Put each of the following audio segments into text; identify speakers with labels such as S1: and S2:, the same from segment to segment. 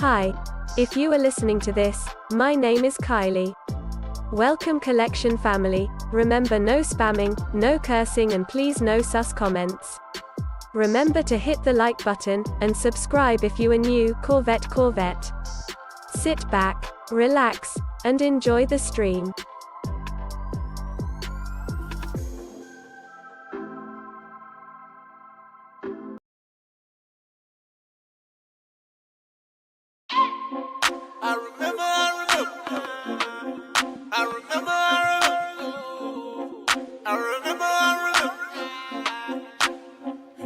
S1: Hi, if you are listening to this, my name is Kylie. Welcome Collection family. Remember, no spamming, no cursing, and please no sus comments. Remember to hit the like button and subscribe if you are new. Corvette. Sit back, relax, and enjoy the stream.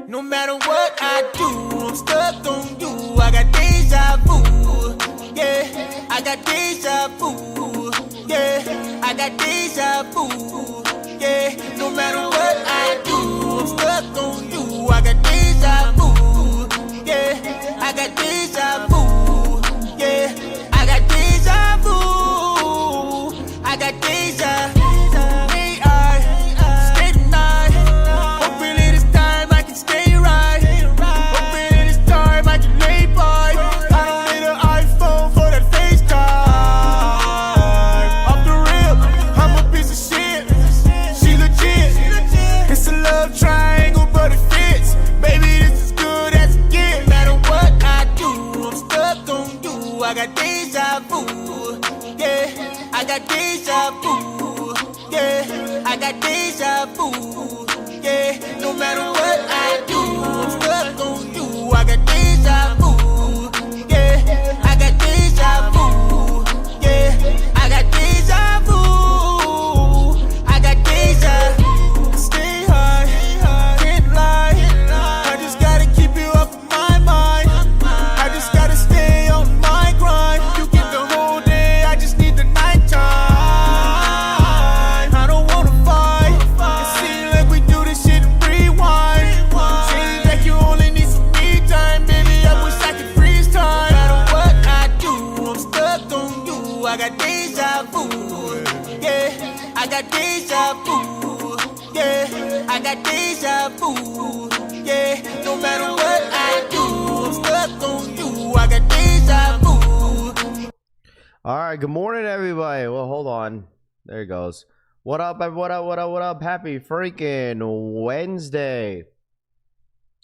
S2: No matter what I do, I'm stuck on you. I got deja vu, yeah. I got deja vu, yeah. I got deja vu, yeah. No matter what I do, I'm stuck on you. I got deja vu, yeah. I got deja vu, yeah. I got deja vu. I got deja. I got deja vu, yeah. I got deja vu, yeah. I got deja vu, yeah. No matter what I do, I'm stuck on you. I got deja vu, yeah. I got deja vu, yeah. I got deja vu. I got deja. Stay high, can't lie. I just gotta keep you off of my mind. I just gotta stay on my grind. You get the whole day, I just need the nighttime. I don't wanna fight. It seems like we do this shit and rewind. Seems like you only need some me time, baby. I wish I could freeze time. No matter what I do, I'm stuck on you. I got deja vu, yeah. I got deja vu, yeah. I got deja vu, yeah. No matter what I do, I'm stuck on you. I got deja vu.
S3: All right, good morning, everybody. Well, hold on. There it goes. What up, what up? Happy freaking Wednesday.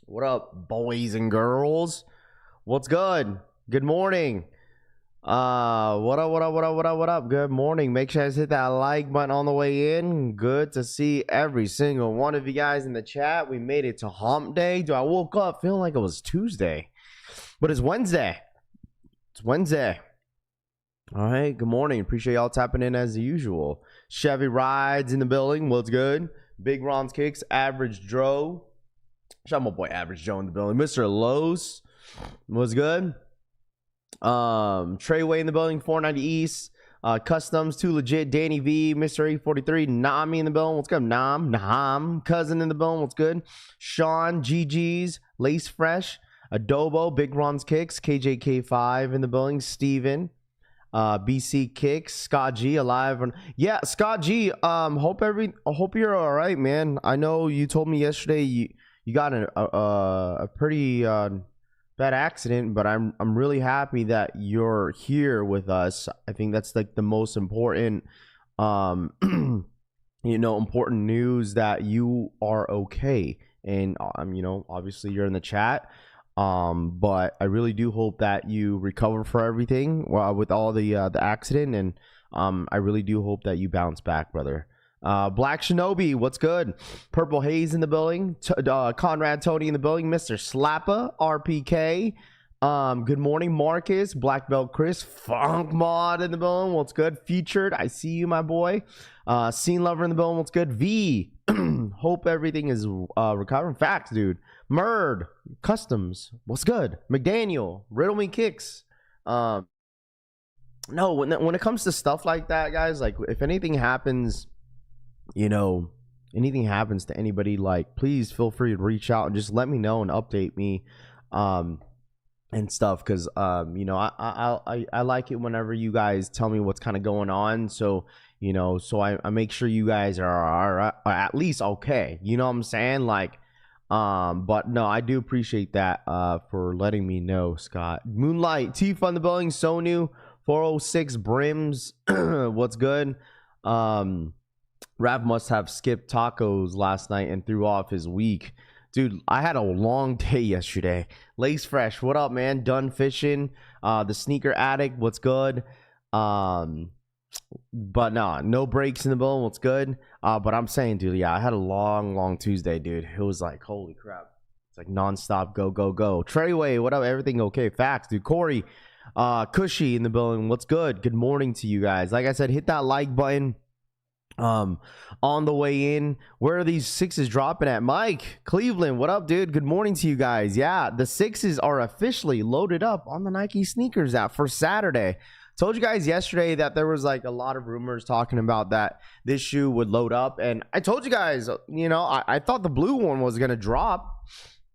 S3: What up, boys and girls? What's good? Good morning. What up? Good morning. Make sure you guys hit that like button on the way in. Good to see every single one of you guys in the chat. We made it to hump day. Dude, I woke up feeling like it was Tuesday, but it's Wednesday. It's Wednesday. All right, good morning. Appreciate y'all tapping in as usual. Chevy Rides in the building. What's good? Big Ron's Kicks. Average Dro. Shout out my boy Average Joe in the building. Mr. Lowe's. What's good? Treyway in the building. 490 East. Customs Too Legit. Danny V. Mr. 843. Nami in the building. What's good? Naham. Cousin in the building. What's good? Sean. GG's. Lace Fresh. Adobo. Big Ron's Kicks. KJK5 in the building. Steven. BC Kicks, Scott G alive. Yeah, Scott G, I hope you're all right, man. I know you told me yesterday you got a pretty bad accident, but I'm really happy that you're here with us. I think that's like the most important important news, that you are okay. And obviously you're in the chat. But I really do hope that you recover for everything with all the accident, and I really do hope that you bounce back, brother. Black Shinobi, what's good? Purple Haze in the building. Conrad Tony in the building. Mr. Slappa RPK. Good morning, Marcus. Black Belt Chris. Funk Mod in the building. What's good? Featured. I see you, my boy. Scene Lover in the building. What's good? V. Hope everything is recovering. Facts, dude. Murd Customs, what's good? McDaniel, Riddle Me Kicks. No, when it comes to stuff like that, guys, like if anything happens, anything happens to anybody, like please feel free to reach out and just let me know and update me, and stuff, because I like it whenever you guys tell me what's kind of going on, so I make sure you guys are at least okay. You know what I'm saying? Like But no, I do appreciate that for letting me know, Scott. Moonlight, T on the building, Sonu 406 Brims. What's good? Rav must have skipped tacos last night and threw off his week. Dude, I had a long day yesterday. Lace Fresh, what up, man? Done fishing. The Sneaker Addict, what's good? But nah, no breaks in the bone. What's good? But I'm saying, dude, yeah, I had a long Tuesday, dude. It was like, holy crap. It's like nonstop, go. Treyway, what up? Everything okay? Facts, dude. Corey, Cushy in the building. What's good? Good morning to you guys. Like I said, hit that like button. On the way in, where are these sixes dropping at? Mike Cleveland, what up, dude? Good morning to you guys. Yeah, the sixes are officially loaded up on the Nike sneakers app for Saturday. Told you guys yesterday that there was like a lot of rumors talking about that this shoe would load up, and I told you guys, you know, I thought the blue one was gonna drop.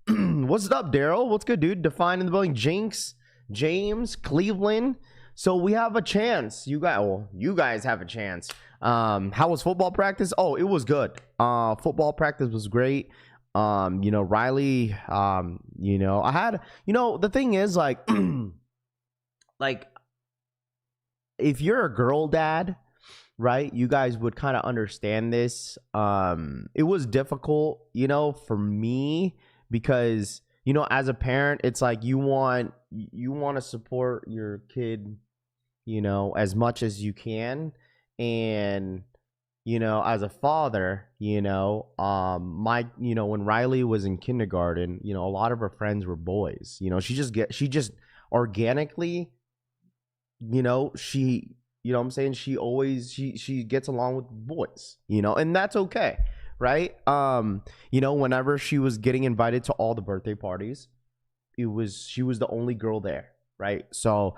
S3: What's up, Daryl? What's good, dude? Define in the building. Jinx, James, Cleveland. So we have a chance. You guys have a chance. How was football practice? Oh, it was good. Football practice was great. You know, Riley, you know, I had, you know, the thing is like, like, if you're a girl dad, right, you guys would kind of understand this. It was difficult, you know, for me, because, you know, as a parent, it's like you want to support your kid, you know, as much as you can. And, you know, as a father, you know, you know, when Riley was in kindergarten, you know, a lot of her friends were boys. You know, she just organically, you know, you know what I'm saying, she gets along with boys, you know, and that's okay, right? You know, whenever she was getting invited to all the birthday parties, she was the only girl there, right? So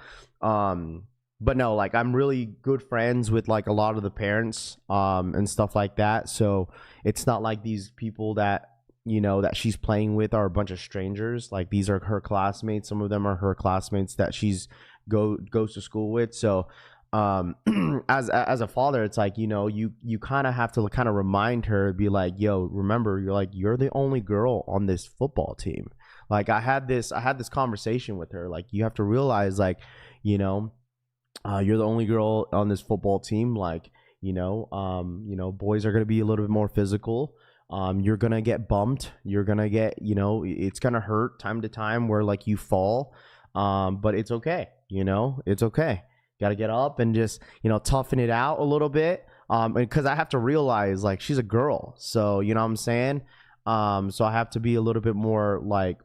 S3: but no, like, I'm really good friends with like a lot of the parents and stuff like that. So it's not like these people that, you know, that she's playing with are a bunch of strangers. Like, these are her classmates. Some of them are her classmates that she's goes to school with. So as a father, it's like, you know, you kind of have to kind of remind her, be like, yo, remember, you're the only girl on this football team. Like, I had this conversation with her. Like, you have to realize, like, you know, you're the only girl on this football team. Like, you know, boys are going to be a little bit more physical. You're going to get bumped. You're going to get, you know, it's going to hurt time to time where like you fall. But it's okay. You know, it's okay. Got to get up and just, you know, toughen it out a little bit. Because I have to realize, like, she's a girl. So, you know what I'm saying? So I have to be a little bit more, like,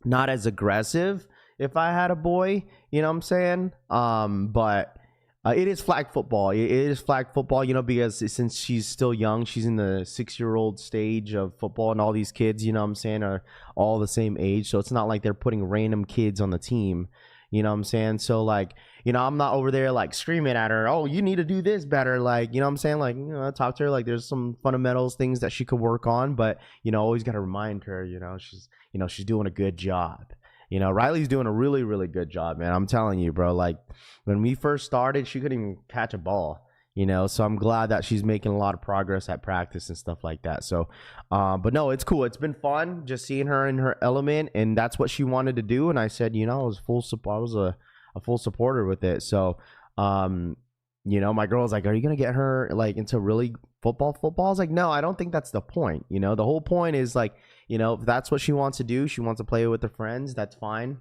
S3: not as aggressive if I had a boy, you know what I'm saying? But it is flag football. It is flag football, you know, because since she's still young, she's in the 6-year-old stage of football, and all these kids, you know what I'm saying, are all the same age. So it's not like they're putting random kids on the team, you know what I'm saying? So, like, you know, I'm not over there like screaming at her, oh, you need to do this better. Like, you know what I'm saying? Like, you know, I talk to her, like, there's some fundamentals, things that she could work on, but, you know, always got to remind her, you know, she's doing a good job. You know, Riley's doing a really, really good job, man. I'm telling you, bro. Like, when we first started, she couldn't even catch a ball, you know. So I'm glad that she's making a lot of progress at practice and stuff like that. So, but no, it's cool. It's been fun just seeing her in her element, and that's what she wanted to do. And I said, you know, I was a full supporter with it. So, you know, my girl's like, are you gonna get her like into really football? I was like, no, I don't think that's the point. You know, the whole point is like, you know, if that's what she wants to do, she wants to play with her friends, that's fine.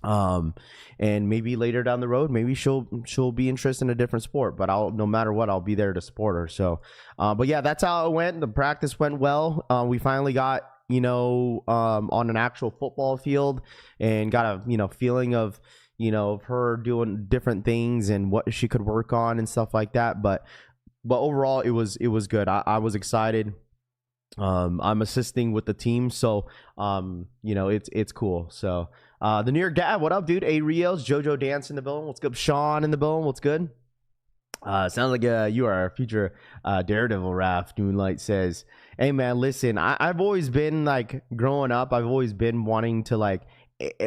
S3: And maybe later down the road, maybe she'll be interested in a different sport, but no matter what, I'll be there to support her. So, but yeah, that's how it went. The practice went well. We finally got, you know, on an actual football field and got a, you know, feeling of, you know, of her doing different things and what she could work on and stuff like that. But overall, it was good. I was excited. I'm assisting with the team, so you know, it's cool. So the New York Dad, what up, dude? A Rios, Jojo Dance in the building. What's good? Sean in the building. What's good? Sounds like you are a future Daredevil. Raph Moonlight says, hey man, listen, I've always been like, growing up, I've always been wanting to like,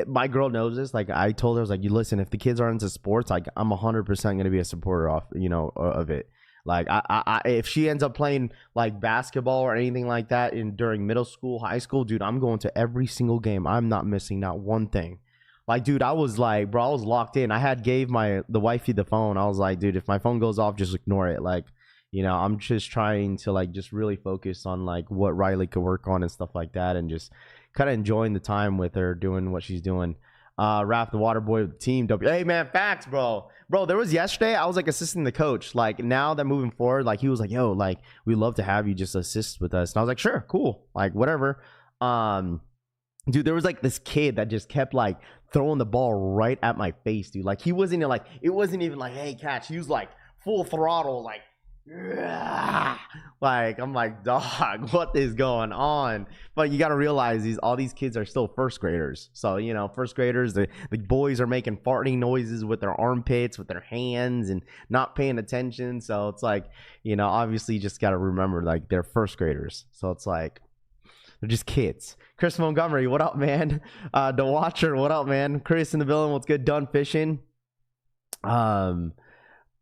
S3: my girl knows this. Like, I told her, I was like, you listen, if the kids are into sports, like, I'm 100% gonna be a supporter of, you know, of it. Like if she ends up playing like basketball or anything like that during middle school, high school, dude, I'm going to every single game. I'm not missing not one thing. Like, dude, I was like, bro, I was locked in. I gave the wifey the phone. I was like, dude, if my phone goes off, just ignore it. Like, I'm just trying to like just really focus on like what Riley could work on and stuff like that, and just kind of enjoying the time with her doing what she's doing. Raph, the water boy with the team. Hey, man, facts, bro. Bro, there was yesterday, I was like assisting the coach. Like, now that moving forward, like he was like, yo, like we'd love to have you just assist with us. And I was like, sure, cool, like whatever. Dude, there was like this kid that just kept like throwing the ball right at my face, dude. Like, he wasn't even like, it wasn't even like, hey, catch. He was like full throttle, like, like, I'm like, dog, what is going on? But you got to realize all these kids are still first graders. So, first graders, the boys are making farting noises with their armpits, with their hands, and not paying attention. So it's like, obviously you just got to remember, like, they're first graders. So it's like, they're just kids. Chris Montgomery, what up, man? The Watcher, what up, man? Chris in the building, what's good? Done fishing.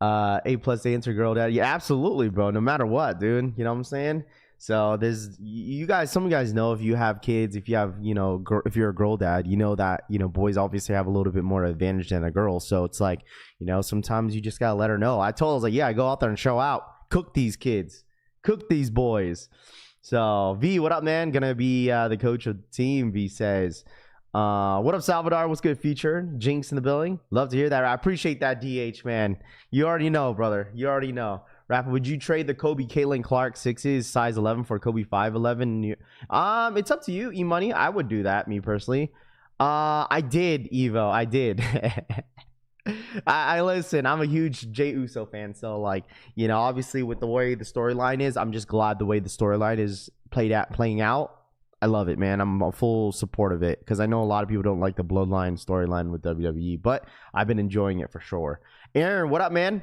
S3: A+ answer, girl dad. Yeah, absolutely, bro. No matter what, dude. You know what I'm saying? So some of you guys know, if you have kids, if you have, if you're a girl dad, you know that, boys obviously have a little bit more advantage than a girl. So it's like, sometimes you just gotta let her know. I told her, I was like, yeah, go out there and show out. Cook these kids. Cook these boys. So V, what up, man? Gonna be the coach of the team. V says, what up, Salvador? What's good, feature? Jinx in the building. Love to hear that. I appreciate that, DH, man. You already know, brother. You already know. Rapper, would you trade the Kobe Caitlin Clark 6s size 11 for Kobe 5'11"? It's up to you, E-Money. I would do that, me personally. I did, Evo. I did. I listen, I'm a huge Jey Uso fan, so like, obviously with the way the storyline is, I'm just glad the way the storyline is playing out. I love it, man. I'm a full support of it, because I know a lot of people don't like the bloodline storyline with WWE, but I've been enjoying it for sure. Aaron, what up, man?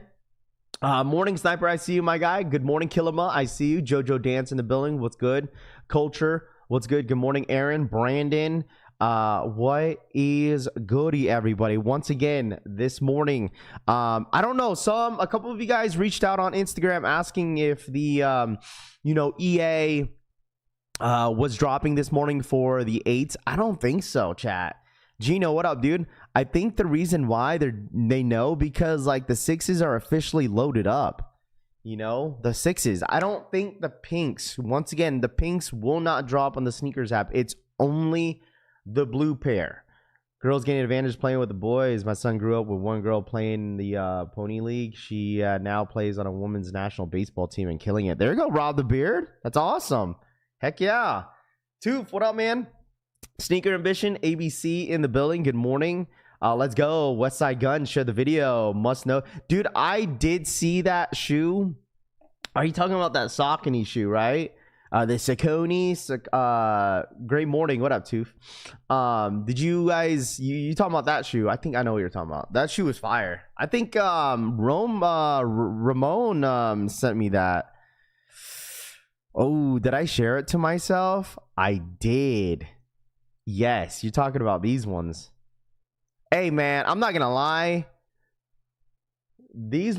S3: Morning Sniper, I see you, my guy. Good morning, Killama, I see you. Jojo Dance in the building, what's good? Culture, what's good? Good morning, Aaron. Brandon, what is goody, everybody? Once again this morning, I don't know, a couple of you guys reached out on Instagram asking if the EA was dropping this morning for the 8s. I don't think so, chat. Gino, what up, dude? I think the reason why they know, because like the 6s are officially loaded up. The 6s. I don't think the pinks, once again, the pinks will not drop on the sneakers app. It's only the blue pair. Girls getting advantage playing with the boys. My son grew up with one girl playing the Pony League. She now plays on a women's national baseball team and killing it. There you go, Rob the Beard. That's awesome. Heck yeah. Toof, what up, man? Sneaker Ambition, ABC in the building. Good morning. Let's go. Westside Gun, share the video. Must know. Dude, I did see that shoe. Are you talking about that Saucony shoe, right? The Saucony. Great morning. What up, Toof? Did you guys, you talking about that shoe? I think I know what you're talking about. That shoe was fire. I think Ramon sent me that. Oh, did I share it to myself? I did. Yes, you're talking about these ones. Hey, man, I'm not gonna lie. This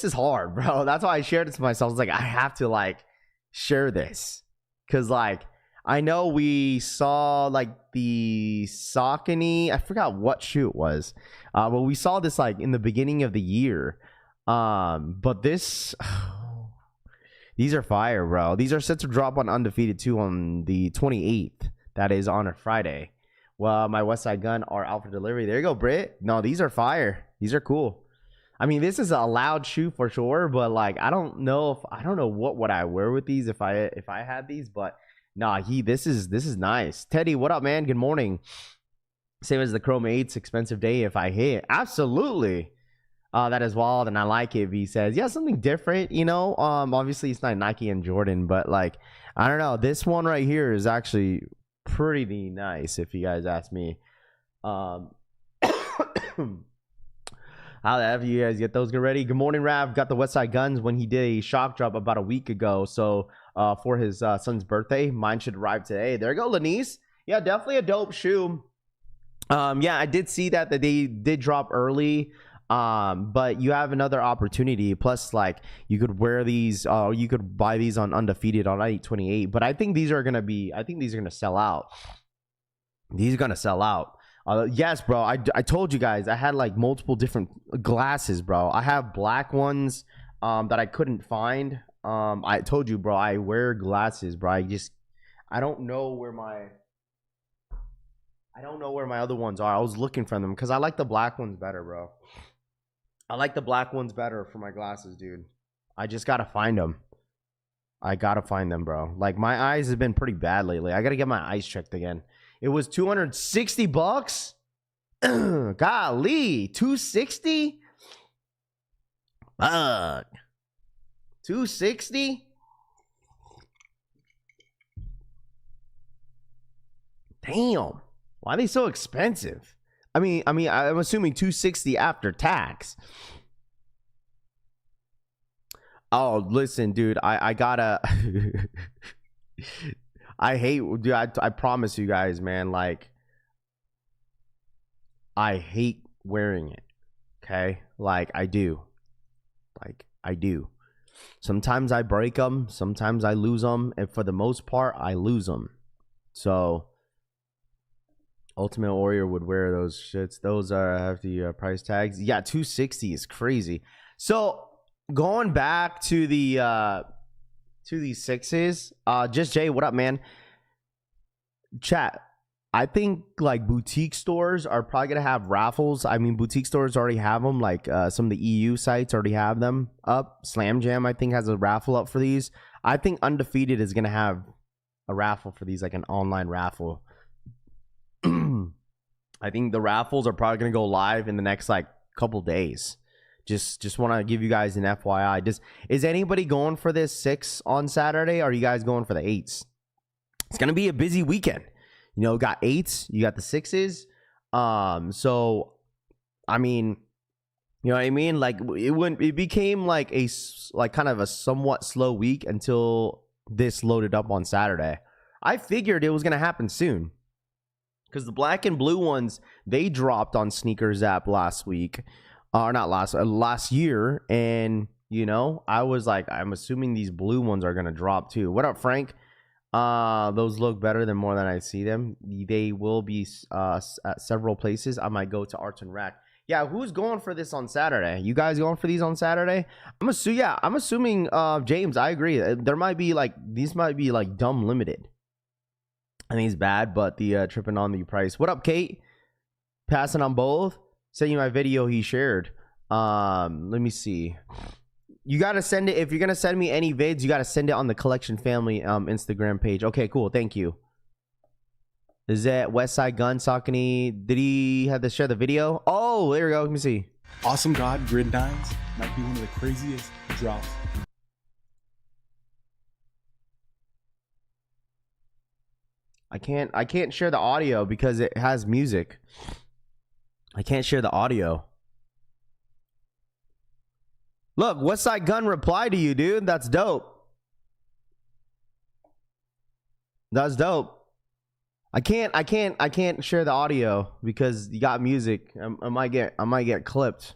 S3: is hard, bro. That's why I shared it to myself. I was like, I have to like share this, because like I know we saw like the Saucony. I forgot what shoe it was, but we saw this like in the beginning of the year. But this. These are fire, bro. These are set to drop on Undefeated 2 on the 28th. That is on a Friday. Well, my Westside Gun are out for delivery. There you go, Britt. No, these are fire. These are cool. I mean, this is a loud shoe for sure, but like I don't know what would I wear with these if I had these, but nah, this is nice. Teddy, what up, man? Good morning. Same as the Chrome 8's expensive day if I hit. Absolutely. That is wild, and I like it. V says, yeah, something different, obviously it's not Nike and Jordan, but like, I don't know, this one right here is actually pretty nice, if you guys ask me. How the F you guys get those get ready? Good morning, Rav. Got the Westside Guns when he did a shock drop about a week ago, so for his son's birthday. Mine should arrive today. There you go, Lanice. Yeah, definitely a dope shoe. Yeah, I did see that they did drop early. But you have another opportunity. Plus, like, you could wear these. You could buy these on Undefeated on 828. But I think these are gonna sell out. These are gonna sell out. Yes, bro. I told you guys I had like multiple different glasses, bro. I have black ones that I couldn't find. I told you, bro. I wear glasses, bro. I don't know where my other ones are. I was looking for them because I like the black ones better, bro. I like the black ones better for my glasses, dude. I just gotta find them. I gotta find them, bro. Like, my eyes have been pretty bad lately. I gotta get my eyes checked again. It was $260. Golly, 260. Fuck. 260. Damn. Why are they so expensive? I mean, I'm assuming 260 after tax. Oh, listen, dude. I gotta. I hate, dude. I promise you guys, man. Like, I hate wearing it. Okay, like I do. Like I do. Sometimes I break them. Sometimes I lose them. And for the most part, I lose them. So, Ultimate Warrior would wear those shits. Those have the price tags. Yeah, 260 is crazy. So, going back to the these sixes, just Jay, what up, man? Chat, I think like boutique stores are probably gonna have raffles. I mean, boutique stores already have them. Like some of the EU sites already have them up. Slam Jam, I think, has a raffle up for these. I think Undefeated is gonna have a raffle for these, like an online raffle. I think the raffles are probably gonna go live in the next like couple days. Just want to give you guys an FYI. Is anybody going for this 6 on Saturday? Or are you guys going for the 8s? It's gonna be a busy weekend. You know, got 8s, you got the 6s. So I mean, you know what I mean? Like it became like kind of a somewhat slow week until this loaded up on Saturday. I figured it was gonna happen soon, because the black and blue ones, they dropped on Sneakers app last week. Or not last year. And, you know, I was like, I'm assuming these blue ones are going to drop too. What up, Frank? Those look better than more than I see them. They will be at several places. I might go to Arts and Rack. Yeah, who's going for this on Saturday? You guys going for these on Saturday? I'm assuming James, I agree. There might be like, these might be like dumb limited. I think it's bad, but the tripping on the price. What up, Kate? Passing on both. Send you my video he shared. Let me see. You gotta send it. If you're gonna send me any vids, you gotta send it on the Collection Family Instagram page. Okay, cool. Thank you. Is that Westside Gun Saucony? Did he have to share the video? Oh, there we go. Let me see.
S4: Awesome God Grid 9s might be one of the craziest drops.
S3: I can't share the audio because it has music. I can't share the audio. Look, Westside Gun replied to you, dude. That's dope. That's dope. I can't share the audio because you got music. I might get clipped.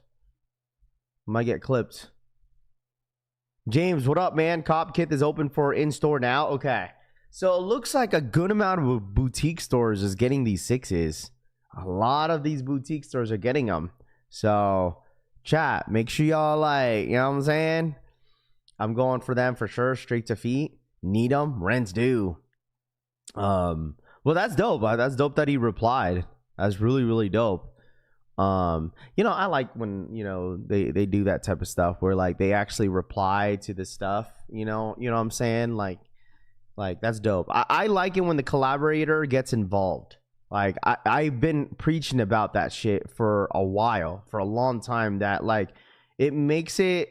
S3: James, what up, man? Cop Kit is open for in-store now. Okay. So it looks like a good amount of boutique stores is getting these 6s. A lot of these boutique stores are getting them. So, chat, make sure y'all, like, you know what I'm saying? I'm going for them for sure. Straight to feet. Need them. Rents due. Well, that's dope. That's dope that he replied. That's really, really dope. You know, I like when, you know, they do that type of stuff where, like, they actually reply to the stuff. You know what I'm saying? Like that's dope. I like it when the collaborator gets involved. Like, I've been preaching about that shit for a while, for a long time, that like it makes it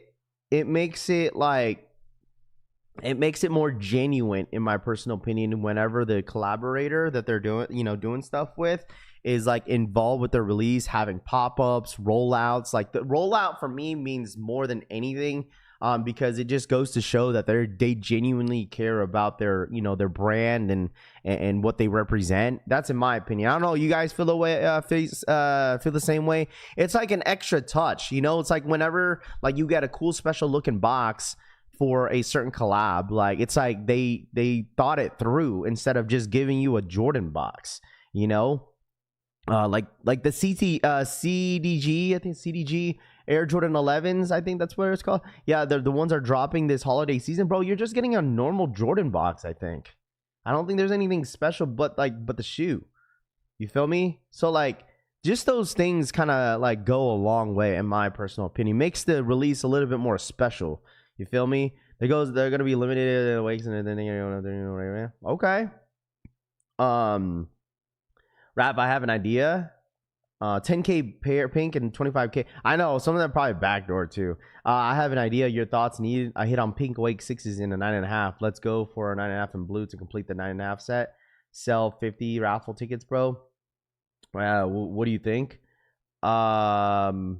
S3: more genuine, in my personal opinion, whenever the collaborator that they're doing stuff with is like involved with the release, having pop-ups, rollouts. Like, the rollout for me means more than anything. because it just goes to show that they genuinely care about their, you know, their brand and what they represent. That's in my opinion. I don't know, you guys feel the way feel the same way? It's like an extra touch, you know. It's like whenever like you get a cool special looking box for a certain collab, like it's like they thought it through instead of just giving you a Jordan box, you know. Like the CDG, I think CDG Air Jordan 11s, I think that's what it's called. Yeah, the ones are dropping this holiday season, bro. You're just getting a normal Jordan box, I think. I don't think there's anything special but the shoe. You feel me? So like just those things kind of like go a long way in my personal opinion. Makes the release a little bit more special. You feel me? They're gonna be limited weeks and then okay. Rap, I have an idea. 10K pair pink and 25K. I know some of them probably backdoor too. I have an idea. Your thoughts needed. I hit on pink wake 6s in a 9.5. Let's go for a 9.5 in blue to complete the 9.5 set. Sell 50 raffle tickets, bro. What do you think? No,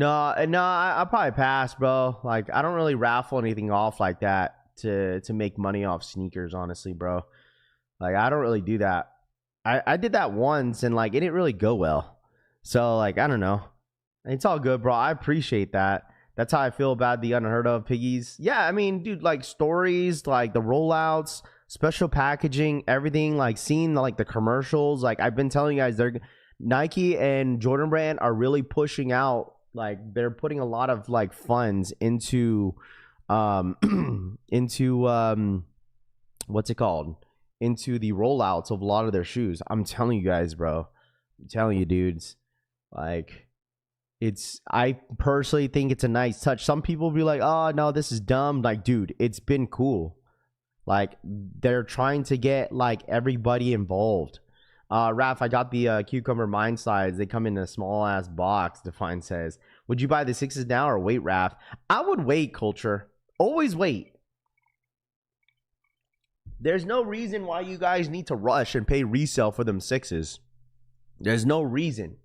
S3: I probably pass, bro. Like I don't really raffle anything off like that to make money off sneakers, honestly, bro. Like I don't really do that. I did that once and like it didn't really go well. So like I don't know. It's all good, bro. I appreciate that. That's how I feel about the unheard of piggies. Yeah, I mean, dude, like stories, like the rollouts, special packaging, everything, like seeing like the commercials. Like I've been telling you guys, they're Nike and Jordan Brand are really pushing out, like they're putting a lot of like funds into what's it called? Into the rollouts of a lot of their shoes. I'm telling you guys, bro. I'm telling you, dudes. Like, I personally think it's a nice touch. Some people be like, oh, no, this is dumb. Like, dude, it's been cool. Like, they're trying to get, like, everybody involved. Raph, I got the Cucumber Mind Slides. They come in a small-ass box, Define says. Would you buy the 6s now or wait, Raph? I would wait, Culture. Always wait. There's no reason why you guys need to rush and pay resale for them 6s. There's no reason.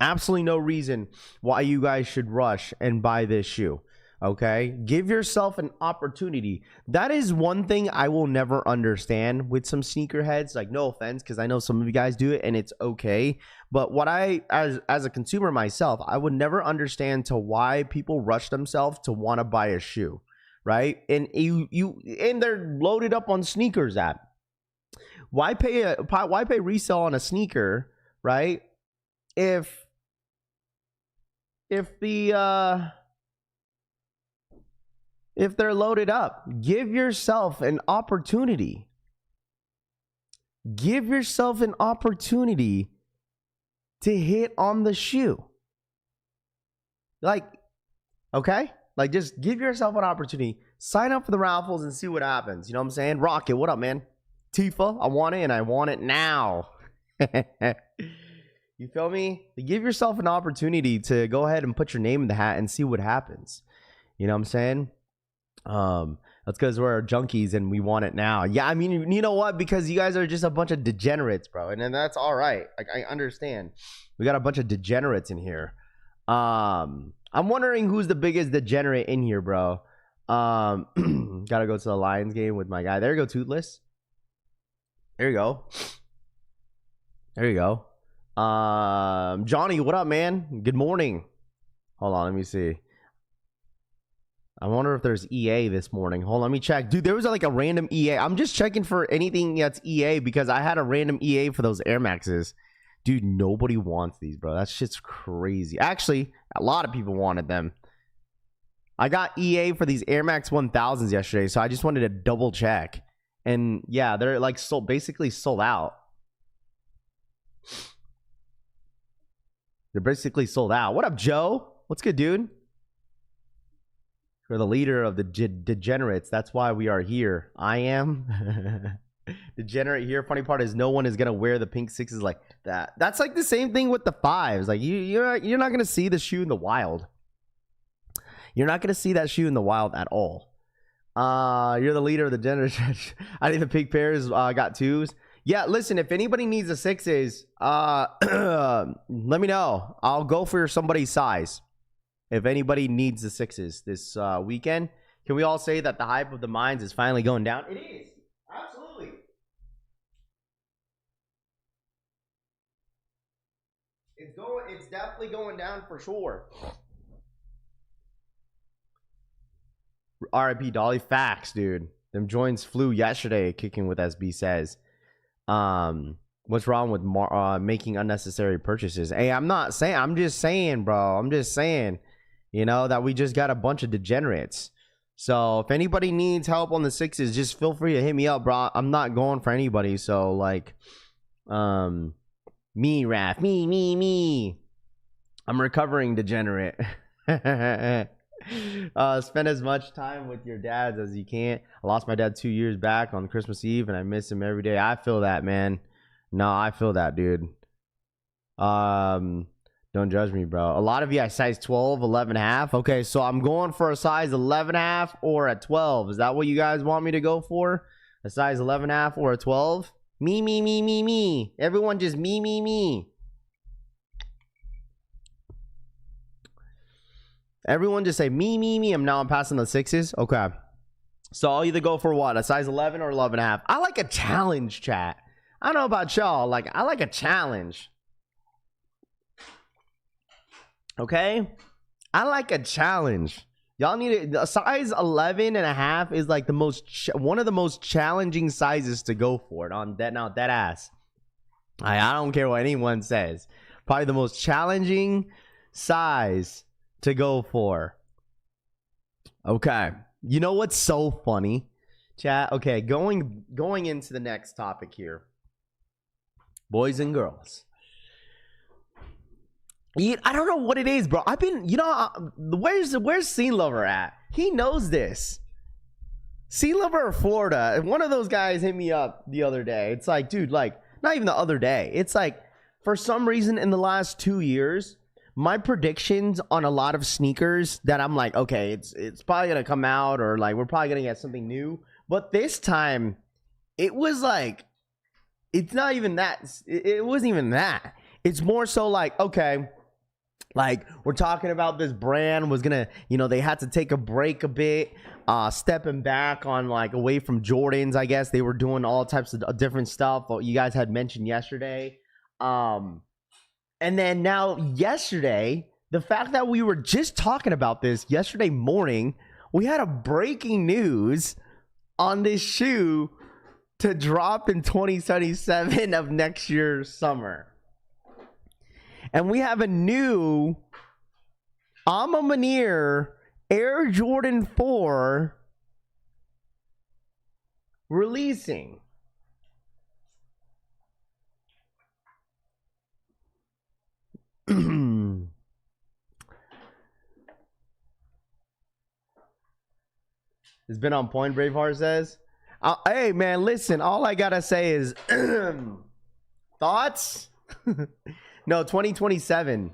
S3: Absolutely no reason why you guys should rush and buy this shoe. Okay? Give yourself an opportunity. That is one thing I will never understand with some sneakerheads. Like, no offense, because I know some of you guys do it and it's okay. But what as a consumer myself, I would never understand to why people rush themselves to want to buy a shoe. Right? And and they're loaded up on sneakers app. Why pay resale on a sneaker, right? If they're loaded up, give yourself an opportunity. Give yourself an opportunity to hit on the shoe. Like, okay? Like, just give yourself an opportunity. Sign up for the raffles and see what happens. You know what I'm saying? Rocket, what up, man? Tifa, I want it, and I want it now. You feel me? Give yourself an opportunity to go ahead and put your name in the hat and see what happens. You know what I'm saying? That's because we're junkies and we want it now. Yeah, I mean, you know what? Because you guys are just a bunch of degenerates, bro. And then that's all right. Like, I understand. We got a bunch of degenerates in here. I'm wondering who's the biggest degenerate in here, bro. Gotta go to the Lions game with my guy. There you go, Toothless. There you go. There you go. Johnny, what up, man? Good morning. Hold on, let me see. I wonder if there's EA this morning. Hold on, let me check. Dude, there was like a random EA. I'm just checking for anything that's EA because I had a random EA for those Air Maxes. Dude, nobody wants these, bro. That shit's crazy. Actually, a lot of people wanted them. I got EA for these Air Max 1000s yesterday, so I just wanted to double check. And yeah, they're like basically sold out. They're basically sold out. What up, Joe? What's good, dude? You're the leader of the degenerates. That's why we are here. I am. Degenerate here. Funny part is no one is gonna wear the pink 6s like that. That's like the same thing with the 5s. Like you're not gonna see the shoe in the wild. You're not gonna see that shoe in the wild at all. You're the leader of the degenerate. I think the pink pairs got 2s. Yeah, listen, if anybody needs the 6s, let me know. I'll go for somebody's size. if anybody needs the sixes this weekend, can we all say that the hype of the Mines is finally going down? It is. Absolutely. It's definitely going down for sure. RIP Dolly. Facts, dude. Them joints flew yesterday, kicking with SB says. What's wrong with making unnecessary purchases? Hey, I'm just saying, bro. I'm just saying, that we just got a bunch of degenerates. So if anybody needs help on the sixes, just feel free to hit me up, bro. I'm not going for anybody. So like, me, Raph, me. I'm recovering degenerate. Spend as much time with your dads as you can. I lost my dad 2 years back on Christmas Eve, and I miss him every day. I feel that, man. No, I feel that, dude. Don't judge me, bro. A lot of you at size 12, 11.5. Okay, so I'm going for a size 11.5 or a 12. Is that what you guys want me to go for? A size 11.5 or a 12? Me. Everyone just me. Everyone just say me. I'm passing the sixes. Okay. So I'll either go for what? A size 11 or 11.5. I like a challenge, chat. I don't know about y'all. I like a challenge. Okay? I like a challenge. Y'all need it. A size 11.5 is like one of the most challenging sizes to go for it on that. Now, that ass. I don't care what anyone says. Probably the most challenging size to go for. Okay. You know what's so funny, chat? Okay, going into the next topic here. Boys and girls. I don't know what it is, bro. I've been, where's Scene Lover at? He knows this. Scene Lover of Florida. One of those guys hit me up the other day. It's like, dude, like, not even the other day. It's like, for some reason in the last 2 years, my predictions on a lot of sneakers that I'm like, okay, it's probably gonna come out, or like we're probably gonna get something new. But this time, it was like, it's not even that. It wasn't even that. It's more so like, okay, like we're talking about this brand was gonna, they had to take a break a bit, stepping back on like away from Jordans. I guess they were doing all types of different stuff. What you guys had mentioned yesterday. And then now yesterday, the fact that we were just talking about this yesterday morning, we had a breaking news on this shoe to drop in 2077 of next year's summer. And we have a new Alma Manier Air Jordan 4 releasing. It's been on point, Braveheart says. Hey, man, listen. All I gotta say is thoughts? No, 2027.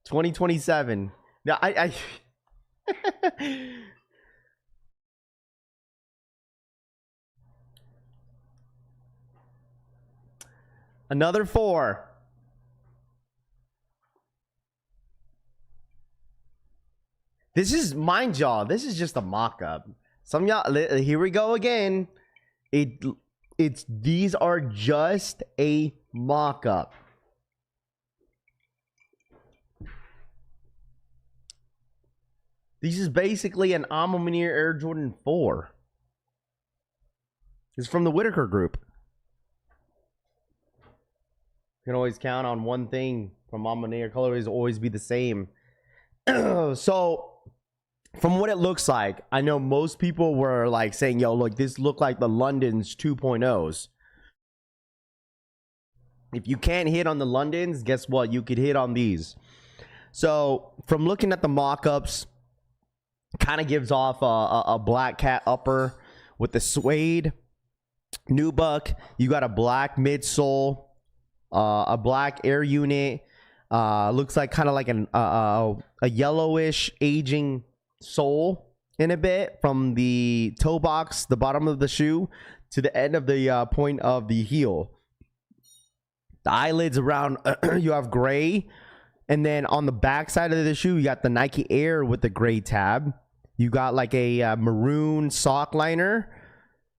S3: 2027. No, I another 4. This is, mind y'all, this is just a mock-up. Some y'all, here we go again. These are just a mock-up. This is basically an Alma Manier Air Jordan 4. It's from the Whitaker Group. You can always count on one thing from Alma Manier. Colorways always be the same. So, from what it looks like, I know most people were like saying, yo, look, this look like the London's 2.0s. If you can't hit on the Londons, guess what? You could hit on these. So, from looking at the mock-ups, kind of gives off a black cat upper with the suede nubuck. You got a black midsole, a black air unit. Looks like kind of like a yellowish aging sole in a bit from the toe box, the bottom of the shoe, to the end of the point of the heel. The eyelids around, you have gray And then on the back side of the shoe, you got the Nike Air with the gray tab. You got like a maroon sock liner.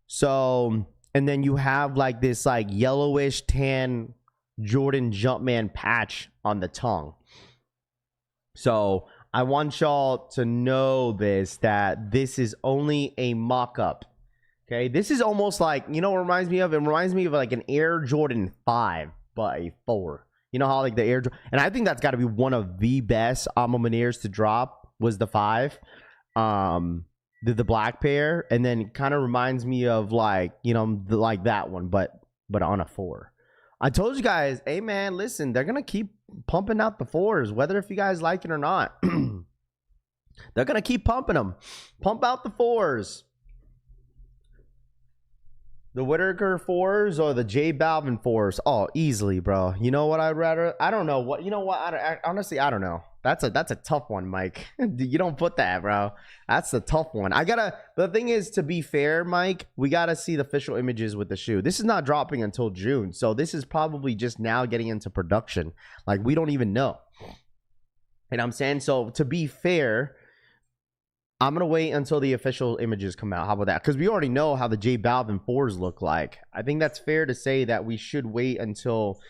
S3: So, and then you have like this like yellowish tan Jordan Jumpman patch on the tongue. So I want y'all to know this, that this is only a mock-up. Okay, this is almost like, you know what it reminds me of? It reminds me of like an Air Jordan 5, but a 4. You know how like the Air, and I think that's got to be one of the best Alma Maniers to drop was the 5, the black pair, and then it kind of reminds me of like, you know, like that one, but on a 4. I told you guys, hey man, listen, they're gonna keep pumping out the 4s, whether if you guys like it or not. They're gonna keep pumping them. Pump out the 4s. The Whitaker 4s or the J Balvin 4s? Oh, easily, bro. You know what I'd rather? I don't know what. You know what? Honestly, I don't know. That's a tough one, Mike. You don't put that, bro. That's a tough one. The thing is, to be fair, Mike, we gotta see the official images with the shoe. This is not dropping until June, so this is probably just now getting into production. Like, we don't even know. And I'm saying, so to be fair, I'm going to wait until the official images come out. How about that? Because we already know how the J Balvin 4s look like. I think that's fair to say that we should wait until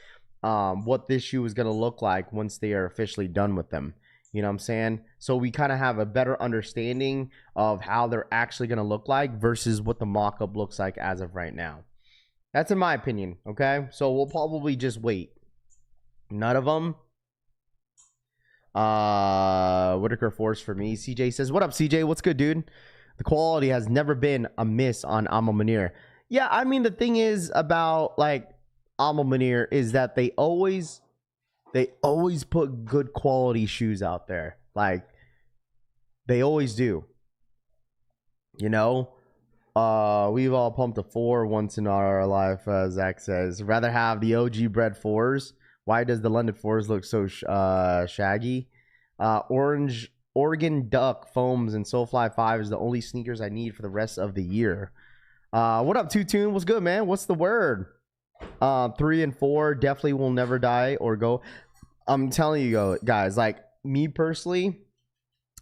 S3: what this shoe is going to look like once they are officially done with them. You know what I'm saying? So we kind of have a better understanding of how they're actually going to look like versus what the mock-up looks like as of right now. That's in my opinion, okay? So we'll probably just wait. None of them. Whitaker Force for me. CJ says, what up, CJ? What's good, dude? The quality has never been a miss on Alma Manier. Yeah, I mean, the thing is about like Alma Manier is that they always put good quality shoes out there. Like, they always do. You know? We've all pumped a 4 once in our life, Zach says. Rather have the OG bred 4s. Why does the London 4s look so shaggy? Oregon Duck foams and Soulfly 5 is the only sneakers I need for the rest of the year. What up, Two-Tune? What's good, man? What's the word? 3 and 4 definitely will never die or go. I'm telling you, guys, like me personally,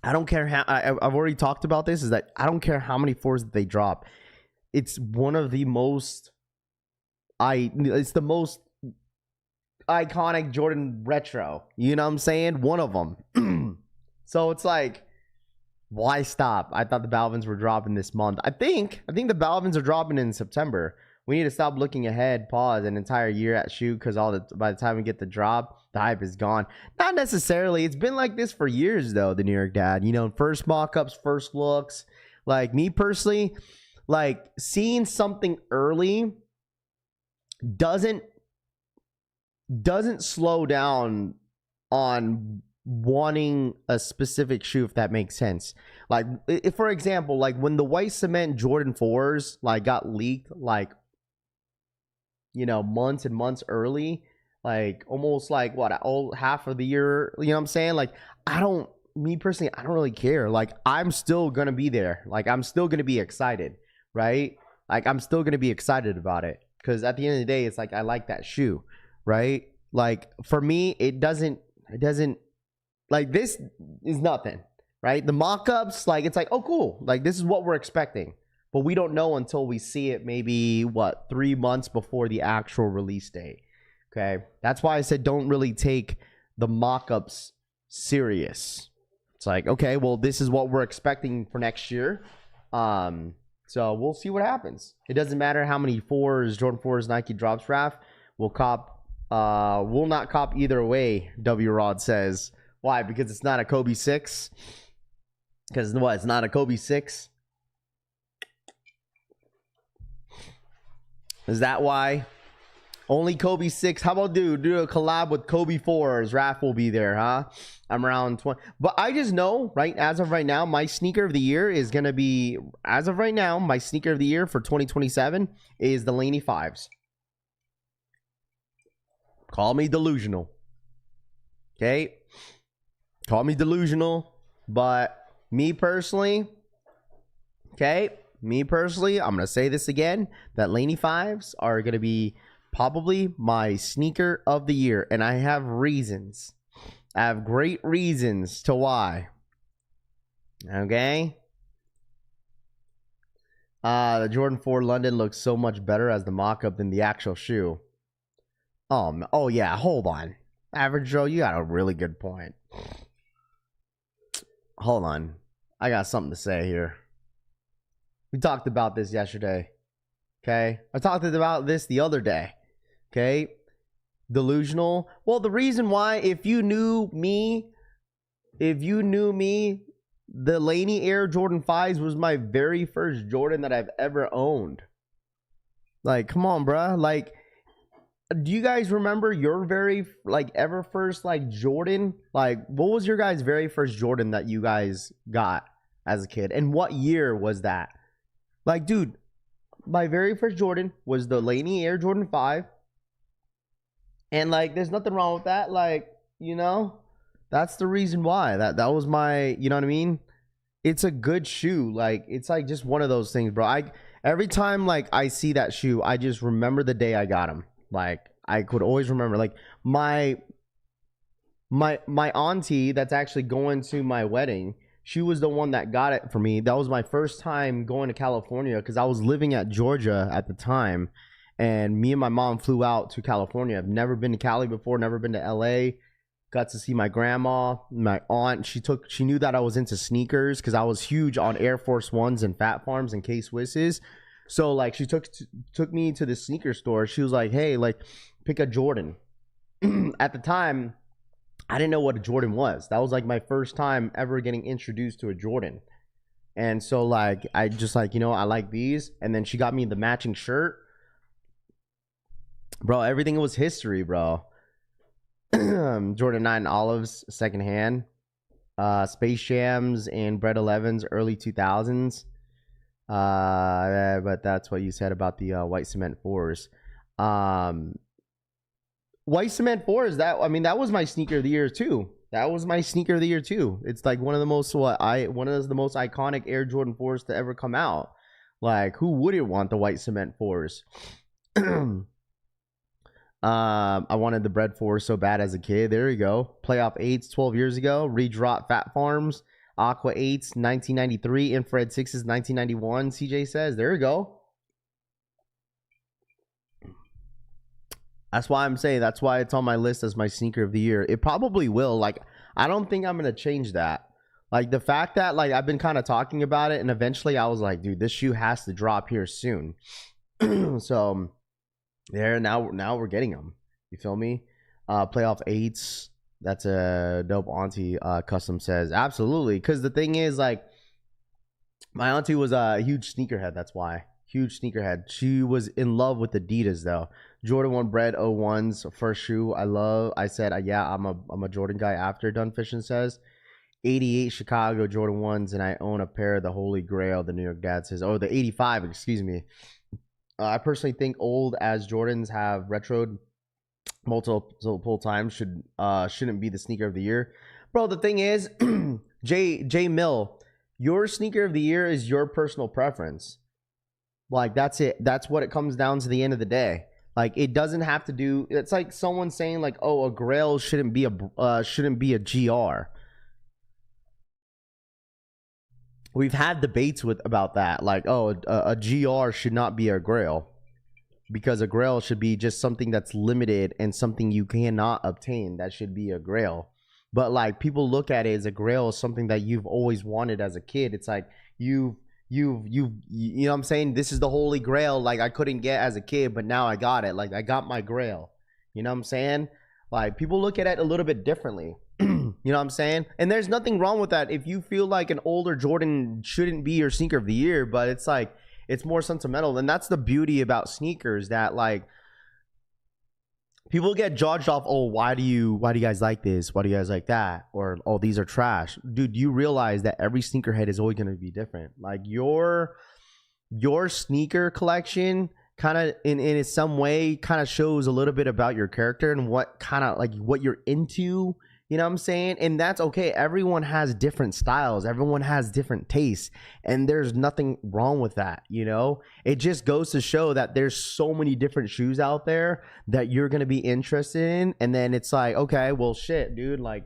S3: I don't care how. I've already talked about this. Is that I don't care how many 4s that they drop. It's one of the most. It's the most iconic Jordan retro. You know what I'm saying? One of them. So it's like, why stop? I thought the Balvins were dropping this month. I think the Balvins are dropping in September. We need to stop looking ahead, pause an entire year at shoe, because by the time we get the drop, the hype is gone. Not necessarily. It's been like this for years, though, the New York Dad. You know, first mock-ups, first looks. Like, me personally, like, seeing something early doesn't slow down on wanting a specific shoe, if that makes sense. Like, if, for example, like when the white cement Jordan 4s like got leaked, like, you know, months and months early, like almost like what, half of the year, you know what I'm saying? Like, me personally, I don't really care. Like, I'm still gonna be there. Like, I'm still gonna be excited, right? Like, I'm still gonna be excited about it, because at the end of the day, it's like, I like that shoe, right? Like, for me, it doesn't like, this is nothing, right? The mock-ups, like, it's like, oh, cool, like, this is what we're expecting, but we don't know until we see it maybe 3 months before the actual release date. Okay, that's why I said don't really take the mock-ups serious. It's like, okay, well, this is what we're expecting for next year, so we'll see what happens. It doesn't matter how many 4s, Jordan 4s Nike drops, Raf. We'll not cop either way, W Rod says. Why? Because it's not a Kobe 6? Because what? It's not a Kobe 6? Is that why? Only Kobe 6. How about do a collab with Kobe 4s? Raph will be there, huh? I'm around 20. But I just know, right, as of right now, my sneaker of the year is going to be, as of right now, my sneaker of the year for 2027 is the Laney 5s. Call me delusional. Okay? Call me delusional. But me personally, okay? Me personally, I'm going to say this again, that Laney 5s are going to be probably my sneaker of the year. And I have reasons. I have great reasons to why. Okay. The Jordan 4 London looks so much better as the mock-up than the actual shoe. Oh yeah, hold on. Average Joe, you got a really good point. Hold on. I got something to say here. We talked about this yesterday. Okay? I talked about this the other day. Okay? Delusional. Well, the reason why, if you knew me, the Laney Air Jordan 5s was my very first Jordan that I've ever owned. Like, come on, bruh. Like, do you guys remember your very, like, ever first, like, Jordan? Like, what was your guys' very first Jordan that you guys got as a kid? And what year was that? Like, dude, my very first Jordan was the Laney Air Jordan 5. And, like, there's nothing wrong with that. Like, you know, that's the reason why. That was my, you know what I mean? It's a good shoe. Like, it's, like, just one of those things, bro. Every time, like, I see that shoe, I just remember the day I got him. Like, I could always remember, like, my auntie that's actually going to my wedding, she was the one that got it for me. That was my first time going to California because I was living at Georgia at the time, and me and my mom flew out to California. I've never been to Cali before, never been to LA. Got to see my grandma, my aunt. She knew that I was into sneakers because I was huge on Air Force Ones and Fat Farms and K-Swisses. So, like, she took me to the sneaker store. She was like, hey, like, pick a Jordan. At the time, I didn't know what a Jordan was. That was, like, my first time ever getting introduced to a Jordan. And so, like, I just, like, you know, I like these. And then she got me the matching shirt. Bro, everything was history, bro. Jordan 9 Olives, secondhand. Space Jams and Bread 11s, early 2000s. But that's what you said about the white cement 4s. White cement 4s, that was my sneaker of the year too. It's like one of the most most iconic Air Jordan 4s to ever come out. Like, who wouldn't want the white cement 4s? I wanted the Bread 4 so bad as a kid. There you go. Playoff 8s 12 years ago. Redrop Fat Farms. Aqua 8s 1993. Infrared 6s 1991. CJ says, there you go. That's why I'm saying, that's why it's on my list as my sneaker of the year. It probably will. Like, I don't think I'm going to change that. Like, the fact that, like, I've been kind of talking about it, and eventually I was like, dude, this shoe has to drop here soon. So, there, now we're getting them. You feel me? Playoff 8s. That's a dope auntie. Custom says, absolutely. Because the thing is, like, my auntie was a huge sneakerhead. That's why. Huge sneakerhead. She was in love with Adidas, though. Jordan 1 Bread 01's first shoe. I said, yeah, I'm a Jordan guy after Dunfishin says. 88 Chicago Jordan 1s, and I own a pair of the Holy Grail, the New York Dad says. Oh, the 85, excuse me. I personally think old as Jordans have retroed multiple times shouldn't be the sneaker of the year. Bro, the thing is, J Mill, your sneaker of the year is your personal preference. Like, that's it. That's what it comes down to the end of the day. Like, it doesn't have to do, it's like someone saying, like, oh, a Grail shouldn't be a GR. We've had debates about that. Like, oh, a GR should not be a Grail. Because a Grail should be just something that's limited and something you cannot obtain. That should be a Grail. But, like, people look at it as a Grail as something that you've always wanted as a kid. It's like, you know what I'm saying? This is the Holy Grail. Like, I couldn't get as a kid, but now I got it. Like, I got my Grail. You know what I'm saying? Like, people look at it a little bit differently. You know what I'm saying? And there's nothing wrong with that if you feel like an older Jordan shouldn't be your sneaker of the year, but it's like, it's more sentimental. And that's the beauty about sneakers, that, like, people get judged off, oh, why do you guys like this? Why do you guys like that? Or, oh, these are trash. Dude, you realize that every sneakerhead is always going to be different. Like, your sneaker collection kind of in some way kind of shows a little bit about your character and what kind of, like, what you're into. You know what I'm saying? And that's okay. Everyone has different styles. Everyone has different tastes. And there's nothing wrong with that, you know? It just goes to show that there's so many different shoes out there that you're going to be interested in. And then it's like, okay, well, shit, dude. Like,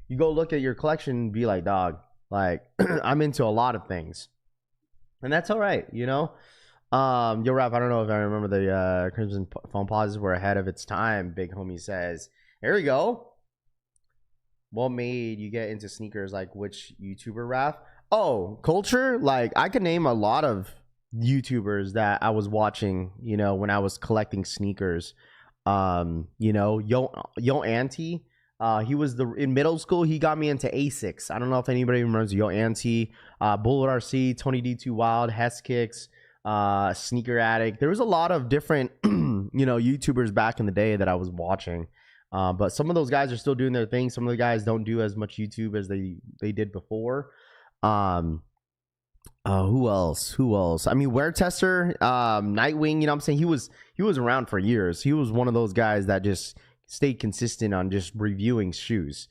S3: you go look at your collection and be like, dog, like I'm into a lot of things, and that's all right, you know. Yo, Rap, I don't know if I remember the Crimson phone pauses were ahead of its time. Big homie says, here we go. What made you get into sneakers? Like which YouTuber, Rap? Oh, culture. Like I could name a lot of YouTubers that I was watching, you know, when I was collecting sneakers. You know, Yo Auntie. He was in middle school. He got me into Asics. I don't know if anybody remembers Yo Auntie, Bullet RC, Tony D2 Wild, Hess Kicks, Sneaker Addict. There was a lot of different, you know, YouTubers back in the day that I was watching. But some of those guys are still doing their thing. Some of the guys don't do as much YouTube as they did before. Who else? I mean, Wear Tester, Nightwing, you know what I'm saying? He was around for years. He was one of those guys that just stayed consistent on just reviewing shoes.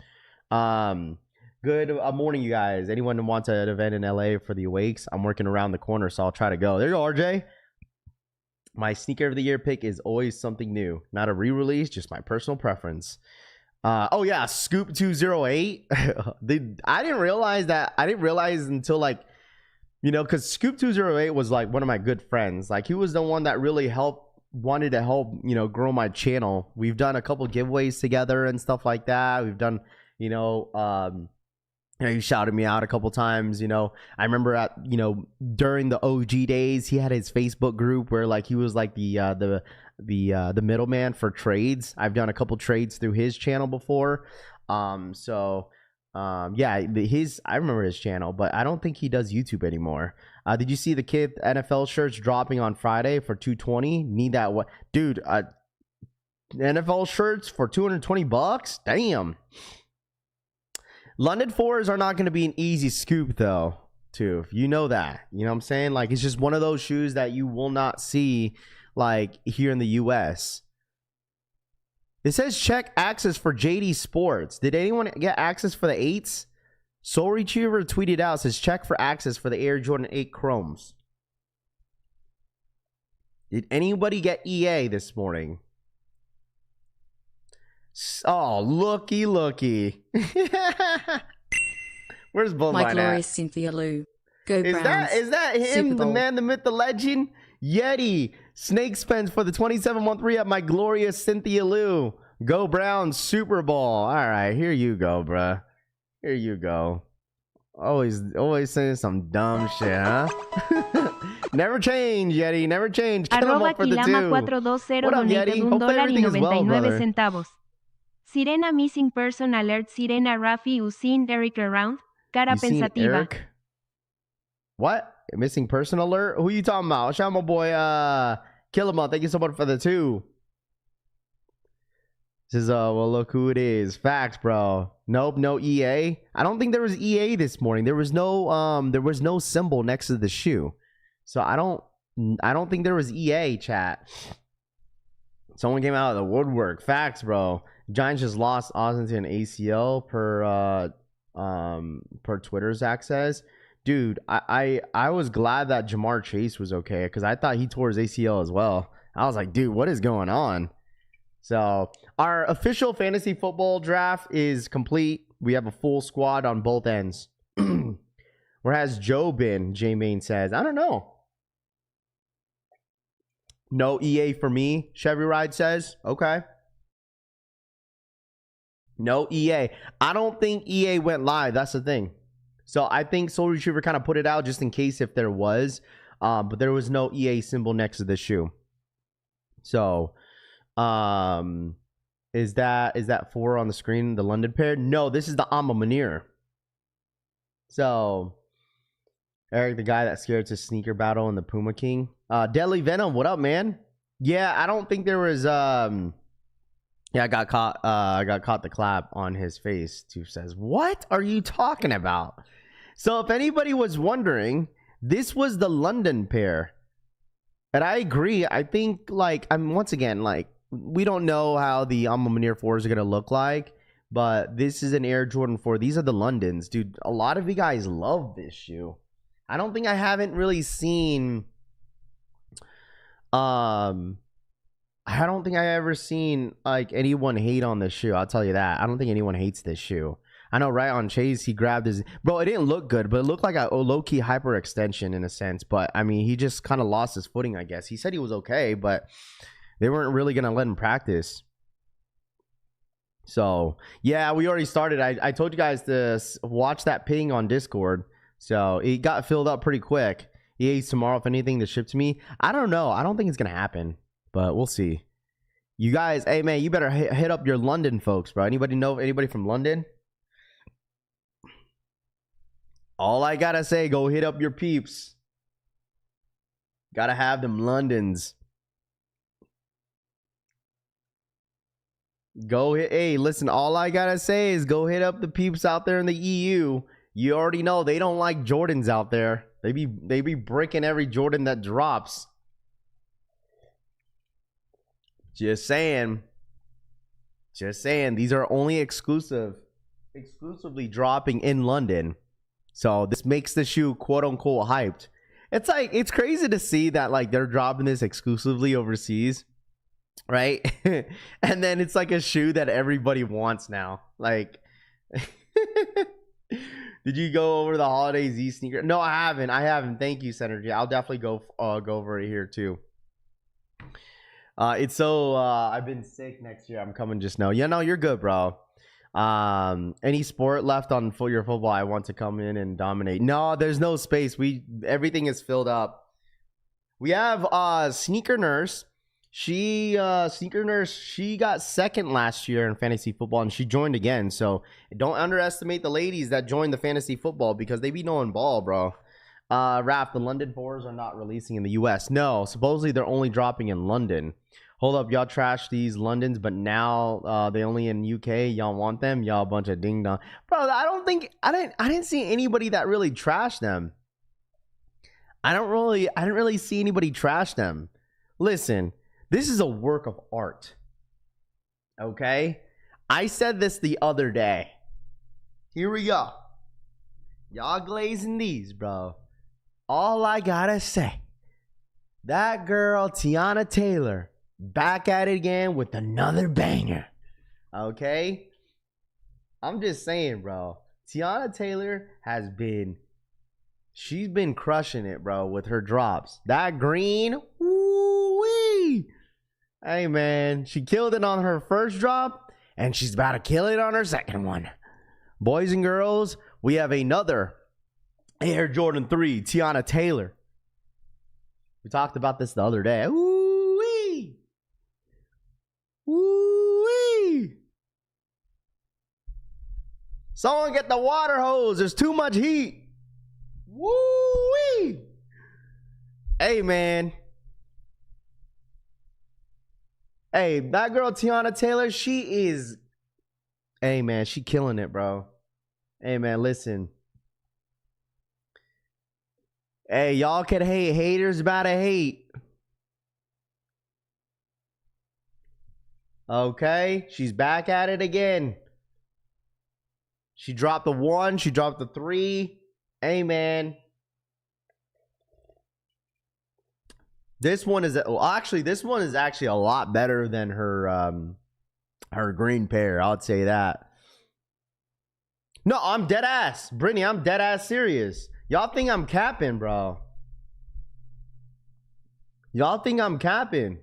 S3: Good morning, you guys. Anyone want an event in LA for the Awakes? I'm working around the corner, so I'll try to go. There you go, RJ. My sneaker of the year pick is always something new. Not a re-release, just my personal preference. Oh yeah, Scoop 208. I didn't realize that. I didn't realize until like, you know, because Scoop 208 was like one of my good friends. Like he was the one that really wanted to help, you know, grow my channel. We've done a couple giveaways together and stuff like that. We've done, you know, he shouted me out a couple times. You know, I remember during the OG days, he had his Facebook group where like he was like the middleman for trades. I've done a couple trades through his channel before. I remember his channel, but I don't think he does YouTube anymore. Did you see the kid NFL shirts dropping on Friday for $220? Need that what, dude? NFL shirts for $220? Damn. London 4s are not going to be an easy scoop though, too. You know that. You know what I'm saying? Like it's just one of those shoes that you will not see like here in the US. It says check access for JD Sports. Did anyone get access for the 8s? Soul Retriever tweeted out, says check for access for the Air Jordan 8 Chromes. Did anybody get EA this morning? Oh, looky. Where's Bloodline
S5: My
S3: at?
S5: glorious Cynthia Lou. Go Browns.
S3: Is that him,
S5: Super
S3: the
S5: Bowl.
S3: man, the myth, the legend? Yeti. Snake spends for the 27-month re-up. My glorious Cynthia Lou. Go Browns, Super Bowl. All right, here you go, bruh. Here you go. Always saying some dumb shit, huh? Never change, Yeti. Never change. Get him
S6: Arroba
S3: up for the
S6: Kilama
S3: two.
S6: 420
S3: What up,
S6: donated
S3: Yeti?
S6: $1
S3: Hopefully
S6: y
S3: everything is well,
S6: 99
S3: brother.
S6: centavos. Sirena missing person alert. Sirena Rafi Usin Eric around. Cara
S3: You seen
S6: pensativa.
S3: Eric? What? Missing person alert? Who you talking about? Shout out my boy, Killamont. Thank you so much for the 2. Says, well, look who it is. Facts, bro. Nope, no EA. I don't think there was EA this morning. There was no symbol next to the shoe. So I don't think there was EA, chat. Someone came out of the woodwork. Facts, bro. Giants just lost Austin to an ACL per Twitter's access. Dude, I was glad that Jamar Chase was okay because I thought he tore his ACL as well. I was like, dude, what is going on? So our official fantasy football draft is complete. We have a full squad on both ends. Where has Joe been? J-Main says. I don't know. No EA for me, Chevy Ride says. Okay. No EA. I don't think EA went live. That's the thing. So I think Soul Retriever kind of put it out just in case if there was. But there was no EA symbol next to the shoe. So is that 4 on the screen, the London pair? No, this is the Alma Munir. So Eric, the guy that scared to sneaker battle in the Puma King. Deadly Venom, what up, man? Yeah, I don't think there was I got caught the clap on his face. Too says, what are you talking about? So if anybody was wondering, this was the London pair. And I agree. I think once again, we don't know how the Alma Munir 4s are gonna look like, but this is an Air Jordan 4. These are the Londons, dude. A lot of you guys love this shoe. I don't think I haven't really seen I don't think I ever seen anyone hate on this shoe. I'll tell you that. I don't think anyone hates this shoe. I know right on Chase, he grabbed his, bro, it didn't look good, but it looked like a low-key hyperextension in a sense. But I mean, he just kind of lost his footing, I guess. He said he was okay, but they weren't really gonna let him practice. So yeah, we already started. I told you guys to watch that ping on Discord. So it got filled up pretty quick. EA's tomorrow, if anything, to ship to me. I don't know. I don't think it's gonna happen, but we'll see. You guys, hey man, you better hit up your London folks, bro. Anybody know anybody from London? All I gotta say, go hit up your peeps. Gotta have them Londons. Go hit. Hey, listen, all I gotta say is go hit up the peeps out there in the EU. You already know they don't like Jordans out there. They be breaking every Jordan that drops. Just saying. Just saying. These are only exclusively dropping in London. So this makes the shoe quote unquote hyped. It's like, it's crazy to see that like they're dropping this exclusively overseas, right? And then it's like a shoe that everybody wants now. Like, did you go over the holiday Z sneaker? No, I haven't. Thank you, Senator. I'll definitely go over it here too. It's so I've been sick next year. I'm coming just now. Yeah, no, you're good, bro. Any sport left on your football I want to come in and dominate? No, there's no space. Everything is filled up. We have Sneaker Nurse. She got second last year in fantasy football and she joined again. So don't underestimate the ladies that joined the fantasy football because they be knowing ball, bro. Raph, the London 4s are not releasing in the US. No, supposedly they're only dropping in London. Hold up, y'all trash these Londons, but now they only in UK. Y'all want them? Y'all a bunch of ding dong, bro. I didn't see anybody that really trashed them. I didn't really see anybody trash them. Listen, this is a work of art. Okay, I said this the other day. Here we go. Y'all glazing these, bro. All I gotta say, that girl Tiana Taylor back at it again with another banger. Okay, I'm just saying, bro. Tiana Taylor she's been crushing it, bro, with her drops. That green, woo-wee. Hey man, she killed it on her first drop and she's about to kill it on her second one. Boys and girls, we have another Air Jordan 3 Tiana Taylor. We talked about this the other day. Woo-wee. Woo-wee. Someone get the water hose. There's too much heat. Woo-wee. Hey, man. Hey, that girl Tiana Taylor, she is... Hey, man, she killing it, bro. Hey, man, listen. Hey, y'all can hate. Haters about to hate. Okay, she's back at it again. She dropped the 1. She dropped the 3. Hey, man. This one is actually a lot better than her green pair. I'd say that. No, I'm dead ass, Brittany. I'm dead ass serious. Y'all think I'm capping, bro. Y'all think I'm capping.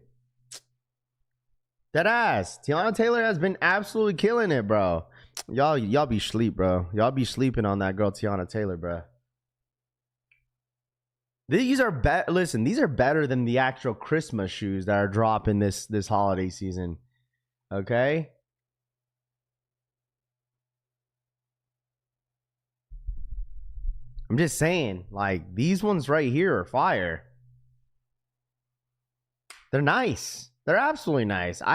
S3: Dead ass. Tiana Taylor has been absolutely killing it, bro. Y'all be sleep, bro. Y'all be sleeping on that girl Tiana Taylor, bro. These are listen, these are better than the actual Christmas shoes that are dropping this holiday season. Okay? I'm just saying, like, these ones right here are fire. They're nice. They're absolutely nice. No.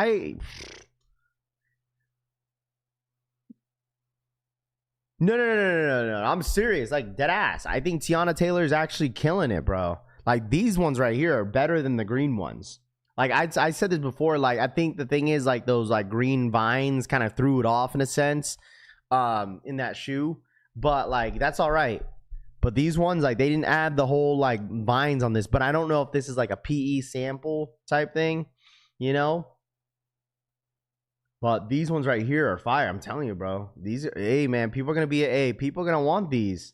S3: I'm serious. Like, dead ass. I think Tiana Taylor is actually killing it, bro. Like, these ones right here are better than the green ones. Like, I said this before. Like, I think the thing is, like, those, like, green vines kind of threw it off in a sense in that shoe. But, like, that's all right. But these ones, like, they didn't add the whole, like, vines on this. But I don't know if this is, like, a PE sample type thing, you know? But these ones right here are fire. I'm telling you, bro. These are, hey, man, people are going to be, hey, people are going to want these.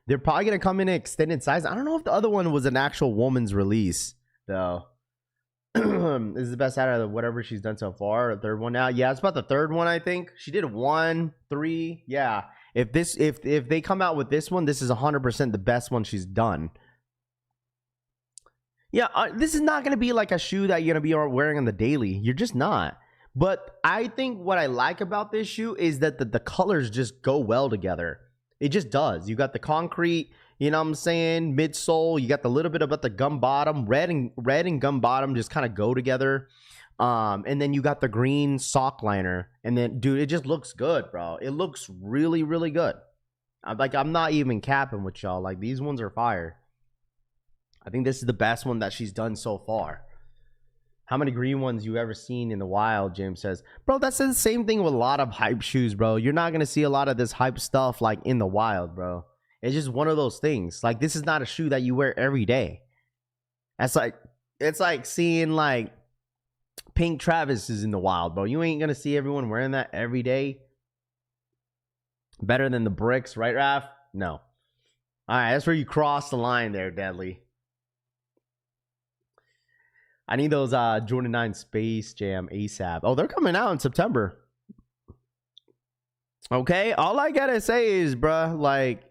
S3: They're probably going to come in extended size. I don't know if the other one was an actual woman's release, though. This is the best out of whatever she's done so far. The third one now. Yeah, it's about the third one, I think. She did 1, 3. Yeah. If they come out with this one, this is 100% the best one she's done. Yeah, this is not going to be like a shoe that you're going to be wearing on the daily. You're just not. But I think what I like about this shoe is that the colors just go well together. It just does. You got the concrete, you know what I'm saying, midsole. You got the little bit about the gum bottom. Red and gum bottom just kind of go together. And then you got the green sock liner. And then, dude, it just looks good, bro. It looks really, really good. I'm not even capping with y'all. Like, these ones are fire. I think this is the best one that she's done so far. How many green ones you ever seen in the wild, James says. Bro, that's the same thing with a lot of hype shoes, bro. You're not going to see a lot of this hype stuff, like, in the wild, bro. It's just one of those things. Like, this is not a shoe that you wear every day. It's like seeing, like, pink Travis's in the wild, bro. You ain't going to see everyone wearing that every day. Better than the bricks, right, Raph? No. All right, that's where you cross the line there, Deadly. I need those Jordan 9 Space Jam ASAP. Oh, they're coming out in September. Okay, all I gotta say is, bruh, like,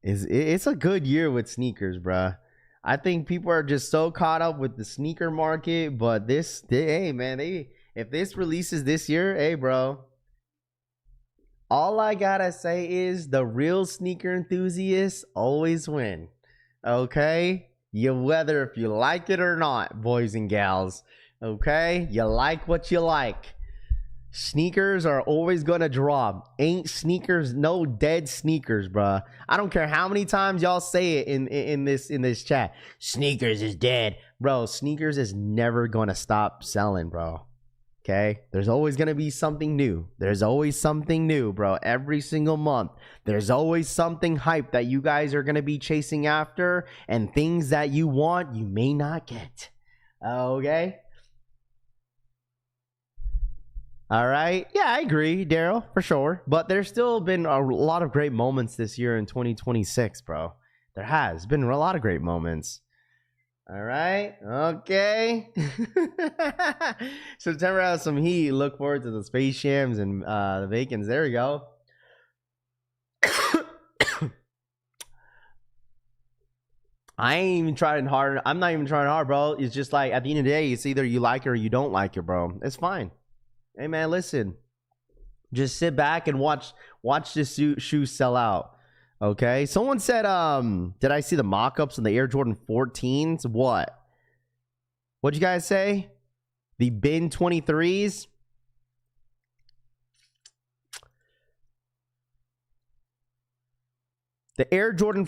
S3: it's a good year with sneakers, bruh. I think people are just so caught up with the sneaker market, but hey, man, if this releases this year, hey, bro, all I gotta say is the real sneaker enthusiasts always win. Okay? Whether if you like it or not, boys and gals. Okay? You like what you like. Sneakers are always gonna drop. Ain't sneakers no dead sneakers, bruh. I don't care how many times y'all say it in this chat. Sneakers is dead. Bro, sneakers is never gonna stop selling, bro. Okay? There's always gonna be something new. There's always something new, bro. Every single month. There's always something hype that you guys are gonna be chasing after, and things that you want you may not get. Okay? All right. Yeah, I agree, Daryl, for sure. But there's still been a lot of great moments this year in 2026, bro. There has been a lot of great moments. All right. Okay. September has some heat. Look forward to the Space Jams and the Bacons. There we go. I ain't even trying hard. I'm not even trying hard, bro. It's just like at the end of the day, it's either you like it or you don't like it, bro. It's fine. Hey, man, listen. Just sit back and watch this shoe sell out. Okay, someone said, did I see the mock-ups on the Air Jordan 14s? What'd you guys say? The bin 23s? The Air Jordan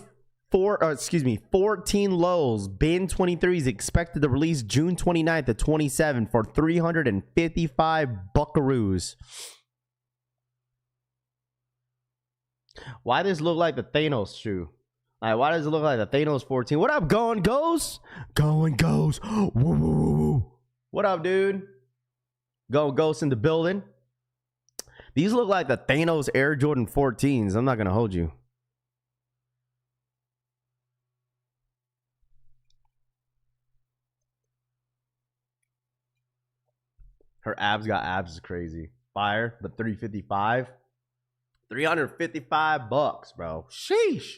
S3: 14 lows, bin 23s expected to release June 29th to 27 for 355 buckaroos. Why does it look like the Thanos shoe? Like, why does it look like the Thanos 14? What up, Going Ghost? Going Ghost. Woo, woo, woo, woo. What up, dude? Going Ghost in the building. These look like the Thanos Air Jordan 14s. I'm not going to hold you. Her abs got abs is crazy. Fire, but 355. 355 bucks, bro. Sheesh.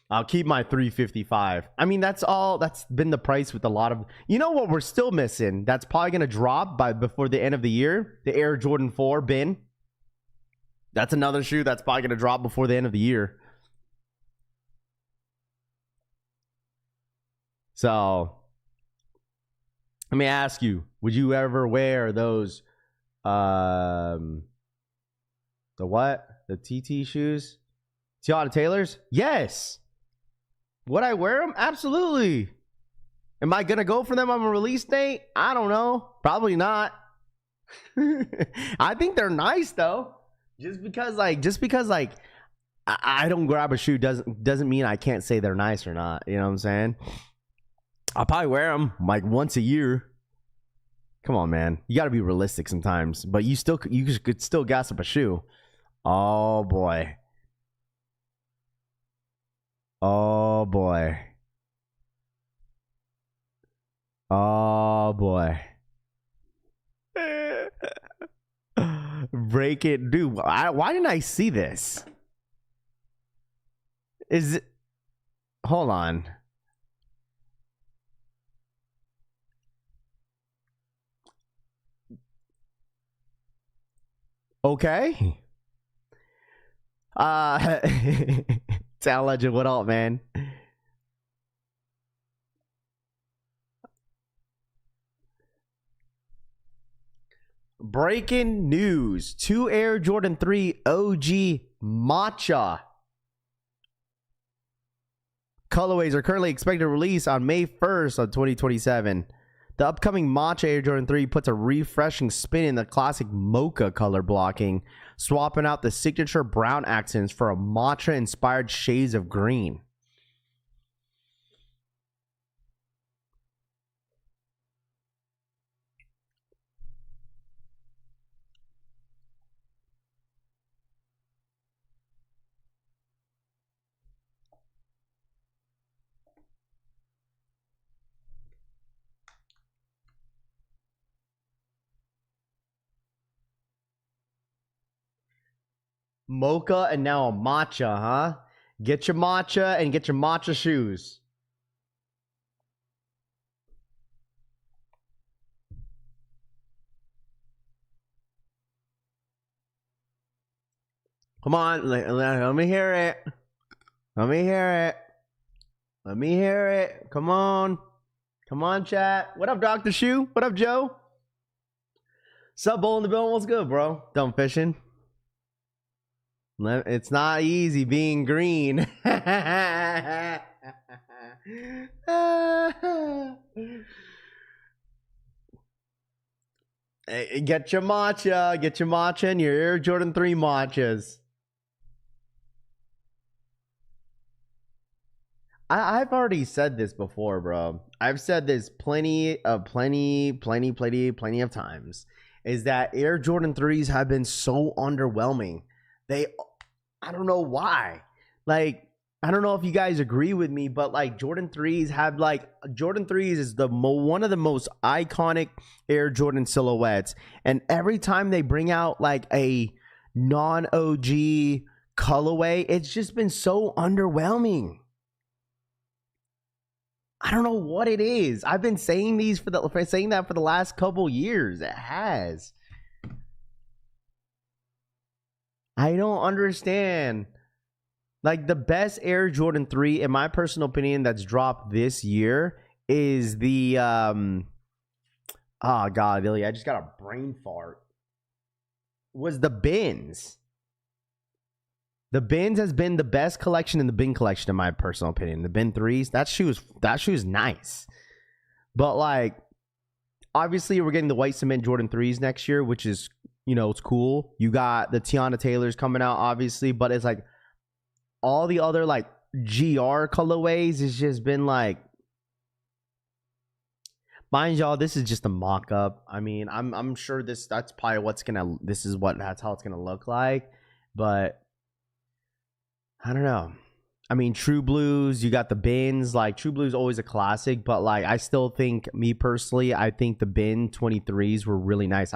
S3: I'll keep my 355. I mean, that's been the price with a lot of, you know what we're still missing? That's probably going to drop before the end of the year. The Air Jordan 4 bin. That's another shoe that's probably going to drop before the end of the year. So, let me ask you, would you ever wear those, the what? The TT shoes? Tiana Taylors? Yes. Would I wear them? Absolutely. Am I going to go for them on a release date? I don't know. Probably not. I think they're nice though. Just because I don't grab a shoe doesn't mean I can't say they're nice or not. You know what I'm saying? I'll probably wear them like once a year. Come on, man. You got to be realistic sometimes, but you could still gas up a shoe. Oh boy. Oh boy. Oh boy. Break it, dude. Why didn't I see this? Is it? Hold on. Okay. Sound Legend, what up, man? Breaking news. 2 Air Jordan 3 OG Matcha colorways are currently expected to release on May 1st of 2027. The upcoming Matcha Air Jordan 3 puts a refreshing spin in the classic mocha color blocking, swapping out the signature brown accents for a matcha-inspired shades of green. Mocha and now a matcha, huh? Get your matcha and get your matcha shoes. Come on, let me hear it. Let me hear it. Let me hear it. Come on. Come on, chat. What up, Dr. Shoe? What up, Joe? Sup, Bull in the Bill? What's good, bro? Dumb fishing. It's not easy being green. Get your matcha. Get your matcha and your Air Jordan 3 matchas. I've already said this before, bro. I've said this plenty of times. Is that Air Jordan 3s have been so underwhelming. I don't know why. Like, I don't know if you guys agree with me, but like Jordan 3s is one of the most iconic Air Jordan silhouettes. And every time they bring out like a non-OG colorway, it's just been so underwhelming. I don't know what it is. I've been saying that for the last couple years. It has. I don't understand. Like, the best Air Jordan 3, in my personal opinion, that's dropped this year is the oh god, Ilya, I just got a brain fart. Was the Bins. The Bins has been the best collection in the Bin collection, in my personal opinion. The Bin 3s, that shoe is nice. But like, obviously we're getting the white cement Jordan 3s next year, which is, you know, it's cool. You got the Tiana Taylors coming out, obviously, but it's like all the other like GR colorways has just been like, mind y'all, this is just a mock-up. I mean, I'm sure that's probably that's how it's gonna look like, but I don't know. I mean, True Blues, you got the Bins. Like, True Blues always a classic, but like, I still think, me personally, I think the Bin 23s were really nice.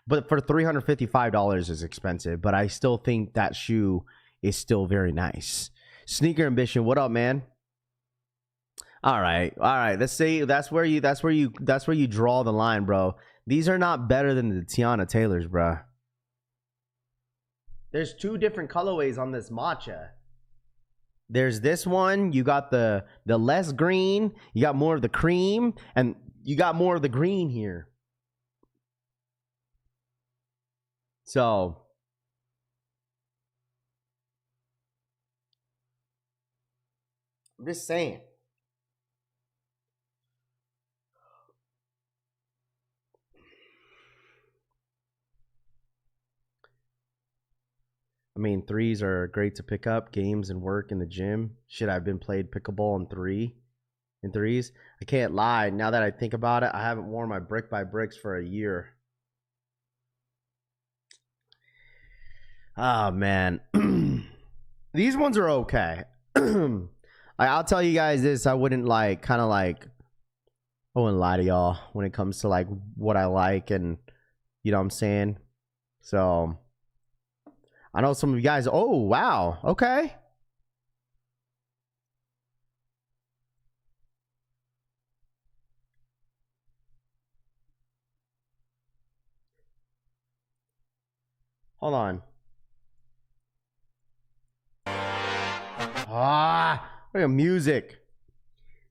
S3: But for $355 is expensive, but I still think that shoe is still very nice. Sneaker Ambition, what up, man? All right. Let's say that's where you draw the line, bro. These are not better than the Tiana Taylors, bro. There's 2 different colorways on this matcha. There's this one. You got the less green. You got more of the cream, and you got more of the green here. So, I'm just saying. I mean, 3s are great to pick up games and work in the gym. Shit, I've been played pickleball in 3, in threes. I can't lie. Now that I think about it, I haven't worn my brick by bricks for a year. Oh man. These ones are okay. I'll tell you guys this. I wouldn't I wouldn't lie to y'all when it comes to like what I like, and you know what I'm saying? So I know some of you guys, oh wow, okay. Hold on. Look at music.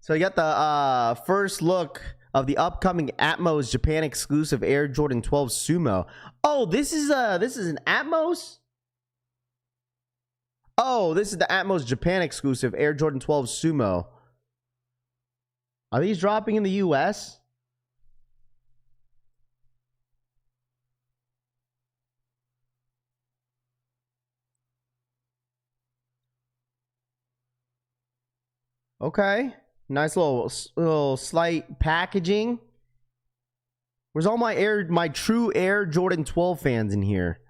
S3: So you got the first look of the upcoming Atmos Japan exclusive Air Jordan 12 Sumo. Oh, this is an Atmos? Oh, this is the Atmos Japan exclusive Air Jordan 12 Sumo. Are these dropping in the US? Okay. Nice little slight packaging. Where's all my true Air Jordan 12 fans in here?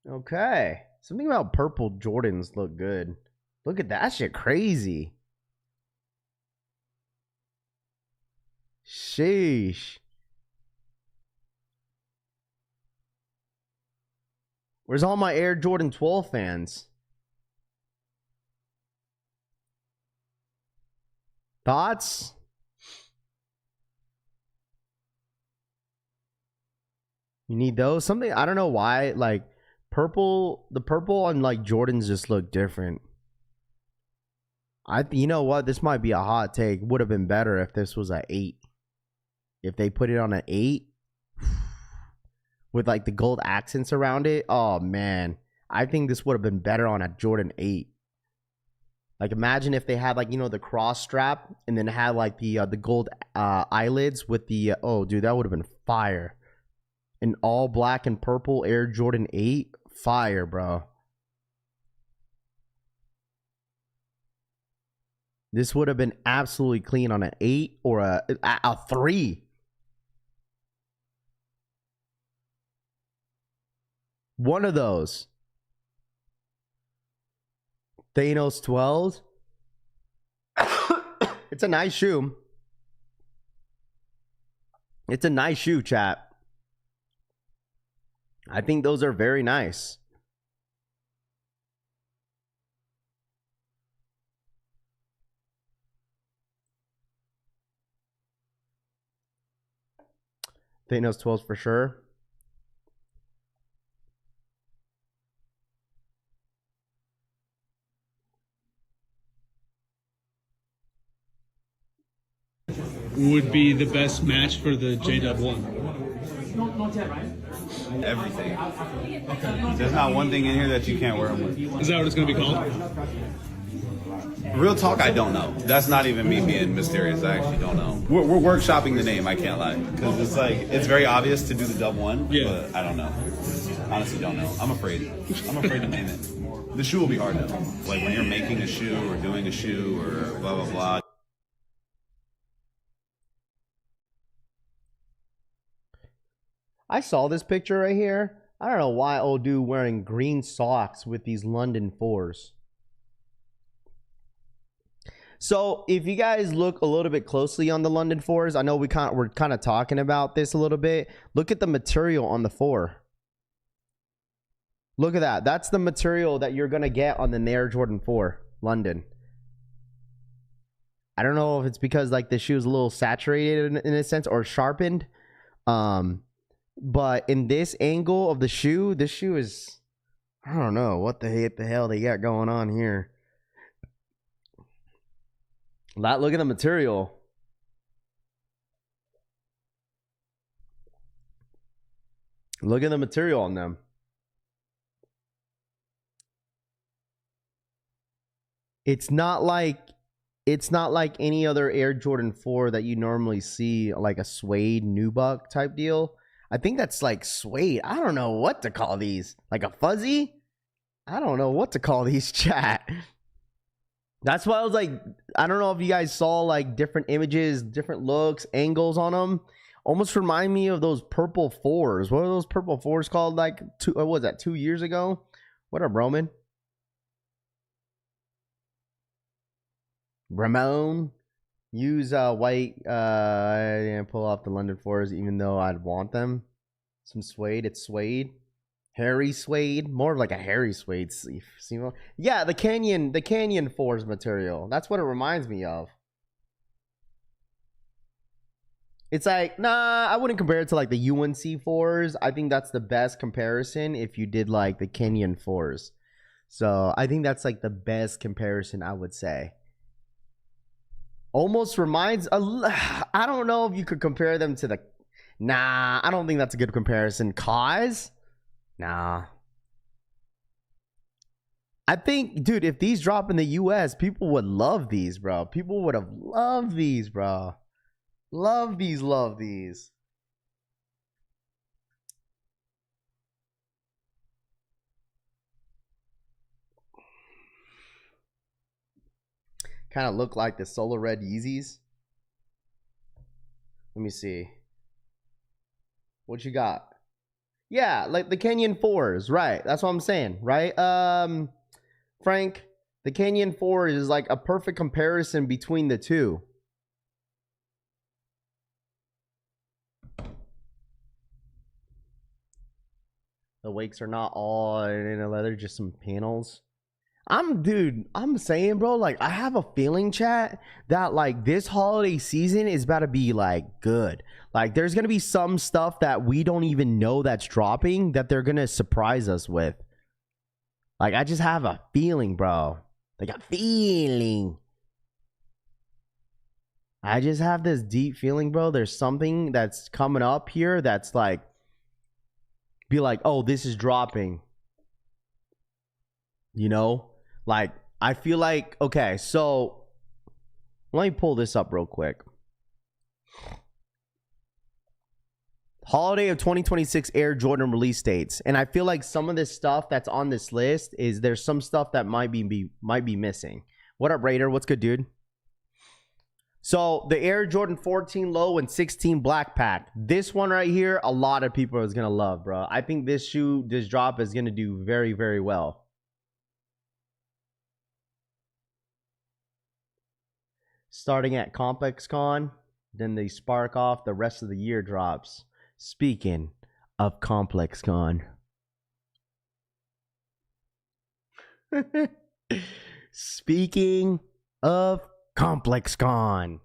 S3: Okay. Something about purple Jordans look good. Look at that shit, crazy. Sheesh. Where's all my Air Jordan 12 fans? Thoughts? You need those? Something, I don't know why, like purple, the purple on like Jordans just look different. You know what? This might be a hot take. Would have been better if this was an 8. If they put it on an 8 with like the gold accents around it. Oh man, I think this would have been better on a Jordan 8. Like imagine if they had like, you know, the cross strap and then had like the gold eyelids with the oh dude, that would have been fire. An all black and purple Air Jordan 8, fire, bro. This would have been absolutely clean on an 8 or a 3. One of those. Thanos 12s. It's a nice shoe. It's a nice shoe, chat. I think those are very nice. Thanos 12s for sure.
S7: Would be the best match for the JW1?
S8: Everything. There's not one thing in here that you can't wear them with.
S7: Is that what it's going to be called?
S8: Real talk, I don't know. That's not even me being mysterious. I actually don't know. We're workshopping the name. I can't lie, because it's like it's very obvious to do the dub one, but I don't know. Honestly, don't know. I'm afraid. I'm afraid to name it. The shoe will be hard though. Like when you're making a shoe or doing a shoe or blah blah blah.
S3: I saw this picture right here. I don't know why old dude wearing green socks with these London 4s. So if you guys look a little bit closely on the London 4s, I know we're kind of talking about this a little bit. Look at the material on the 4. Look at that. That's the material that you're going to get on the Air Jordan 4 London. I don't know if it's because like the shoe is a little saturated in a sense or sharpened. But in this angle of the shoe, this shoe is, I don't know what the hell they got going on here. Look at the material. Look at the material on them. It's not like any other Air Jordan 4 that you normally see, like a suede nubuck type deal. I think that's like suede. I don't know what to call these. Like a fuzzy? I don't know what to call these, chat. That's why I was like, I don't know if you guys saw like different images, different looks, angles on them. Almost remind me of those purple 4s. What are those purple 4s called? Like, what was that, 2 years ago? What up, Roman? Ramon? Use white and pull off the London 4s, even though I'd want them. Some suede. It's suede. Hairy suede. More of like a hairy suede. Yeah, the Canyon 4s material. That's what it reminds me of. It's like, nah, I wouldn't compare it to like the UNC 4s. I think that's the best comparison if you did like the Canyon 4s. So I think that's like the best comparison, I would say. Almost reminds, I don't know if you could compare them to the, nah, I don't think that's a good comparison. Cause, nah. I think, dude, if these drop in the US, people would love these, bro. People would have loved these, bro. Love these, love these. Kind of look like the Solar Red Yeezys. Let me see. What you got? Yeah, like the Canyon 4s, right? That's what I'm saying, right? Frank, the Canyon 4 is like a perfect comparison between the two. The wakes are not all in a leather, just some panels. I'm saying, bro, like, I have a feeling, chat, that like this holiday season is about to be like good. Like, there's gonna be some stuff that we don't even know that's dropping that they're gonna surprise us with. Like, I just have a feeling, bro. Like, a feeling. I just have this deep feeling, bro. There's something that's coming up here that's like, be like, oh, this is dropping. You know? Like, I feel like, okay, so let me pull this up real quick. Holiday of 2026 Air Jordan release dates. And I feel like some of this stuff that's on this list is there's some stuff that might be missing. What up, Raider? What's good, dude? So the Air Jordan 14 low and 16 black pack. This one right here, a lot of people is gonna love, bro. I think this drop is gonna do very, very well. Starting at ComplexCon, then they spark off the rest of the year drops. Speaking of ComplexCon. Speaking of ComplexCon.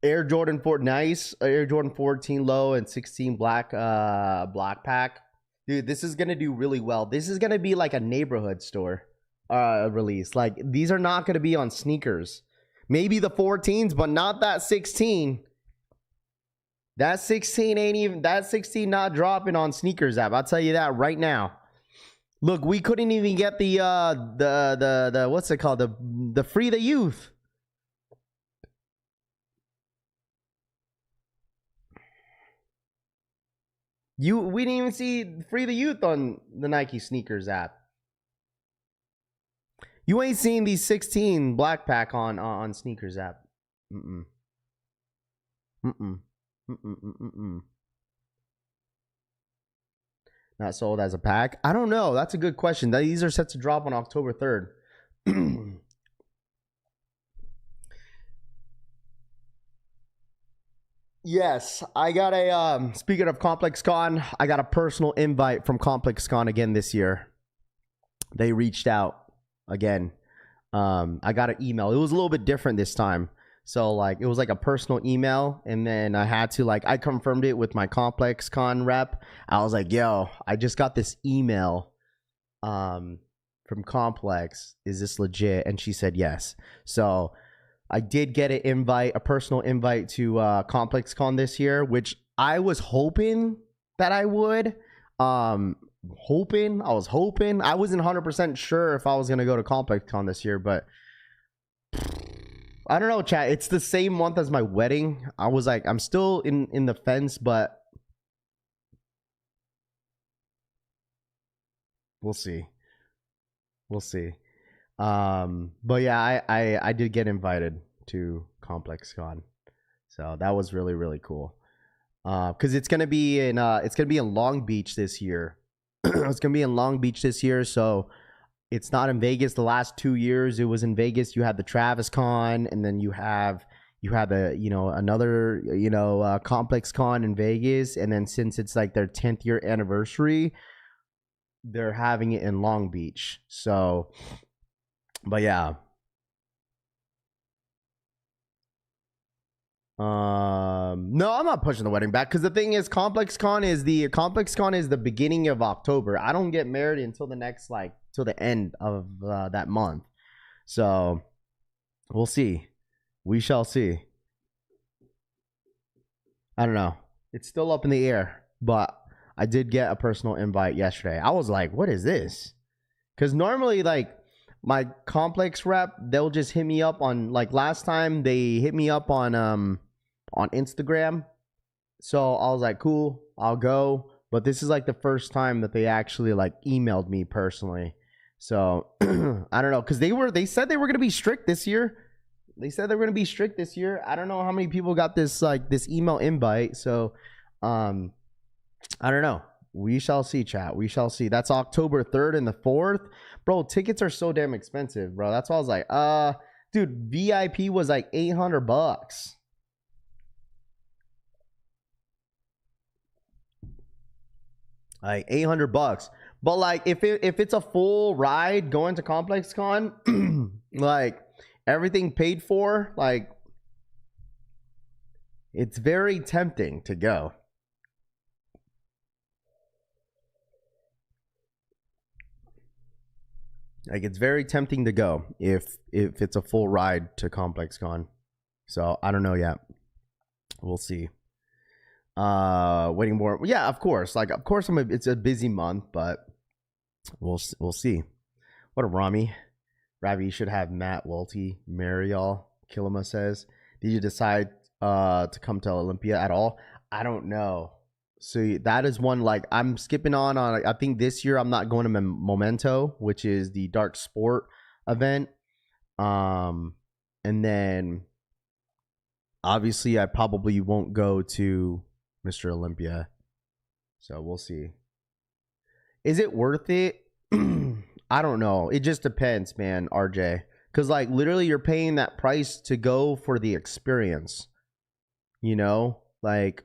S3: Air Jordan 4 nice. Air Jordan 14 low and 16 black pack. Dude, this is gonna do really well. This is gonna be like a neighborhood store release. Like, these are not gonna be on sneakers. Maybe the 14s, but not that 16. That 16 ain't even, that 16 not dropping on sneakers app. I'll tell you that right now. Look, we couldn't even get the what's it called? The Free the Youth. We didn't even see Free the Youth on the Nike sneakers app. You ain't seen these 16 black pack on sneakers app. Not sold as a pack. I don't know. That's a good question. These are set to drop on October 3rd. Yes, I got a speaking of ComplexCon, I got a personal invite from ComplexCon again this year. They reached out again. I got an email. It was a little bit different this time. So like, it was like a personal email, and then I had to like, I confirmed it with my ComplexCon rep. I was like, yo, I just got this email from Complex. Is this legit? And she said yes. So I did get an invite, a personal invite to ComplexCon this year, which I was hoping that I would. I was hoping. I wasn't 100% sure if I was going to go to ComplexCon this year, but I don't know, chat. It's the same month as my wedding. I was like, I'm still in the fence, but We'll see. We'll see. But yeah, I did get invited to Complex Con, so that was really really cool. Because it's gonna be in Long Beach this year. It's gonna be in Long Beach this year, so it's not in Vegas. The last 2 years it was in Vegas. You had the Travis Con, and then you had the another Complex Con in Vegas, and then since it's like their 10th year anniversary, they're having it in Long Beach. So, but yeah. No, I'm not pushing the wedding back because the thing is, Complex Con is the beginning of October. I don't get married until till the end of that month. So we'll see. We shall see. I don't know. It's still up in the air, but I did get a personal invite yesterday. I was like, what is this? Because normally, like, my Complex rep, they'll just hit me up on, like, last time they hit me up on Instagram. So I was like, cool, I'll go. But this is like the first time that they actually like emailed me personally. So I don't know, because they said they were gonna be strict this year. I don't know how many people got this email invite. So I don't know. We shall see, chat. We shall see. That's October 3rd and the 4th. Bro, tickets are so damn expensive, bro. That's why I was like, dude, VIP was like $800. Like $800. But like if it's a full ride going to Complex Con, like everything paid for, like it's very tempting to go. Like it's very tempting to go if it's a full ride to Complex Con. So I don't know yet. We'll see. Waiting more. Yeah, of course. Like of course it's a busy month, but we'll see. What a Rami. Ravi, you should have Matt Welty, Mariel, Kilima says. Did you decide to come to Olympia at all? I don't know. So that is one, like, I'm skipping on. I think this year I'm not going to Memento, which is the dark sport event. And then obviously I probably won't go to Mr. Olympia. So we'll see. Is it worth it? I don't know. It just depends, man, RJ. Because, like, literally you're paying that price to go for the experience. You know? Like,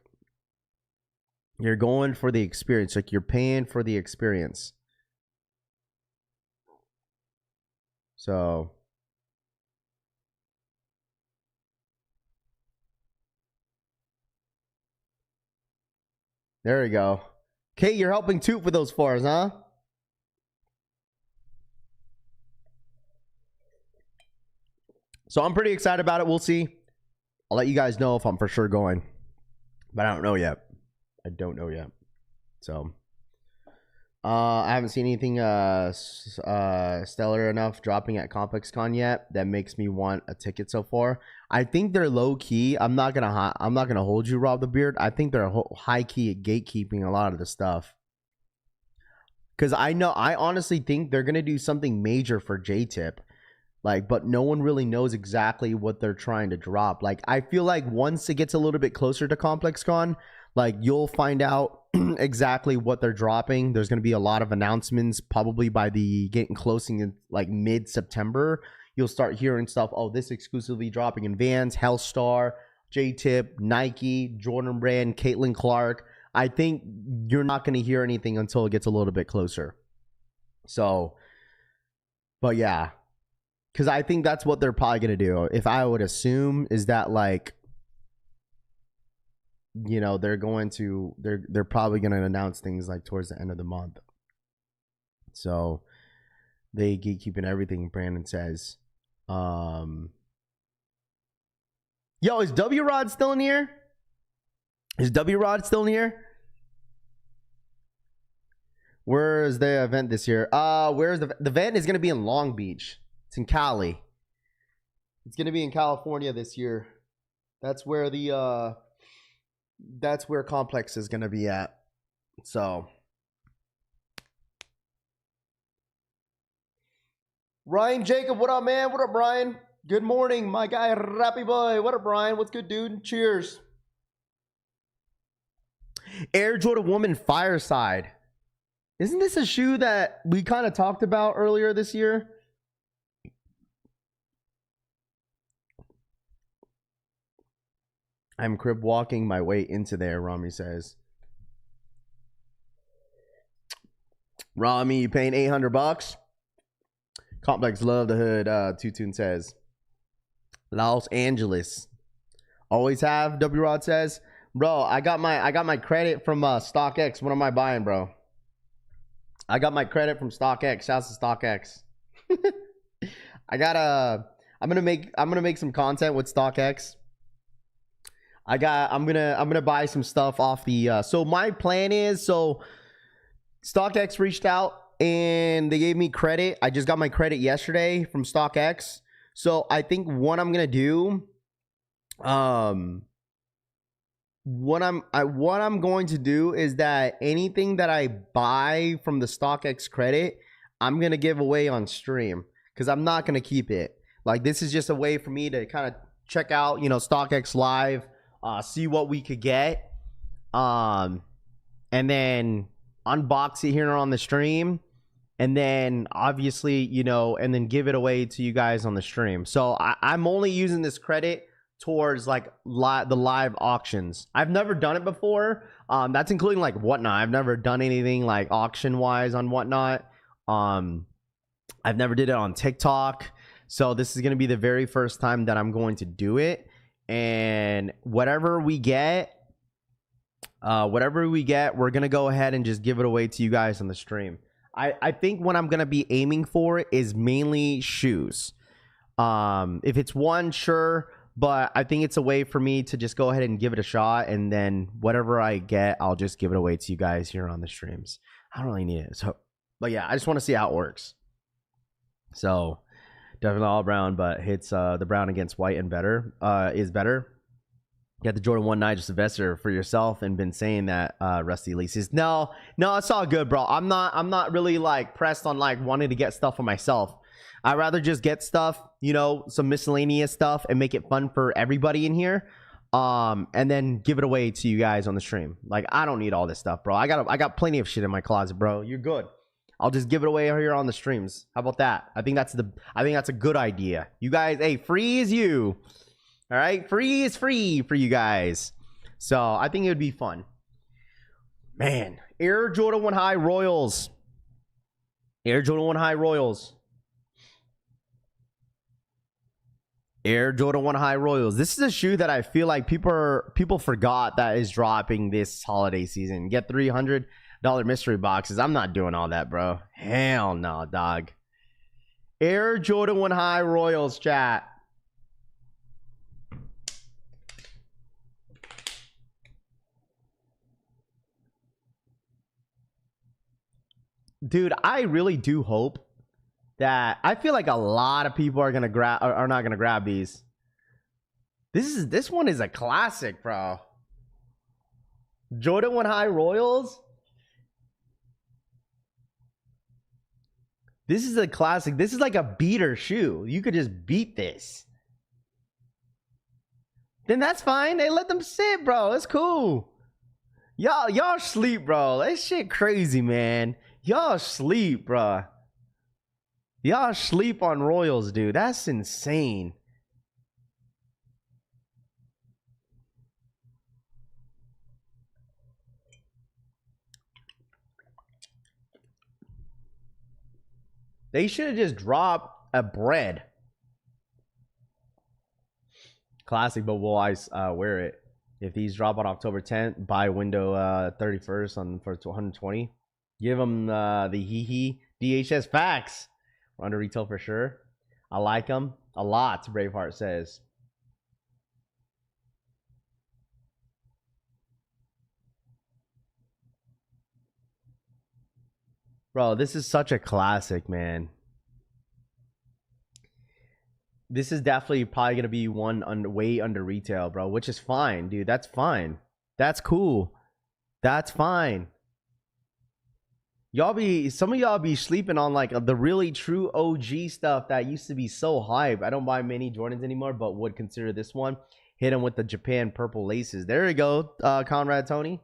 S3: you're going for the experience. Like, you're paying for the experience. So there we go. Kate, you're helping Toot with those fours, huh? So I'm pretty excited about it. We'll see. I'll let you guys know if I'm for sure going. But I don't know yet. So I haven't seen anything stellar enough dropping at Complex Con yet that makes me want a ticket so far. I think they're low key. I'm not gonna hold you, Rob the Beard. I think they're high key at gatekeeping a lot of the stuff. Because I honestly think they're gonna do something major for J-Tip. Like, but no one really knows exactly what they're trying to drop. Like, I feel like once it gets a little bit closer to Complex Con, like, you'll find out exactly what they're dropping. There's going to be a lot of announcements probably by getting closing in like mid-September. You'll start hearing stuff. Oh, this exclusively dropping in Vans, Hellstar, J-Tip, Nike, Jordan Brand, Caitlin Clark. I think you're not going to hear anything until it gets a little bit closer. So, but yeah. Because I think that's what they're probably going to do. If I would assume is that, like, you know, they're probably going to announce things like towards the end of the month. So they keeping everything, Brandon says. Yo, is W Rod still in here? Where is the event this year? Where's the event is going to be in Long Beach. It's in Cali. It's going to be in California this year. That's where Complex is going to be at. So Ryan Jacob, what up, man? What up, Brian? Good morning, my guy, Rappy Boy. What up, Brian? What's good, dude? Cheers. Air Jordan Woman Fireside. Isn't this a shoe that we kind of talked about earlier this year? I'm crib walking my way into there, Rami says. Rami, you paying $800? Complex love the hood, Tutun says. Los Angeles. Always have, W Rod says. Bro, I got my credit from StockX. What am I buying, bro? I got my credit from StockX. Shouts to StockX. I'm gonna make some content with StockX. I'm gonna buy some stuff off the so my plan is, so StockX reached out and they gave me credit. I just got my credit yesterday from StockX. So I think what I'm gonna do, what I'm going to do is that anything that I buy from the StockX credit, I'm gonna give away on stream because I'm not gonna keep it. Like, this is just a way for me to kind of check out, you know, StockX live, see what we could get, and then unbox it here on the stream, and then obviously, you know, and then give it away to you guys on the stream. So I'm only using this credit towards like the live auctions. I've never done it before. That's including like Whatnot. I've never done anything like auction wise on Whatnot. I've never did it on TikTok. So this is going to be the very first time that I'm going to do it. And whatever we get, we're going to go ahead and just give it away to you guys on the stream. I think what I'm going to be aiming for is mainly shoes. If it's one, sure. But I think it's a way for me to just go ahead and give it a shot. And then whatever I get, I'll just give it away to you guys here on the streams. I don't really need it. So, but yeah, I just want to see how it works. So definitely all brown, but hits the brown against white and better is better. Get the Jordan 1 Nigel Sylvester for yourself and been saying that, Rusty Leases. No, it's all good, bro. I'm not really like pressed on like wanting to get stuff for myself. I'd rather just get stuff, you know, some miscellaneous stuff and make it fun for everybody in here. And then give it away to you guys on the stream. Like, I don't need all this stuff, bro. I got plenty of shit in my closet, bro. You're good. I'll just give it away here on the streams. How about that? I think that's a good idea. You guys, hey, free is you. All right, free is free for you guys. So I think it would be fun. Man, Air Jordan 1 High Royals. Air Jordan 1 High Royals. Air Jordan 1 High Royals. This is a shoe that I feel like people forgot that is dropping this holiday season. Get $300 mystery boxes. I'm not doing all that, bro. Hell no, dog. Air Jordan 1 High Royals, chat. Dude, I really do hope that, I feel like a lot of people are not gonna grab these. This one is a classic, bro. Jordan 1 High Royals. This is a classic. This is like a beater shoe. You could just beat this. Then that's fine. They let them sit, bro. It's cool. Y'all sleep, bro. That shit crazy, man. Y'all sleep, bro. Y'all sleep on Royals, dude. That's insane. They should have just dropped a bread. Classic, but will I wear it? If these drop on October 10th, buy window 31st for 120. Give them the hee DHS facts. We're under retail for sure. I like them a lot, Braveheart says. Bro, this is such a classic, man. This is definitely probably going to be one way under retail, bro, which is fine, dude. That's fine. That's cool. That's fine. Some of y'all be sleeping on like the really true OG stuff that used to be so hype. I don't buy many Jordans anymore, but would consider this one. Hit him with the Japan purple laces. There you go, Conrad Tony.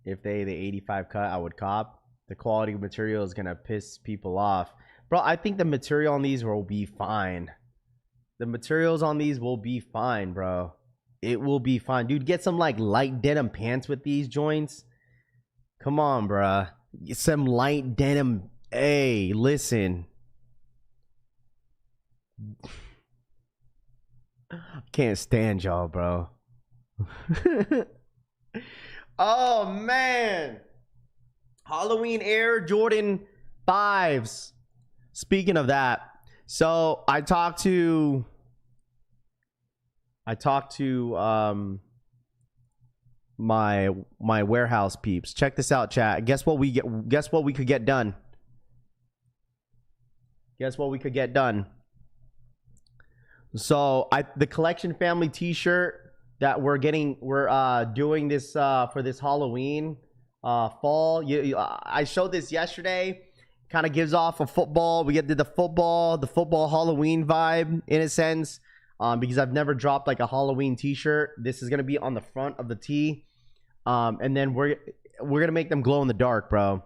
S3: If the 85 cut, I would cop. The quality of material is gonna piss people off, bro. I think the material on these will be fine. The materials on these will be fine, bro. It will be fine, dude. Get some like light denim pants with these joints. Come on, bruh. Get some light denim. Hey, listen. Can't stand y'all, bro. Oh man, Halloween Air Jordan 5s. Speaking of that, so I talked to my warehouse peeps. Check this out, chat. Guess what we could get done. Guess what we could get done. So the Collection Family T-shirt that we're doing this for this Halloween fall. I showed this yesterday. Kind of gives off a football. We did the football Halloween vibe in a sense. Because I've never dropped like a Halloween T-shirt. This is gonna be on the front of the tee, and then we're gonna make them glow in the dark, bro.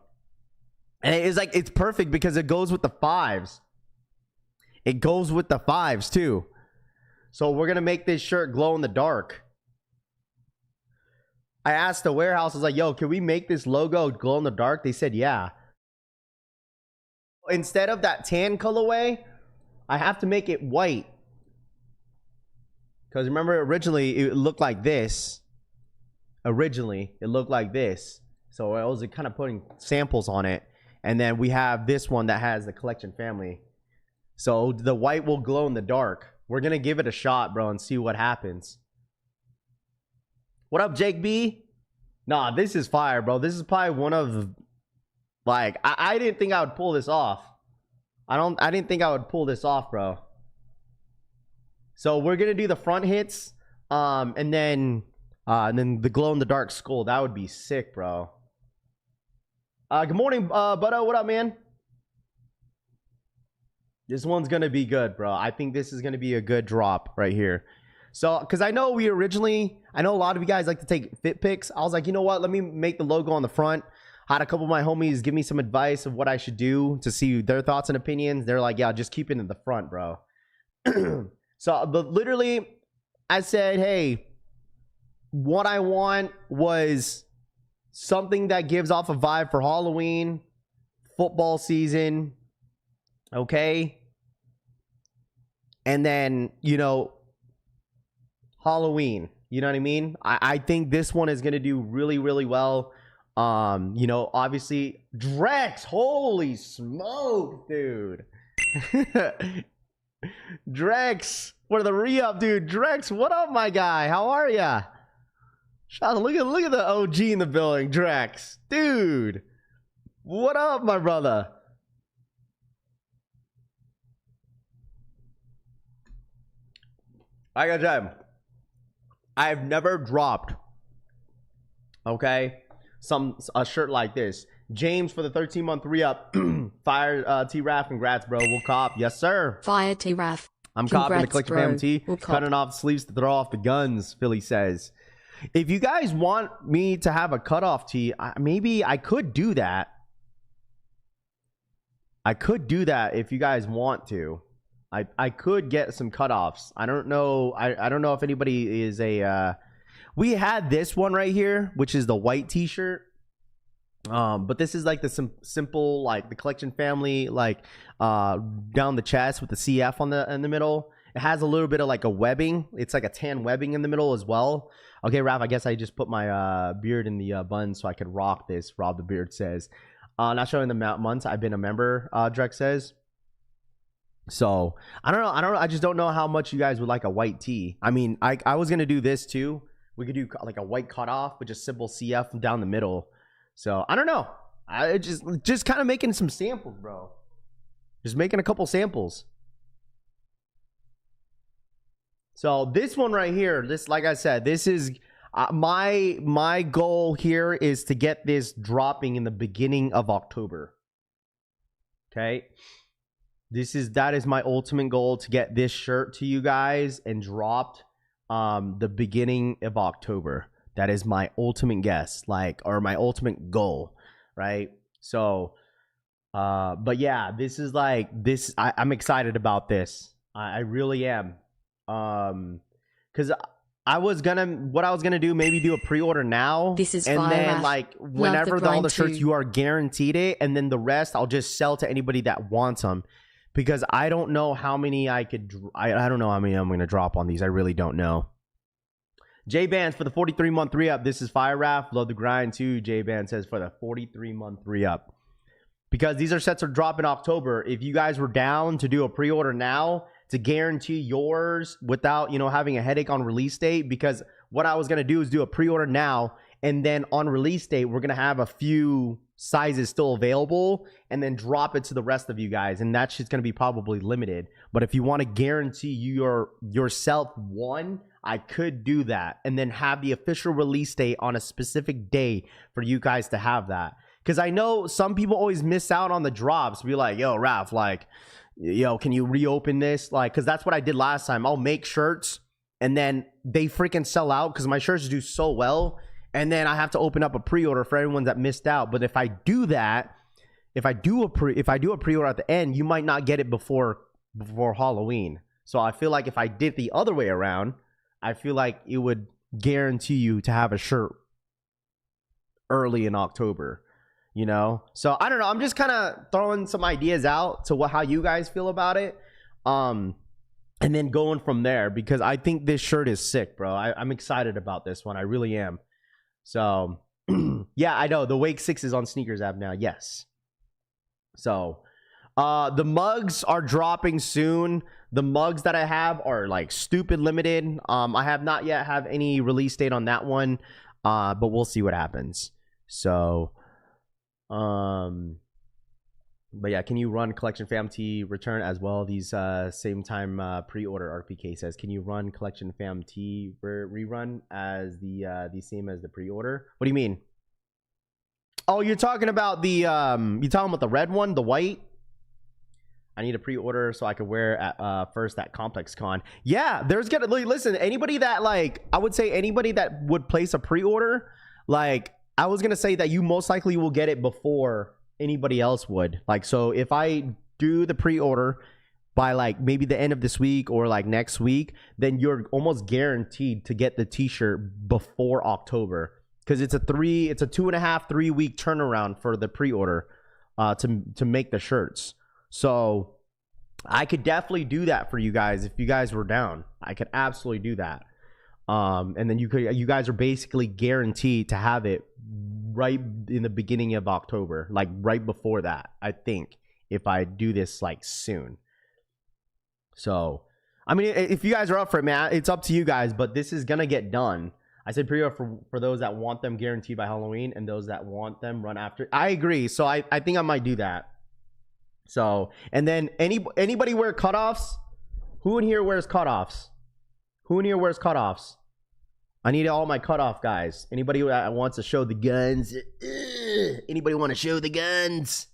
S3: And it's perfect because it goes with the 5s. It goes with the 5s too. So we're gonna make this shirt glow in the dark. I asked the warehouse, I was like, "Yo, can we make this logo glow in the dark?" They said, "Yeah." Instead of that tan colorway, I have to make it white. Because remember, originally it looked like this. So I was kind of putting samples on it. And then we have this one that has the Collection Family. So the white will glow in the dark. We're going to give it a shot, bro, and see what happens. What up, Jake B? Nah, this is fire, bro. This is probably one of, like, I didn't think I would pull this off. I didn't think I would pull this off, bro. So we're gonna do the front hits, and then the glow in the dark skull. That would be sick, bro. Good morning, Butto. What up, man? This one's gonna be good, bro. I think this is gonna be a good drop right here. So, because I know a lot of you guys like to take fit pics. I was like, you know what? Let me make the logo on the front. I had a couple of my homies give me some advice of what I should do to see their thoughts and opinions. They're like, yeah, just keep it in the front, bro. So, but literally, I said, hey, what I want was something that gives off a vibe for Halloween, football season, okay? And then, Halloween, you know what I mean? I think this one is going to do really, really well. Obviously, Drex, holy smoke, dude. Drex, what are the re-up, dude? Drex, what up, my guy? How are ya? Look at the OG in the building, Drex, dude. What up, my brother? I gotta tell you, I've never dropped, okay, a shirt like this. James for the 13-month re-up. Fire T-Raf, congrats, bro. We'll cop. Yes, sir.
S5: Fire T-Raf.
S3: I'm copping the Collection Family tee. Cutting off sleeves to throw off the guns, Philly says. If you guys want me to have a cutoff tee, maybe I could do that. I could do that if you guys want to. I could get some cutoffs. I don't know. I don't know if anybody is a... we had this one right here, which is the white t-shirt. But this is like the simple, like the Collection Family, like down the chest with the CF in the middle. It has a little bit of like a webbing. It's like a tan webbing in the middle as well. Okay, Raph, I guess I just put my beard in the bun so I could rock this. Rob the Beard says. Not showing the months I've been a member, Drex says. So I don't know. I just don't know how much you guys would like a white tee. I mean, I was gonna do this too. We could do like a white cutoff with just simple CF down the middle. So I don't know. I just kind of making some samples, bro. Just making a couple samples. So this one right here, this, like I said, this is my goal here is to get this dropping in the beginning of October. Okay, that is my ultimate goal, to get this shirt to you guys and dropped the beginning of October. That is my ultimate guess, or my ultimate goal, right? So but yeah, this is this. I'm excited about this. I really am. Because what I was gonna do, maybe do a pre-order now.
S5: This is
S3: and
S5: fire
S3: then
S5: Raf.
S3: whenever
S5: Love the
S3: all the
S5: grind
S3: shirts,
S5: too.
S3: you are guaranteed it, and then the rest I'll just sell to anybody that wants them. Because I don't know how many I could. I don't know how many I'm gonna drop on these. I really don't know. J Bands for the 43-month re-up. This is Fire Raf. Love the grind too. J Band says for the 43-month re-up. Because these sets are dropping October. If you guys were down to do a pre-order now to guarantee yours without, having a headache on release date, because what I was going to do is do a pre-order now, and then on release date, we're going to have a few sizes still available and then drop it to the rest of you guys. And that shit's going to be probably limited. But if you want to guarantee yourself one, I could do that and then have the official release date on a specific day for you guys to have that. Because I know some people always miss out on the drops. Be like, yo, Raf, can you reopen this? Because that's what I did last time. I'll make shirts and then they freaking sell out because my shirts do so well. And then I have to open up a pre-order for everyone that missed out. But if I do that, if I do a pre-order at the end, you might not get it before Halloween. So I feel like if I did the other way around, I feel like it would guarantee you to have a shirt early in October. So I don't know. I'm just kind of throwing some ideas out to how you guys feel about it. And then going from there, because I think this shirt is sick, bro. I'm excited about this one. I really am. So yeah, I know the Wake 6 is on Sneakers app now. Yes. So the mugs are dropping soon. The mugs that I have are stupid limited. I have not yet have any release date on that one. But we'll see what happens. So but yeah, can you run Collection Fam T return as well? These same time pre-order, RPK says, can you run Collection Fam T rerun as the same as the pre-order? What do you mean? Oh, you're talking about the the red one, the white? I need a pre-order so I can wear at first at Complex Con. Yeah, there's gonna listen, anybody that I would say anybody that would place a pre-order, I was gonna say that you most likely will get it before anybody else would. So if I do the pre-order by maybe the end of this week or next week, then you're almost guaranteed to get the t-shirt before October, because it's a 2.5-3 week turnaround for the pre-order to make the shirts. So I could definitely do that for you guys if you guys were down. I could absolutely do that. And then you guys are basically guaranteed to have it right in the beginning of October, right before that, I think, if I do this soon. So I mean, if you guys are up for it, man, it's up to you guys, but this is gonna get done. I said pre-order for those that want them guaranteed by Halloween, and those that want them run after. I agree. So I think I might do that. So, and then anybody wear cutoffs? Who in here wears cutoffs? Who in here wears cutoffs? I need all my cutoff guys. Anybody that wants to show the guns? Anybody want to show the guns?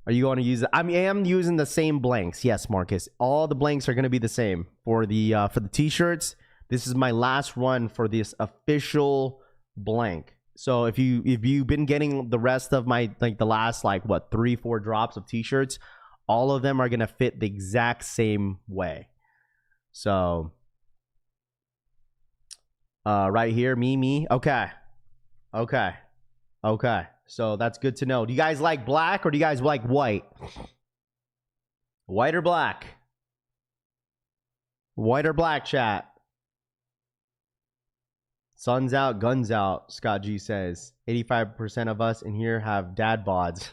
S3: Are you going to use it? I am using the same blanks. Yes, Marcus. All the blanks are going to be the same for the t-shirts. This is my last run for this official blank. So if you've been getting the rest of my the last 3-4 drops of t-shirts, all of them are going to fit the exact same way. So right here, me. Okay. So that's good to know. Do you guys like black or do you guys like white? White or black? White or black, chat? Sun's out, guns out, Scott G says. 85% of us in here have dad bods.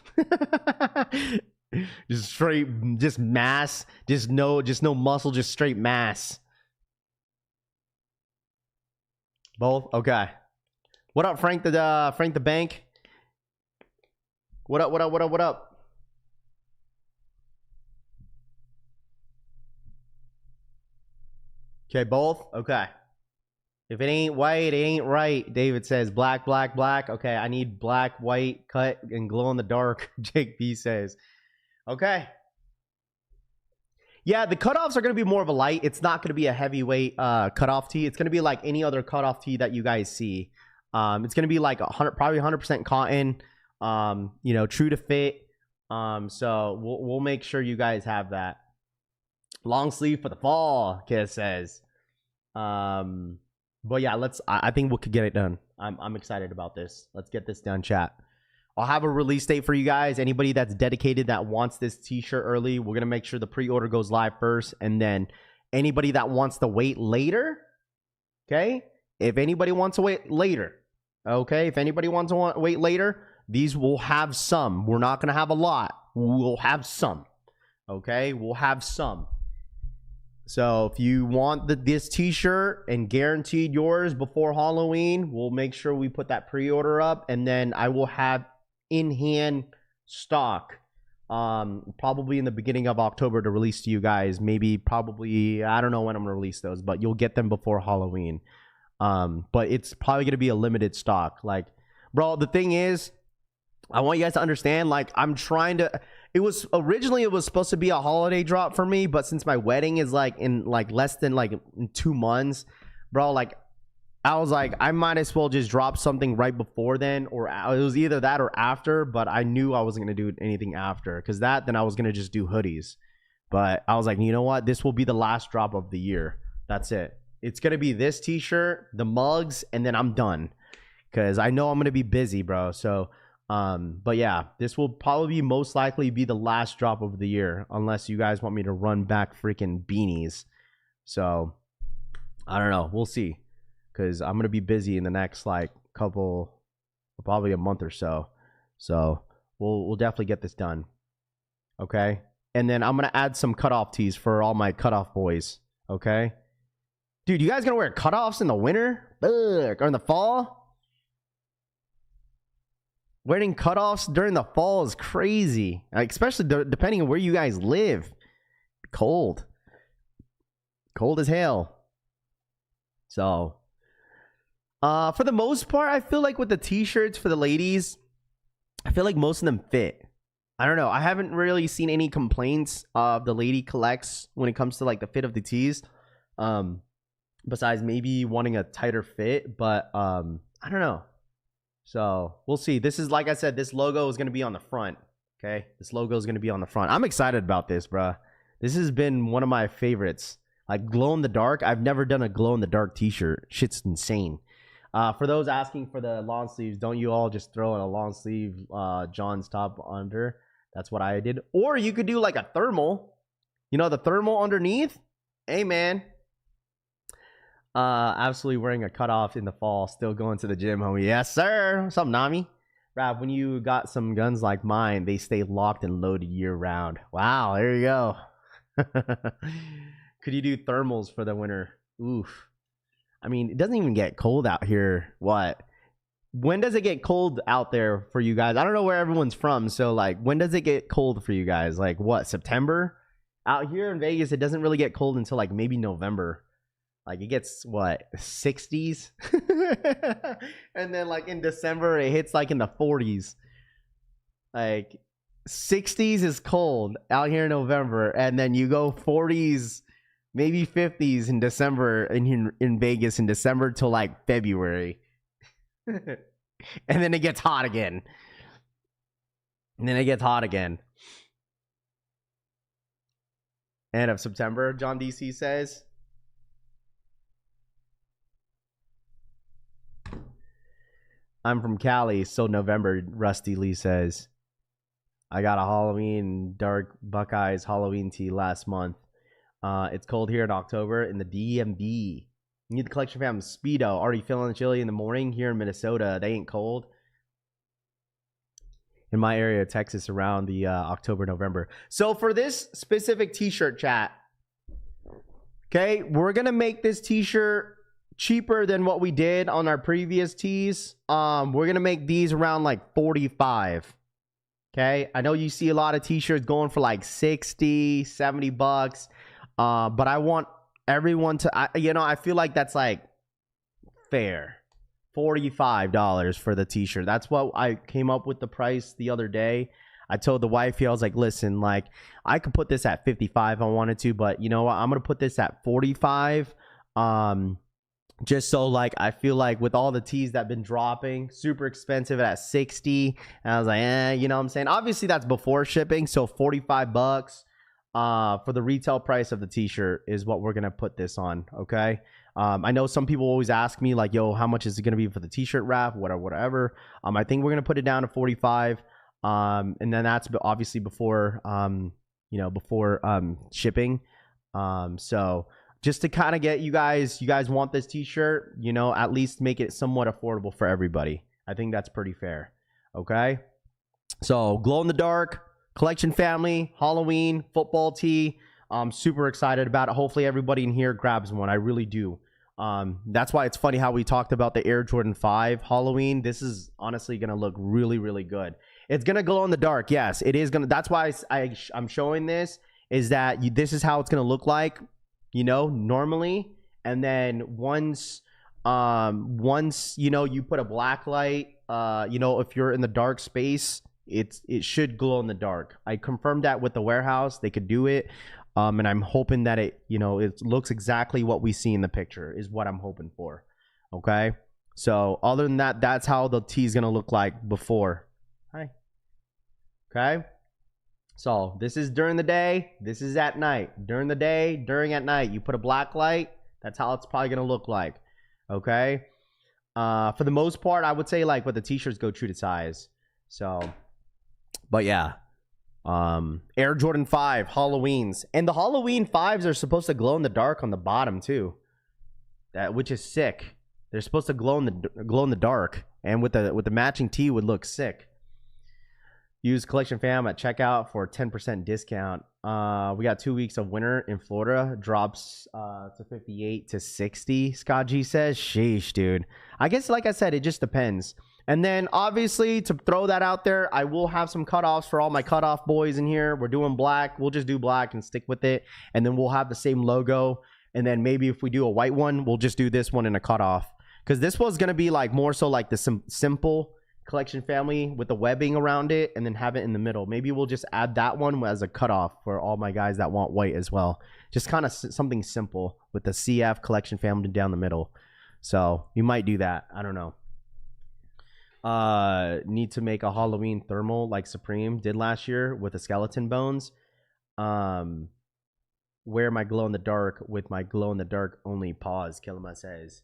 S3: Just straight, just mass. Just no muscle, just straight mass. Both? Okay. What up, Frank the Bank? What up? Okay, both? Okay. If it ain't white, it ain't right. David says black, black, black. Okay, I need black, white, cut, and glow in the dark. Jake B says. Okay. Yeah, the cutoffs are going to be more of a light. It's not going to be a heavyweight cutoff tee. It's going to be like any other cutoff tee that you guys see. It's going to be like probably 100% cotton, you know, true to fit. So we'll make sure you guys have that. Long sleeve for the fall, Kiss says. But yeah, I think we could get it done. I'm excited about this. Let's get this done, chat. I'll have a release date for you guys. Anybody that's dedicated that wants this t-shirt early, we're going to make sure the pre-order goes live first. And then anybody that wants to wait later, okay? If anybody wants to wait later, okay? If anybody wants to wait later, these will have some. We're not going to have a lot. We'll have some, okay? We'll have some. So if you want this t-shirt and guaranteed yours before Halloween, we'll make sure we put that pre-order up. And then I will have in-hand stock probably in the beginning of October to release to you guys. Probably I don't know when I'm gonna release those, but you'll get them before Halloween. But it's probably gonna be a limited stock. Like, bro, the thing is, I want you guys to understand, like, I'm trying to, it was supposed to be a holiday drop for me, but since my wedding is like in like less than like in 2 months, bro, like I was like, I might as well just drop something right before then, or it was either that or after, but I knew I wasn't going to do anything after, because then I was going to just do hoodies. But I was like, you know what? This will be the last drop of the year. That's it. It's going to be this t-shirt, the mugs, and then I'm done, because I know I'm going to be busy, bro. So, but yeah, this will probably most likely be the last drop of the year, unless you guys want me to run back freaking beanies. So, I don't know. We'll see. Because I'm going to be busy in the next like probably a month or so. So we'll definitely get this done. Okay. And then I'm going to add some cutoff tees for all my cutoff boys. Okay. Dude, you guys going to wear cutoffs in the winter? Ugh, or in the fall? Wearing cutoffs during the fall is crazy. Like, especially depending on where you guys live. Cold. Cold as hell. So... for the most part, I feel like with the t-shirts for the ladies, I feel like most of them fit. I don't know. I haven't really seen any complaints of the lady collects when it comes to like the fit of the tees. Besides maybe wanting a tighter fit, but I don't know. So we'll see. This is, like I said, this logo is going to be on the front. Okay. This logo is going to be on the front. I'm excited about this, bro. This has been one of my favorites. Like glow in the dark. I've never done a glow in the dark t-shirt. Shit's insane. For those asking for the long sleeves, don't you all just throw in a long sleeve John's top under? That's what I did. Or you could do like a thermal. You know, the thermal underneath? Hey, man. Absolutely wearing a cutoff in the fall. Still going to the gym, homie. Yes, sir. What's up, Nami? Rav, when you got some guns like mine, they stay locked and loaded year-round. Wow, there you go. Could you do thermals for the winter? Oof. I mean, it doesn't even get cold out here. What? When does it get cold out there for you guys? I don't know where everyone's from. So, like, when does it get cold for you guys? Like, what? September? Out here in Vegas, it doesn't really get cold until, like, maybe November. Like, it gets, what? 60s? And then, like, in December, it hits, like, in the 40s. Like, 60s is cold out here in November. And then you go 40s... maybe 50s in December in Vegas in December till like February. And then it gets hot again. End of September, John DC says. I'm from Cali, so November, Rusty Lee says. I got a Halloween dark Buckeyes Halloween tee last month. It's cold here in October in the DMV. You need the collection fam Speedo. Already feeling chilly in the morning here in Minnesota. They ain't cold. In my area of Texas around the October, November. So for this specific t-shirt, chat, okay, we're going to make this t-shirt cheaper than what we did on our previous tees. We're going to make these around like 45. Okay, I know you see a lot of t-shirts going for like 60, 70 bucks. But I want everyone to, I feel like that's like fair. $45 for the t-shirt. That's what I came up with the price the other day. I told the wifey, I was like, listen, like I could put this at 55 if I wanted to, but you know what? I'm going to put this at 45. Just so like, I feel like with all the tees that have been dropping, super expensive at 60. And I was like, you know what I'm saying? Obviously that's before shipping. So $45 for the retail price of the t-shirt is what we're going to put this on. Okay. I know some people always ask me like, yo, how much is it going to be for the t-shirt wrap, whatever. I think we're going to put it down to 45. And then that's obviously before, before shipping. So just to kind of get you guys want this t-shirt, at least make it somewhat affordable for everybody. I think that's pretty fair. Okay. So glow in the dark, Collection family, Halloween, football tee. I'm super excited about it. Hopefully everybody in here grabs one. I really do. That's why it's funny how we talked about the Air Jordan 5 Halloween. This is honestly going to look really, really good. It's going to glow in the dark. Yes, it is going to. That's why I'm showing this, is that this is how it's going to look like, normally. And then once you put a black light, if you're in the dark space, it should glow in the dark. I confirmed that with the warehouse. They could do it. And I'm hoping that it looks exactly what we see in the picture is what I'm hoping for. Okay. So other than that, that's how the tee is going to look like before. Hi. Okay. So this is during the day. This is at night. During the day, at night, you put a black light. That's how it's probably going to look like. Okay. For the most part, I would say like with the t-shirts go true to size. So, but yeah. Air Jordan 5 Halloweens, and the Halloween 5s are supposed to glow in the dark on the bottom too, which is sick. They're supposed to glow in the dark, and with the matching tee would look sick. Use Collection Fam at checkout for 10% discount. We got 2 weeks of winter in Florida. Drops to 58 to 60. Scott G says, sheesh, dude. I guess, like I said, it just depends. And then, obviously, to throw that out there, I will have some cutoffs for all my cutoff boys in here. We're doing black. We'll just do black and stick with it. And then we'll have the same logo. And then maybe if we do a white one, we'll just do this one in a cutoff. Because this was going to be like more so like the simple Collection family with the webbing around it and then have it in the middle. Maybe we'll just add that one as a cutoff for all my guys that want white as well. Just kind of something simple with the CF Collection family down the middle. So you might do that. I don't know. Need to make a Halloween thermal like Supreme did last year with the skeleton bones. Wear my glow in the dark with my glow in the dark only pause, Kilima says.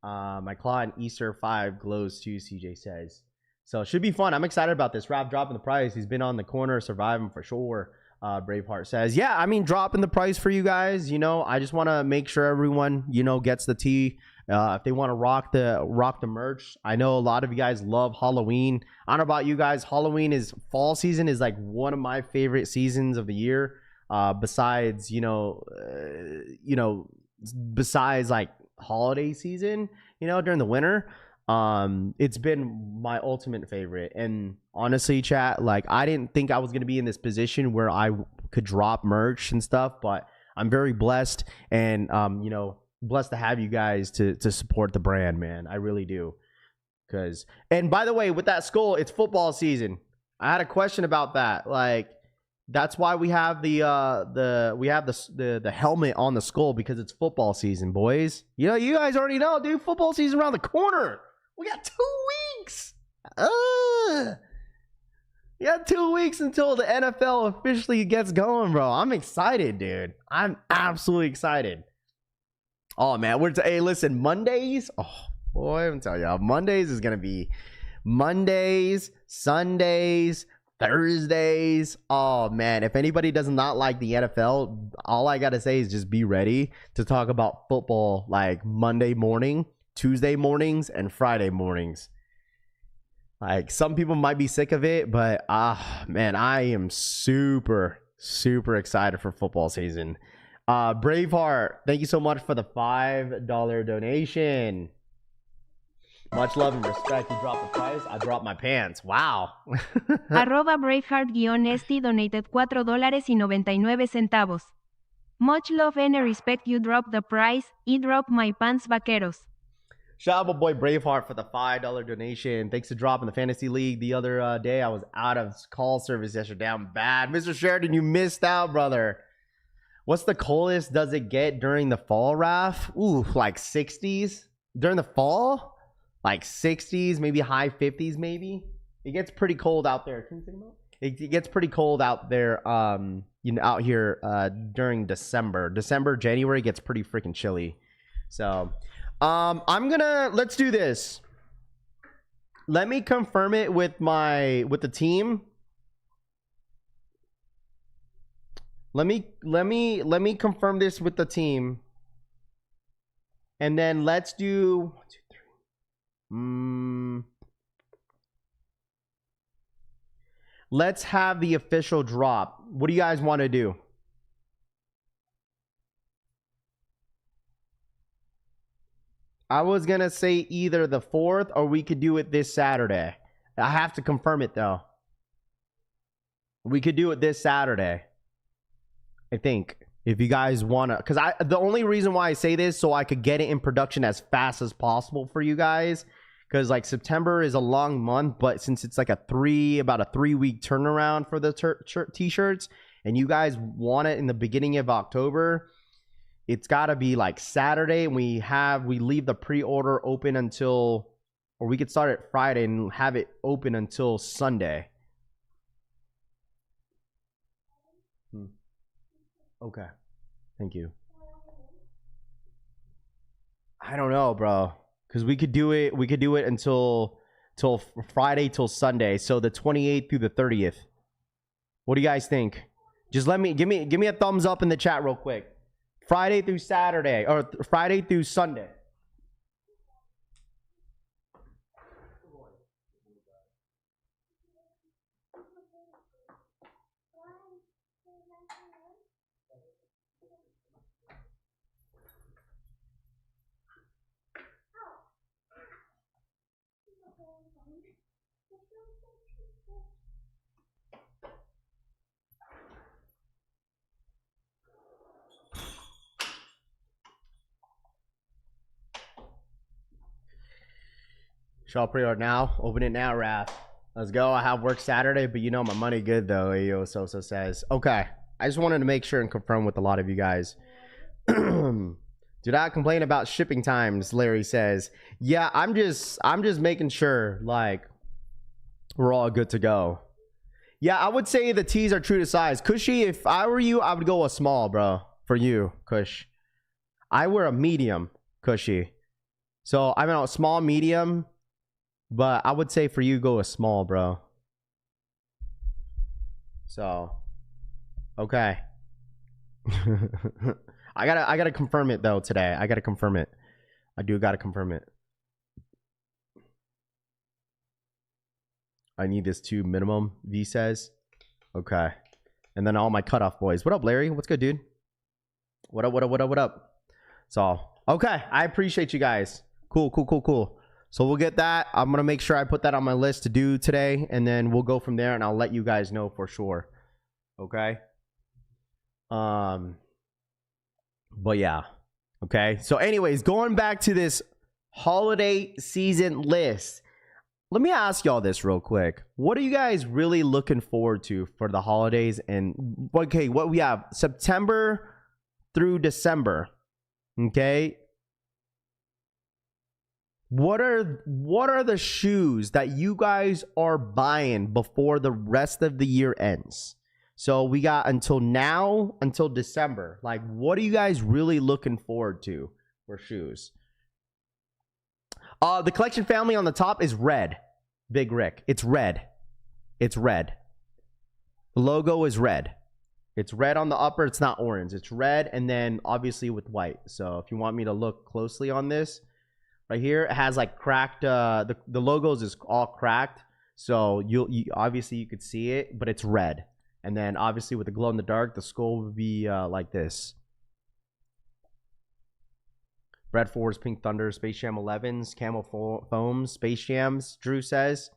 S3: My claw and Easter 5 glows too, CJ says. So it should be fun. I'm excited about this. Rap dropping the price. He's been on the corner surviving for sure. Braveheart says, yeah, I mean, dropping the price for you guys. I just want to make sure everyone, gets the tee. If they want to rock the merch. I know a lot of you guys love Halloween. I don't know about you guys. Fall season is like one of my favorite seasons of the year. Besides like holiday season, during the winter. It's been my ultimate favorite. And honestly, chat, like I didn't think I was going to be in this position where I could drop merch and stuff, but I'm very blessed and, blessed to have you guys to support the brand, man. I really do. And by the way, with that skull, it's football season. I had a question about that. Like, that's why we have the helmet on the skull, because it's football season, boys. You guys already know, dude. Football season around the corner. We got 2 weeks. You got 2 weeks until the NFL officially gets going, bro. I'm excited, dude. I'm absolutely excited. Oh, man. Hey, listen, Mondays. Oh, boy, I'm telling y'all. Mondays is going to be Mondays, Sundays, Thursdays. Oh, man. If anybody does not like the NFL, all I got to say is just be ready to talk about football like Monday morning, Tuesday mornings, and Friday mornings. Like, some people might be sick of it, but man, I am super, super excited for football season. Braveheart, thank you so much for the $5 donation. Much love and respect. You dropped the price, I dropped my pants. Wow.
S6: @Braveheart-Esti donated $4.99. Much love and respect. You drop the price. I drop my pants vaqueros.
S3: Shout out my boy Braveheart for the $5 donation. Thanks for dropping the fantasy league the other day. I was out of call service yesterday. I'm bad. Mr. Sheridan, you missed out, brother. What's the coldest does it get during the fall, Raf? Ooh, like 60s. During the fall? Like 60s, maybe high 50s, maybe. It gets pretty cold out there. It gets pretty cold out there, out here during December. January gets pretty freaking chilly. So, let's do this. Let me confirm it with the team. Let me confirm this with the team. And then let's do 1, 2, 3. Let's have the official drop. What do you guys want to do? I was going to say either the 4th or we could do it this Saturday. I have to confirm it though. We could do it this Saturday, I think, if you guys want to. Because the only reason why I say this, so I could get it in production as fast as possible for you guys. Because like September is a long month, but since it's like about a 3-week turnaround for the t-shirts, and you guys want it in the beginning of October, it's got to be like Saturday. And we leave the pre-order open until, or we could start it Friday and have it open until Sunday. Okay, thank you. I don't know, bro. Because we could do it until Friday till Sunday, so the 28th through the 30th. What do you guys think? Just give me a thumbs up in the chat real quick. Friday through Saturday, or Friday through Sunday. Shall pre-order now? Open it now, Raph. Let's go. I have work Saturday, but you know my money good though. Ayo Sosa says. Okay. I just wanted to make sure and confirm with a lot of you guys. Do not complain about shipping times, Larry says. Yeah, I'm just making sure like we're all good to go. Yeah, I would say the tees are true to size. Cushy, if I were you, I would go a small, bro. For you, Kush. I wear a medium, Cushy. So I'm a small, medium. But I would say for you, go a small, bro. So, okay. I gotta confirm it though today. I gotta confirm it. I do gotta confirm it. I need this 2 minimum, V says. Okay. And then all my cutoff boys. What up, Larry? What's good, dude? What up? So, okay. I appreciate you guys. Cool. So we'll get that. I'm going to make sure I put that on my list to do today. And then we'll go from there and I'll let you guys know for sure. Okay. But yeah. Okay. So anyways, going back to this holiday season list. Let me ask y'all this real quick. What are you guys really looking forward to for the holidays? And okay, what we have September through December. Okay. What are the shoes that you guys are buying before the rest of the year ends? So we got until December. Like, what are you guys really looking forward to for shoes? The collection family on the top is red. Big Rick. It's red. The logo is red. It's red on the upper. It's not orange. It's red and then obviously with white. So if you want me to look closely on this, right here, it has like cracked, the logos is all cracked. So you obviously you could see it, but it's red. And then obviously with the glow in the dark, the skull would be like this. Brad Ford's Pink Thunder, Space Jam 11s, Camel Foams, Space Jams, Drew says.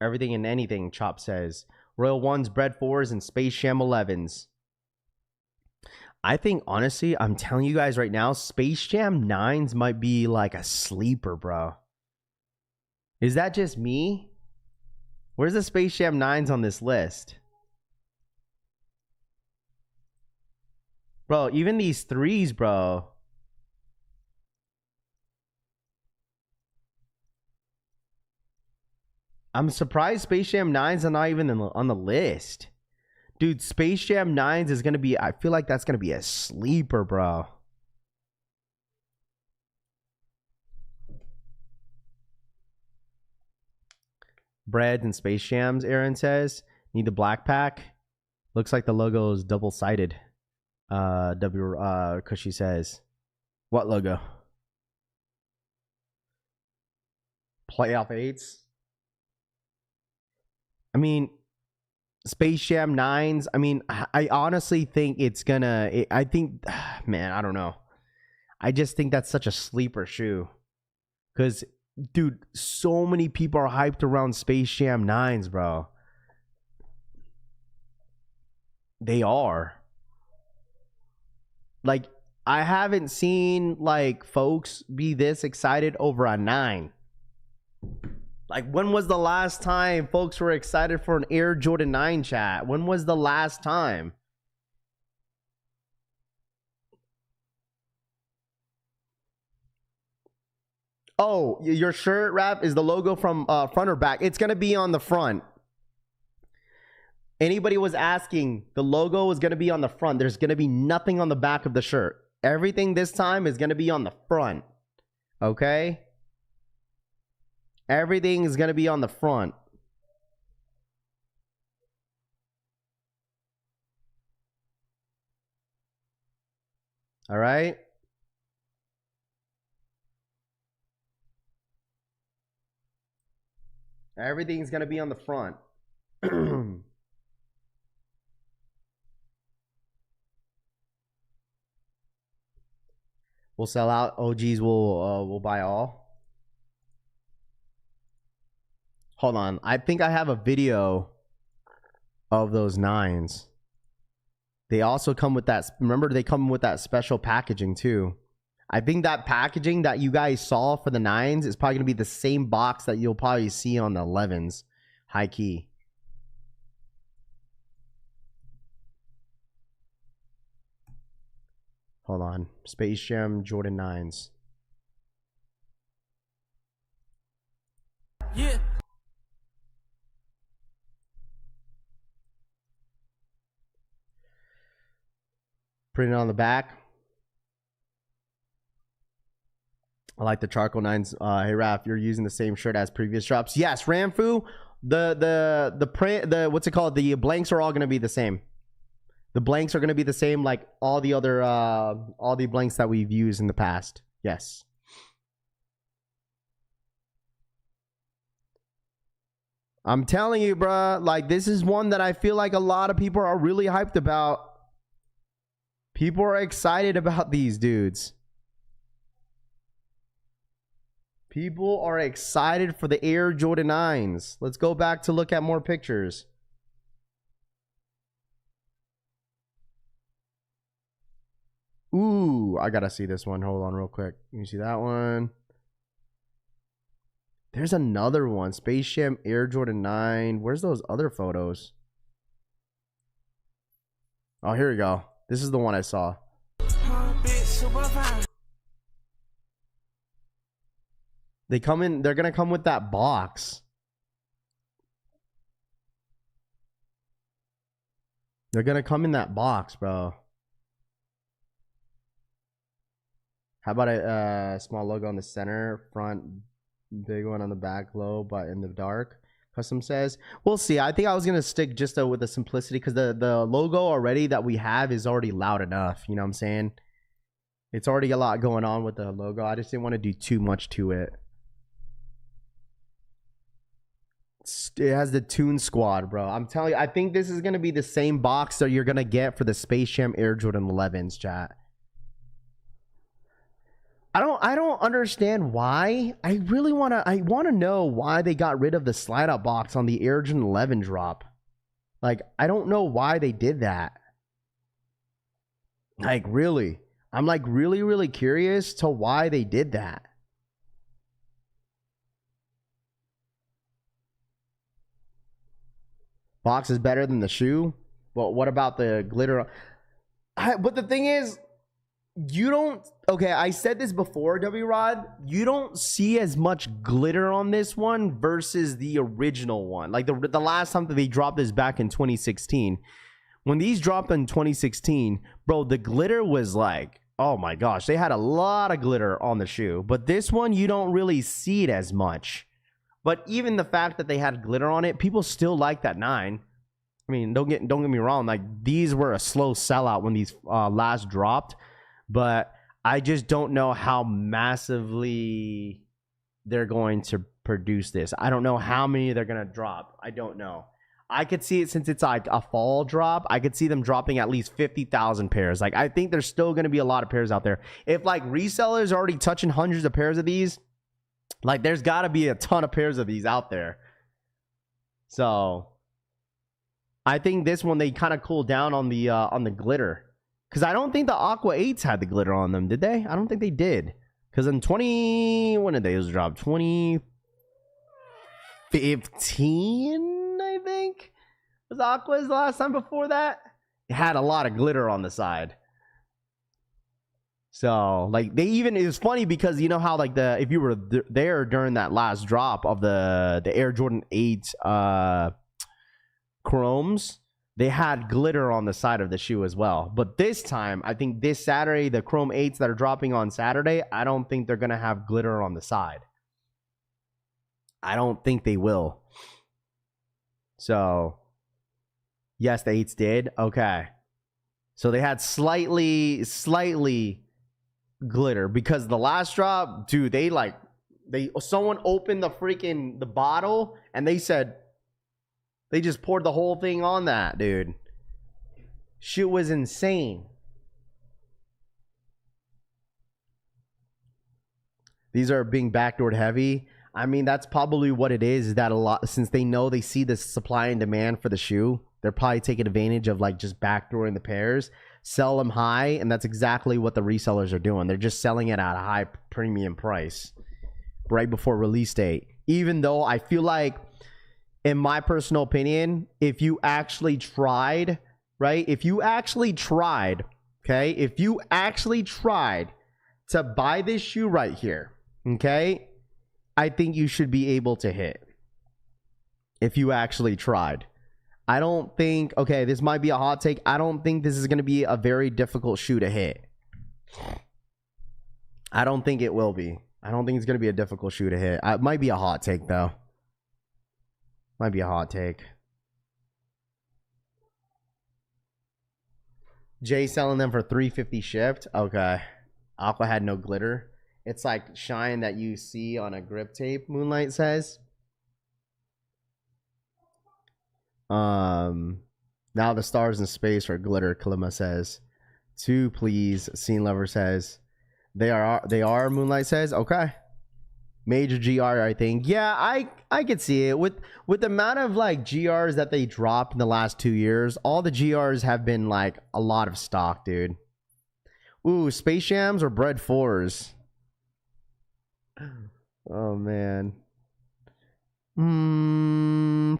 S3: Everything and anything, Chop says. Royal Ones, Bread 4s, and Space Jam 11s. I think, honestly, I'm telling you guys right now, Space Jam 9s might be like a sleeper, bro. Is that just me? Where's the Space Jam 9s on this list? Bro, even these 3s, bro. I'm surprised Space Jam 9s are not even on the list. Dude, Space Jam 9s is going to be... I feel like that's going to be a sleeper, bro. Bread and Space Jams, Aaron says. Need the black pack. Looks like the logo is double-sided. Cushy says. What logo? Playoff 8s? I mean... Space Jam 9s, I mean, I honestly think it's gonna... I think... Man, I don't know. I just think that's such a sleeper shoe. Because, dude, so many people are hyped around Space Jam 9s, bro. They are. Like, I haven't seen, like, folks be this excited over a 9. Like, when was the last time folks were excited for an Air Jordan 9, chat? When was the last time? Oh, your shirt wrap is the logo from front or back? It's going to be on the front. Anybody was asking, the logo is going to be on the front. There's going to be nothing on the back of the shirt. Everything this time is going to be on the front. Okay? Everything is going to be on the front. All right? Everything's going to be on the front. We'll sell out. OGs will buy all. Hold on. I think I have a video of those 9s. They also come with that. Remember, they come with that special packaging too. I think that packaging that you guys saw for the 9s is probably going to be the same box that you'll probably see on the 11s. High key. Hold on. Space Jam Jordan 9s.
S2: Yeah.
S3: Print it on the back. I like the charcoal 9s. Hey Raph, you're using the same shirt as previous drops. Yes, Ramfu. The print, what's it called? The blanks are all gonna be the same. The blanks are gonna be the same like all the other all the blanks that we've used in the past. Yes. I'm telling you, bruh, like this is one that I feel like a lot of people are really hyped about. People are excited about these dudes. People are excited for the Air Jordan 9s. Let's go back to look at more pictures. Ooh, I gotta see this one. Hold on real quick. You see that one? There's another one. Space Jam Air Jordan 9. Where's those other photos? Oh, here we go. This is the one I saw. They come in, they're gonna come with that box. They're gonna come in that box, bro. How about a small logo on the center, front, big one on the back, low, but in the dark? Custom says. We'll see. I think I was gonna stick just with the simplicity because the logo already that we have is already loud enough. You know what I'm saying? It's already a lot going on with the logo. I just didn't want to do too much to it. It has the Toon Squad, bro. I'm telling you, I think this is gonna be the same box that you're gonna get for the Space Jam Air Jordan 11s, chat. I don't understand why. I want to know why they got rid of the slide out box on the Air Jordan 11 drop. Like, I don't know why they did that. Like, really? I'm like really curious to why they did that. Box is better than the shoe. But what about the glitter? But the thing is, you don't. Okay, I said this before, W Rod. You don't see as much glitter on this one versus the original one. Like the last time that they dropped this back in 2016. When these dropped in 2016, bro, the glitter was like, oh my gosh, they had a lot of glitter on the shoe. But this one, you don't really see it as much. But even the fact that they had glitter on it, people still like that 9. I mean, don't get me wrong. Like, these were a slow sellout when these last dropped. But I just don't know how massively they're going to produce this. I don't know how many they're going to drop. I don't know. I could see it, since it's like a fall drop, I could see them dropping at least 50,000 pairs. Like, I think there's still going to be a lot of pairs out there. If like resellers are already touching hundreds of pairs of these, like, there's got to be a ton of pairs of these out there. So I think this one, they kind of cooled down on the glitter. Because I don't think the Aqua 8s had the glitter on them, did they? I don't think they did. Because in when did they drop? 2015, I think? Was Aqua's the last time before that? It had a lot of glitter on the side. So, like, they even, it was funny because you know how, like, if you were there during that last drop of the Air Jordan 8 chromes, they had glitter on the side of the shoe as well. But this time, I think this Saturday, the Chrome 8s that are dropping on Saturday, I don't think they're going to have glitter on the side. I don't think they will. So, yes, the 8s did. Okay. So they had slightly glitter, because the last drop, dude, someone opened the bottle and they said, they just poured the whole thing on that, dude. Shit was insane. These are being backdoored heavy. I mean, that's probably what it is that a lot, since they know, they see the supply and demand for the shoe, they're probably taking advantage of like just backdooring the pairs, sell them high, and that's exactly what the resellers are doing. They're just selling it at a high premium price right before release date. Even though I feel like, in my personal opinion, if you actually tried, right? If you actually tried to buy this shoe right here, okay? I think you should be able to hit. If you actually tried. I don't think, okay, this might be a hot take. I don't think this is going to be a very difficult shoe to hit. I don't think it will be. I don't think it's going to be a difficult shoe to hit. It might be a hot take, though. Might be a hot take. Jay selling them for $350 shipped. Okay. Aqua had no glitter. It's like shine that you see on a grip tape, Moonlight says. Now the stars in space are glitter, Kalima says. 2, please. Scene Lover says. They are, Moonlight says. Okay. Major GR, I think. Yeah, I could see it. With the amount of like GRs that they dropped in the last 2 years, all the GRs have been like a lot of stock, dude. Ooh, Space Jams or Bread 4s? Oh man.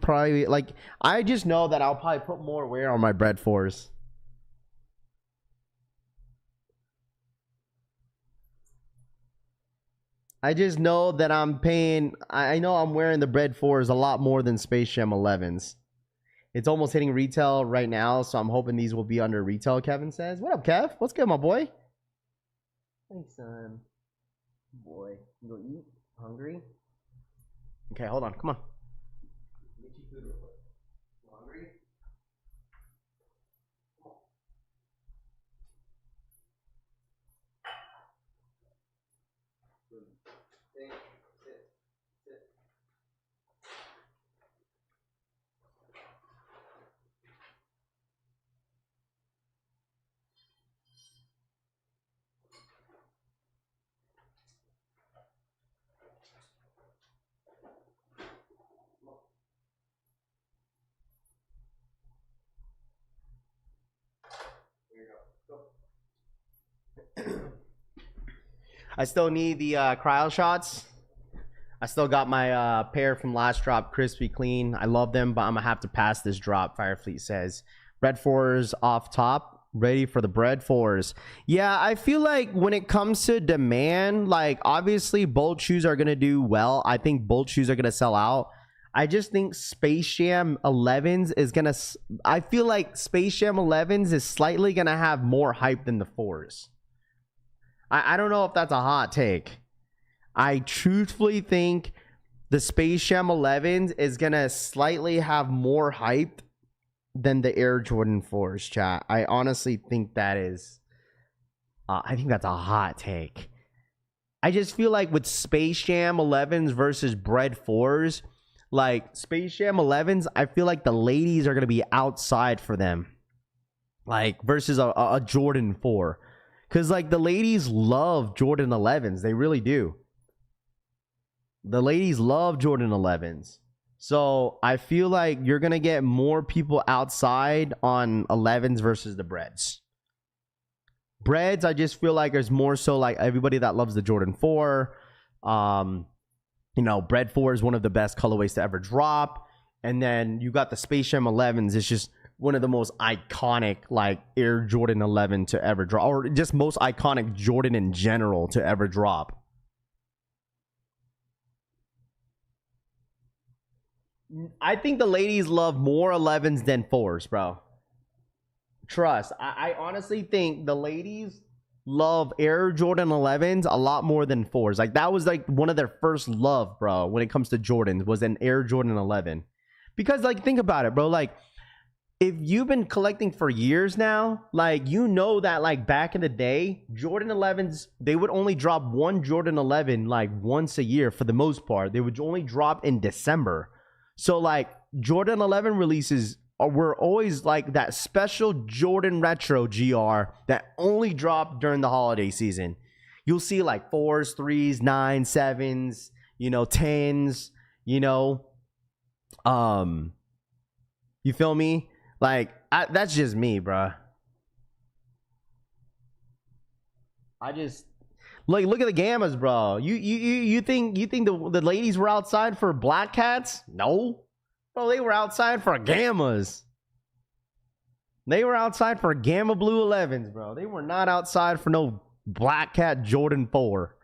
S3: Probably like, I just know that I'll probably put more wear on my Bread 4s. I just know that I'm paying, I know I'm wearing the Bread 4s a lot more than Space Jam 11s. It's almost hitting retail right now, so I'm hoping these will be under retail, Kevin says. What up, Kev? What's good, my boy? Hey, son. Boy, you go eat? Hungry? Okay, hold on. Come on. Get you food real quick. You hungry? I still need the cryo shots. I still got my pair from last drop, crispy clean. I love them, but I'm gonna have to pass this drop. Firefleet says. Bread 4s off top, ready for the bread 4s. Yeah, I feel like when it comes to demand, like obviously Bolt shoes are gonna do well. I think Bolt shoes are gonna sell out. I just think Space Jam 11s is gonna. I feel like Space Jam 11s is slightly gonna have more hype than the 4s. I don't know if that's a hot take. I truthfully think the Space Jam 11s is gonna slightly have more hype than the Air Jordan 4s, chat. I honestly think that is. I think that's a hot take. I just feel like with Space Jam 11s versus Bread 4s, like Space Jam 11s, I feel like the ladies are gonna be outside for them, like versus a Jordan 4, because like the ladies love Jordan 11s, they really do. The ladies love Jordan 11s. So I feel like you're going to get more people outside on 11s versus the breads. Breads, I just feel like there's more so like everybody that loves the Jordan 4. You know, Bread 4 is one of the best colorways to ever drop. And then you got the Space Jam 11s. It's just one of the most iconic like Air Jordan 11 to ever drop. Or just most iconic Jordan in general to ever drop. I think the ladies love more 11s than 4s, bro. Trust. I honestly think the ladies love Air Jordan 11s a lot more than 4s. Like that was like one of their first love, bro, when it comes to Jordans, was an Air Jordan 11. Because like think about it, bro. Like if you've been collecting for years now, like you know that like back in the day, Jordan 11s, they would only drop one Jordan 11 like once a year for the most part. They would only drop in December. So like Jordan 11 releases were always like that special Jordan Retro GR that only dropped during the holiday season. You'll see like 4s, 3s, 9s, 7s, you know, 10s, you know. You feel me? Like that's just me, bruh. I just like look at the Gammas, bro. You think the ladies were outside for Black Cats? No, bro. They were outside for Gammas. They were outside for Gamma Blue 11s, bro. They were not outside for no Black Cat Jordan 4.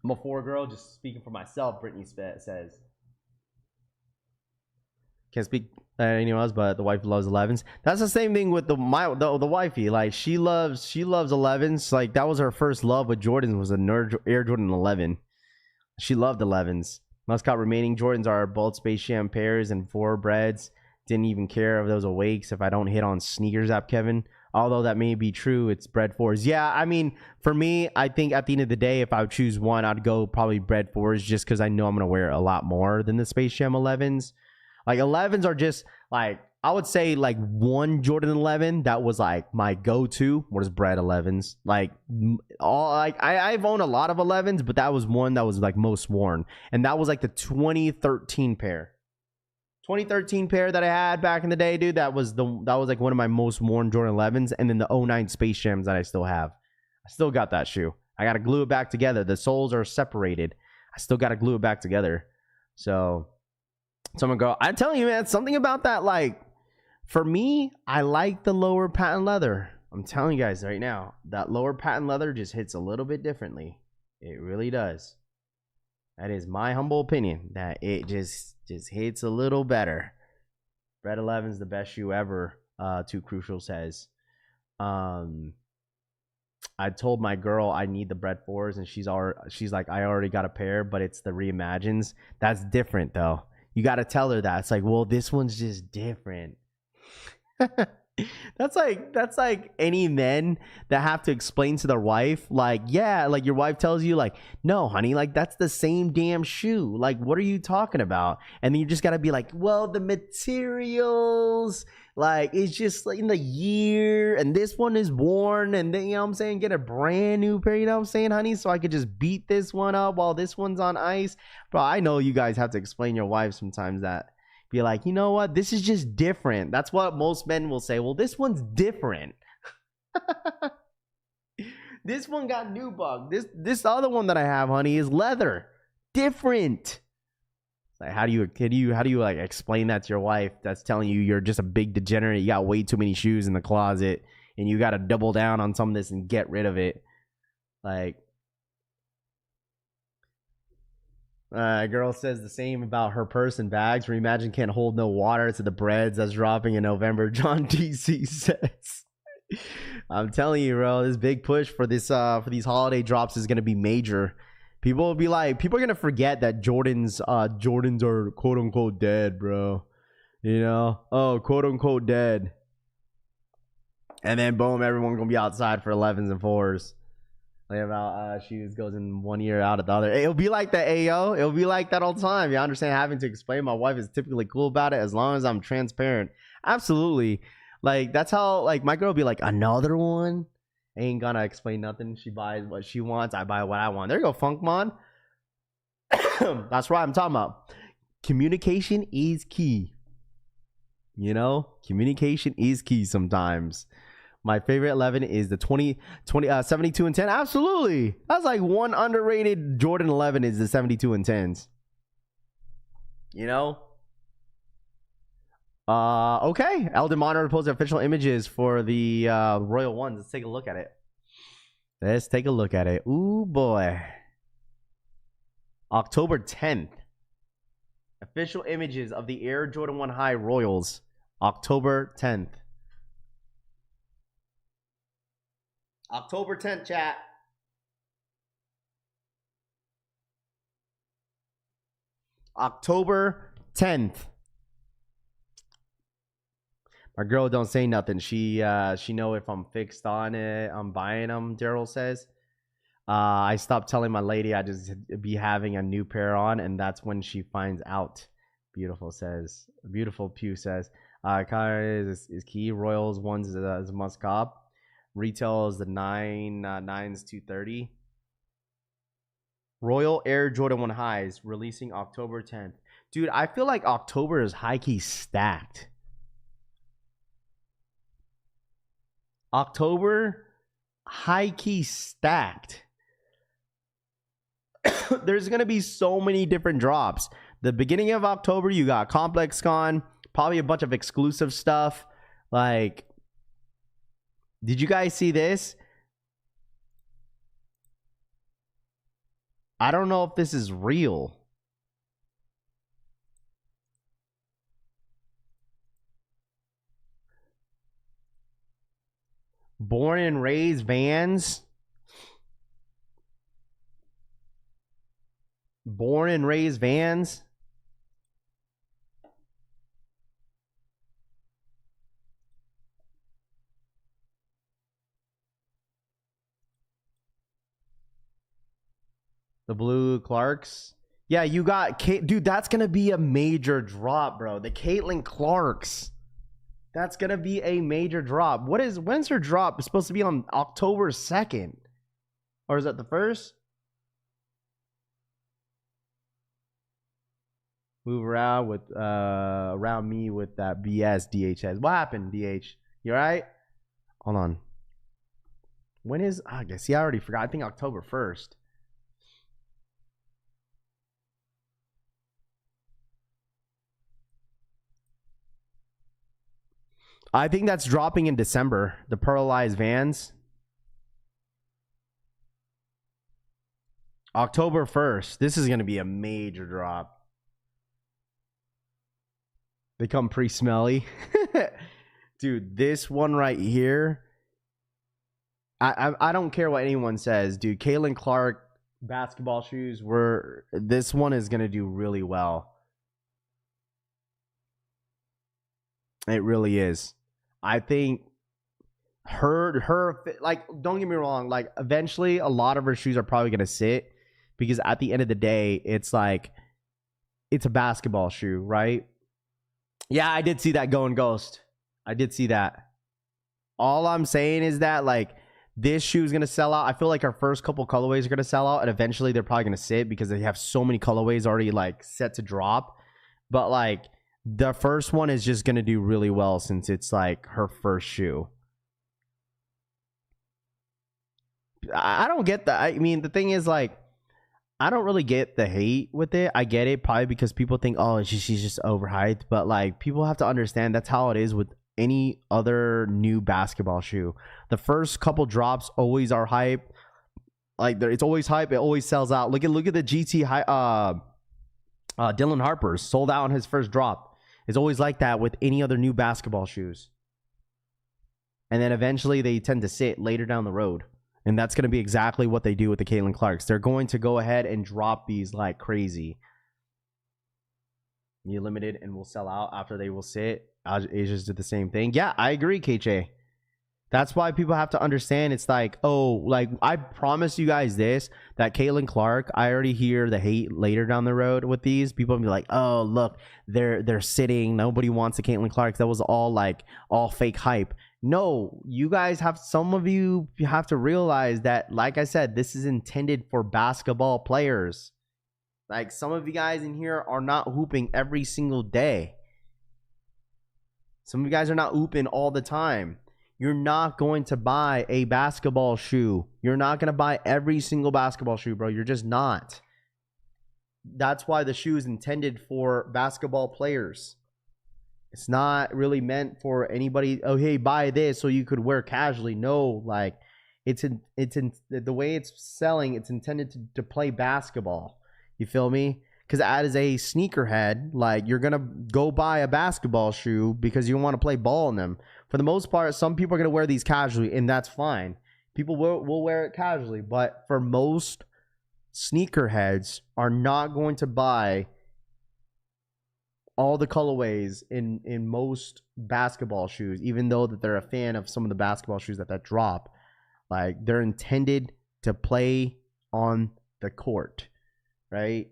S3: I'm a 4 girl, just speaking for myself. Brittany says. Can't speak anyone else, but the wife loves 11s. That's the same thing with the wifey. Like she loves 11s. Like that was her first love with Jordans, was an Air Jordan 11. She loved 11s. Muscat remaining Jordans are both Space Jam pairs and 4 breads. Didn't even care if those awakes if I don't hit on sneakers app, Kevin. Although that may be true, it's bread 4s. Yeah, I mean, for me, I think at the end of the day, if I would choose one, I'd go probably bread 4s, just because I know I'm gonna wear it a lot more than the Space Jam 11s. Like 11s are just like, I would say like one Jordan 11 that was like my go-to was bread 11s. Like all like I've owned a lot of 11s, but that was one that was like most worn, and that was like the 2013 pair. 2013 pair that I had back in the day, dude. That was like one of my most worn Jordan 11s, and then the 09 Space Jams that I still have. I still got that shoe. I gotta glue it back together. The soles are separated. I still gotta glue it back together. So. Someone go, I'm telling you, man, something about that. Like, for me, I like the lower patent leather. I'm telling you guys right now, that lower patent leather just hits a little bit differently. It really does. That is my humble opinion, that it just hits a little better. Bread 11 is the best shoe ever. Too Crucial says. I told my girl I need the bread 4s, and she's like, I already got a pair, but it's the Reimagines. That's different though. You got to tell her that. It's like, well, this one's just different. That's like any men that have to explain to their wife, like, yeah, like your wife tells you, like, no, honey, like that's the same damn shoe. Like, what are you talking about? And then you just got to be like, well, the materials, like, it's just like in the year, and this one is worn, and then, you know what I'm saying, get a brand new pair, you know what I'm saying, honey, so I could just beat this one up while this one's on ice. Bro, I know you guys have to explain your wives sometimes that. Be like, you know what? This is just different. That's what most men will say. Well, this one's different. This one got nubuck. This other one that I have, honey, is leather. Different. Like, how do you like explain that to your wife that's telling you you're just a big degenerate, you got way too many shoes in the closet, and you got to double down on some of this and get rid of it? Like, girl says the same about her purse and bags. Reimagine can't hold no water to the breads that's dropping in November. John DC says. I'm telling you, bro, this big push for this for these holiday drops is gonna be major. People will be like, people are gonna forget that Jordans are quote unquote dead, bro. You know, oh, quote unquote dead. And then boom, everyone's gonna be outside for 11s and 4s. Like about shoes goes in one year out of the other. It'll be like that, ayo. It'll be like that all the time. You understand? Having to explain. My wife is typically cool about it as long as I'm transparent. Absolutely. Like, that's how, like, my girl will be like, another one? Ain't gonna explain nothing. She buys what she wants. I buy what I want. There you go, Funkmon. That's what I'm talking about. Communication is key. You know? Communication is key sometimes. My favorite 11 is the 72 and 10. Absolutely. That's like one underrated Jordan 11 is the 72 and 10s. You know? Okay. Eldon Monitor posted official images for the Royal Ones. Let's take a look at it. Let's take a look at it. Ooh, boy. October 10th. Official images of the Air Jordan 1 High Royals. October 10th. October 10th, chat. October 10th. My girl don't say nothing. She know if I'm fixed on it, I'm buying them, Daryl says. I stopped telling my lady I just be having a new pair on, and that's when she finds out. Beautiful says. Beautiful Pew says. Color is key. Royals ones is a must cop. Retail is the 9s 230. Royal Air Jordan 1 Highs releasing October 10th. Dude, I feel like October is high-key stacked. October high-key stacked. There's going to be so many different drops. The beginning of October, you got ComplexCon, probably a bunch of exclusive stuff. Like, did you guys see this? I don't know if this is real. Born and raised Vans. Born and raised Vans. The blue Clarks. Yeah, you got dude, that's gonna be a major drop, bro. The Caitlin Clarks. That's gonna be a major drop. When's her drop? It's supposed to be on October 2nd. Or is that the 1st? Move around with around me with that BS DHS. What happened, DH? You alright? Hold on. When is I guess see I already forgot. I think October 1st. I think that's dropping in December. The Pearlized Vans. October 1st. This is going to be a major drop. They come pretty smelly. Dude, this one right here. I don't care what anyone says, dude. Caitlin Clark basketball shoes were. This one is going to do really well. It really is. I think her like, don't get me wrong, like eventually a lot of her shoes are probably going to sit because at the end of the day, it's like it's a basketball shoe, right? Yeah, I did see that going ghost. I did see that. All I'm saying is that like this shoe is going to sell out. I feel like our first couple colorways are going to sell out and eventually they're probably going to sit because they have so many colorways already like set to drop. But like the first one is just going to do really well since it's like her first shoe. I don't get that. I mean, the thing is, like, I don't really get the hate with it. I get it probably because people think, oh, she's just overhyped. But like, people have to understand that's how it is with any other new basketball shoe. The first couple drops always are hype. Like, it's always hype. It always sells out. Look at the GT Dylan Harper's sold out on his first drop. It's always like that with any other new basketball shoes. And then eventually they tend to sit later down the road. And that's going to be exactly what they do with the Caitlin Clarks. They're going to go ahead and drop these like crazy. New limited and will sell out after they will sit. Asia's did the same thing. Yeah, I agree, KJ. That's why people have to understand. It's like, oh, like I promise you guys this, that Caitlin Clark, I already hear the hate later down the road with these. People will be like, oh, look, they're sitting. Nobody wants the Caitlin Clark. That was all fake hype. No, you guys have, some of you have to realize that, like I said, this is intended for basketball players. Like, some of you guys in here are not hooping every single day. Some of you guys are not hooping all the time. You're not going to buy a basketball shoe. You're not going to buy every single basketball shoe, bro. You're just not. That's why the shoe is intended for basketball players. It's not really meant for anybody. Oh, hey, buy this so you could wear casually. No, like it's in the way it's selling. It's intended to play basketball. You feel me? Because as a sneakerhead, like, you're gonna go buy a basketball shoe because you want to play ball in them. For the most part, some people are gonna wear these casually, and that's fine. People will wear it casually, but for most sneakerheads are not going to buy all the colorways in most basketball shoes, even though that they're a fan of some of the basketball shoes that drop. Like, they're intended to play on the court, right?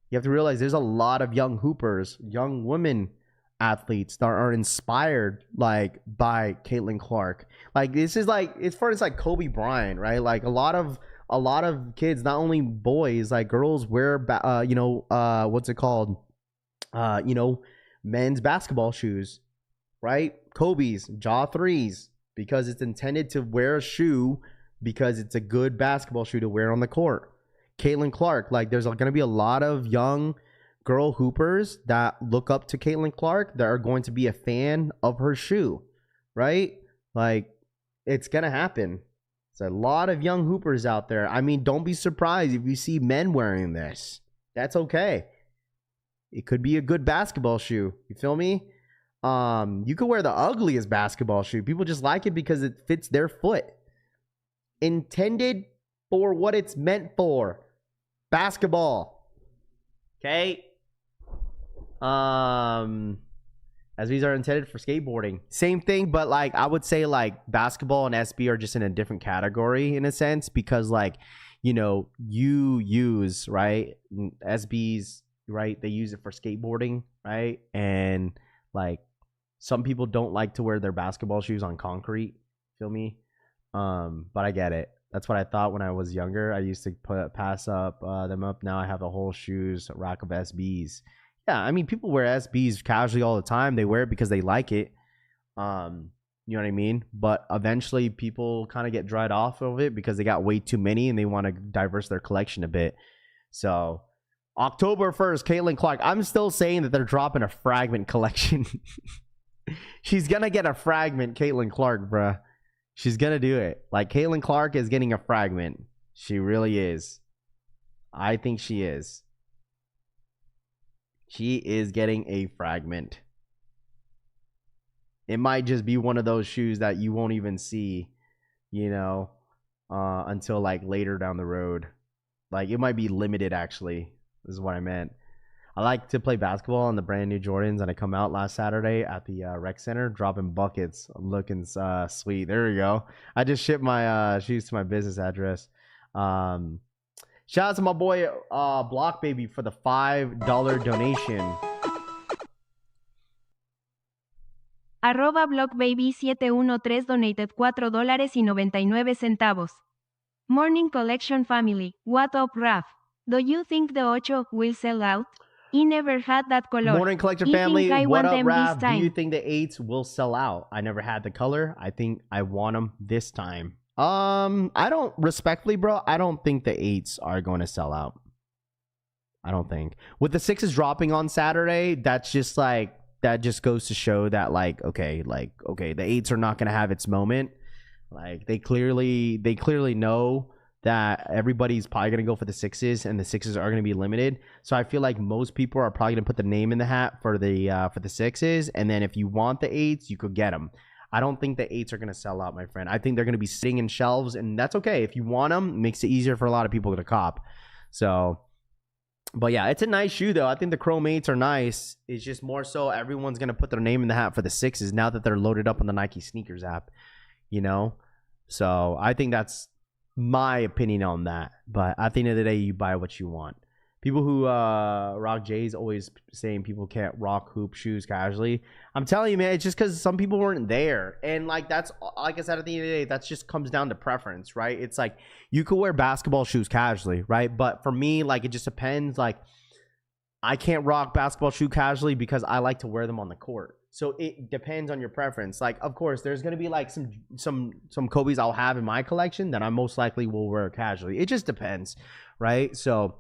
S3: You have to realize there's a lot of young hoopers, young women athletes that are inspired like by Caitlin Clark. Like, this is like, it's like Kobe Bryant, right? Like, a lot of kids, not only boys, like girls wear what's it called? Men's basketball shoes, right? Kobe's, Jaw 3s, because it's intended to wear a shoe because it's a good basketball shoe to wear on the court. Caitlin Clark, like, there's going to be a lot of young girl hoopers that look up to Caitlin Clark that are going to be a fan of her shoe, right? Like, it's going to happen. There's a lot of young hoopers out there. I mean, don't be surprised if you see men wearing this. That's okay. It could be a good basketball shoe. You feel me? You could wear the ugliest basketball shoe. People just like it because it fits their foot. Intended for what it's meant for. Basketball. Okay? As these are intended for skateboarding. Same thing, but like, I would say like basketball and SB are just in a different category in a sense, because like, you use, right? SBs, right? They use it for skateboarding, right? And like, some people don't like to wear their basketball shoes on concrete. Feel me? But I get it. That's what I thought when I was younger. I used to pass them up. Now I have a whole shoes rack of SBs. Yeah, I mean, people wear SBs casually all the time. They wear it because they like it. You know what I mean? But eventually people kind of get dried off of it because they got way too many and they want to diverse their collection a bit. So October 1st, Caitlin Clark. I'm still saying that they're dropping a fragment collection. She's going to get a fragment, Caitlin Clark, bruh. She's going to do it. Like, Caitlin Clark is getting a fragment. She really is. I think she is. She is getting a fragment. It might just be one of those shoes that you won't even see, until like later down the road. Like, it might be limited, actually. This is what I meant. I like to play basketball on the brand new Jordans, and I come out last Saturday at the rec center dropping buckets. I'm looking sweet. There we go. I just shipped my shoes to my business address. Shout out to my boy Block Baby for the $5 donation.
S6: @BlockBaby713 donated $4.99. Morning Collection Family, what up, Raf? Do you think the Ocho will sell out? I never had that color.
S3: Morning Collection Family, what up, Raf? Do you think the 8s will sell out? I never had the color. I think I want them this time. I don't respectfully, bro. I don't think the 8s are going to sell out. I don't think with the 6s dropping on Saturday. That's just like that just goes to show that okay, the 8s are not going to have its moment. Like they clearly know that everybody's probably going to go for the 6s, and the 6s are going to be limited. So I feel like most people are probably going to put the name in the hat for the 6s, and then if you want the 8s, you could get them. I don't think the 8s are going to sell out, my friend. I think they're going to be sitting in shelves, and that's okay. If you want them, it makes it easier for a lot of people to cop. So, but yeah, it's a nice shoe, though. I think the Chrome 8s are nice. It's just more so everyone's going to put their name in the hat for the 6s now that they're loaded up on the Nike Sneakers app, you know? So I think that's my opinion on that. But at the end of the day, you buy what you want. People who rock J's always saying people can't rock hoop shoes casually. I'm telling you, man, it's just because some people weren't there. And that's like I said, at the end of the day, that just comes down to preference, right? It's like you could wear basketball shoes casually, right? But for me, it just depends. I can't rock basketball shoe casually because I like to wear them on the court. So it depends on your preference. Of course, there's gonna be some Kobe's I'll have in my collection that I most likely will wear casually. It just depends, right? So.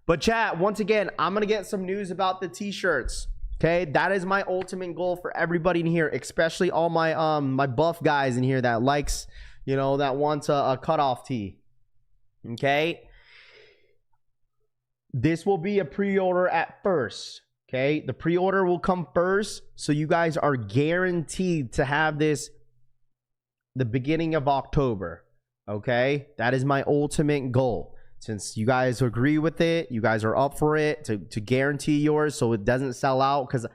S3: But chat, once again, I'm going to get some news about the t-shirts. Okay, that is my ultimate goal for everybody in here, especially all my my buff guys in here that likes, that wants a cutoff tee. Okay? This will be a pre-order at first. Okay? The pre-order will come first, so you guys are guaranteed to have this the beginning of October. Okay? That is my ultimate goal. Since you guys agree with it, you guys are up for it to guarantee yours so it doesn't sell out. Because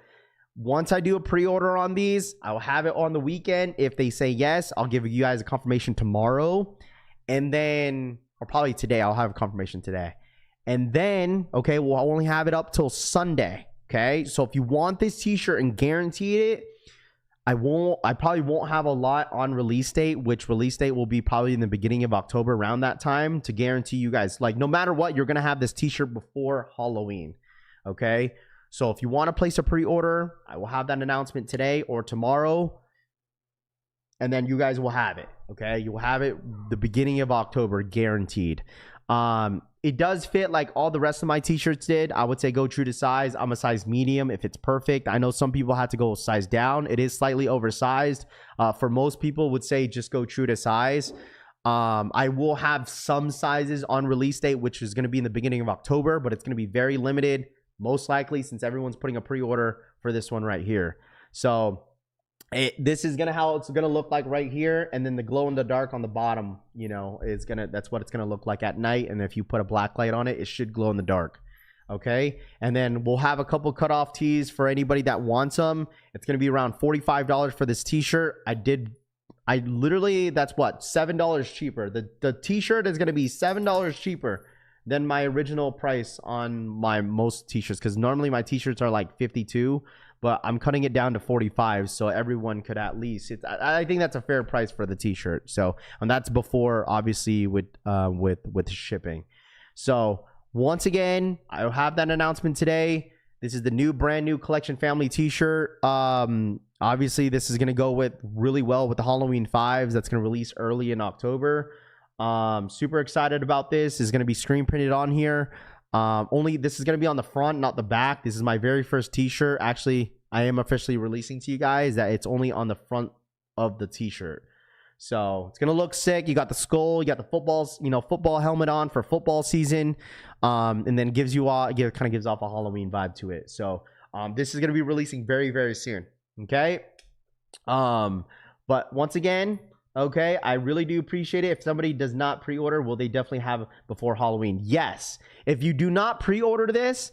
S3: once I do a pre-order on these, I'll have it on the weekend. If they say yes, I'll give you guys a confirmation tomorrow. And then, or probably today, I'll have a confirmation today. And then, okay, we'll only have it up till Sunday. Okay, so if you want this t-shirt and guarantee it, I probably won't have a lot on release date, which release date will be probably in the beginning of October, around that time, to guarantee you guys, no matter what, you're going to have this t-shirt before Halloween. Okay. So if you want to place a pre-order, I will have that announcement today or tomorrow, and then you guys will have it. Okay. You will have it the beginning of October, guaranteed. It does fit like all the rest of my t-shirts did. I would say go true to size. I'm a size medium if it's perfect. I know some people had to go size down. It is slightly oversized. For most people would say just go true to size. I will have some sizes on release date, which is going to be in the beginning of October, but it's going to be very limited, most likely, since everyone's putting a pre-order for this one right here. So this is how it's gonna look like right here, and then the glow in the dark on the bottom, that's what it's gonna look like at night. And if you put a black light on it, it should glow in the dark. Okay, and then we'll have a couple cutoff tees for anybody that wants them. It's gonna be around $45 for this t-shirt. I literally, that's what, $7 cheaper. The t-shirt is gonna be $7 cheaper than my original price on my most t-shirts, because normally my t-shirts are like $52. But I'm cutting it down to $45, so everyone could at least. I think that's a fair price for the t-shirt. So, and that's before, obviously, with shipping. So once again, I'll have that announcement today. This is the brand new Collection Family t-shirt. Obviously, this is gonna go really well with the Halloween 5s. That's gonna release early in October. Super excited about this. It's gonna be screen printed on here. Only this is going to be on the front, not the back. This is my very first t-shirt. Actually, I am officially releasing to you guys that it's only on the front of the t-shirt. So it's going to look sick. You got the skull, you got the football helmet on for football season. And then gives off a Halloween vibe to it. So, this is going to be releasing very, very soon. Okay. But once again, okay, I really do appreciate it. If somebody does not pre-order, will they definitely have before Halloween? Yes. If you do not pre-order this,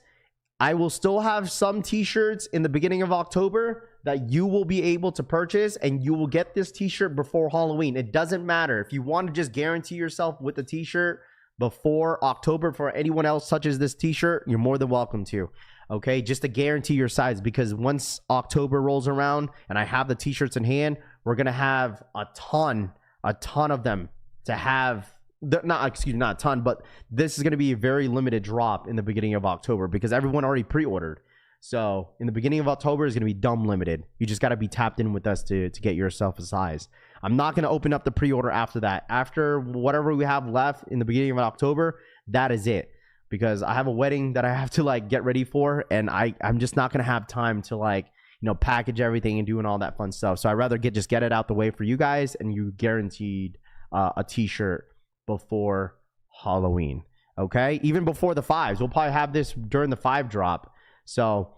S3: I will still have some t-shirts in the beginning of October that you will be able to purchase, and you will get this t-shirt before Halloween. It doesn't matter. If you want to just guarantee yourself with the t-shirt before October for anyone else touches this t-shirt, you're more than welcome to. Okay, just to guarantee your size, because once October rolls around and I have the t-shirts in hand, we're going to have a ton of them to have. Not a ton, but this is going to be a very limited drop in the beginning of October because everyone already pre-ordered. So in the beginning of October is going to be dumb limited. You just got to be tapped in with us to get yourself a size. I'm not going to open up the pre-order after that. After whatever we have left in the beginning of October, that is it. Because I have a wedding that I have to like get ready for, and I'm just not going to have time to like, you know, package everything and doing all that fun stuff. So I'd rather just get it out the way for you guys, and you guaranteed a t-shirt before Halloween. Okay? Even before the 5s. We'll probably have this during the 5 drop. So,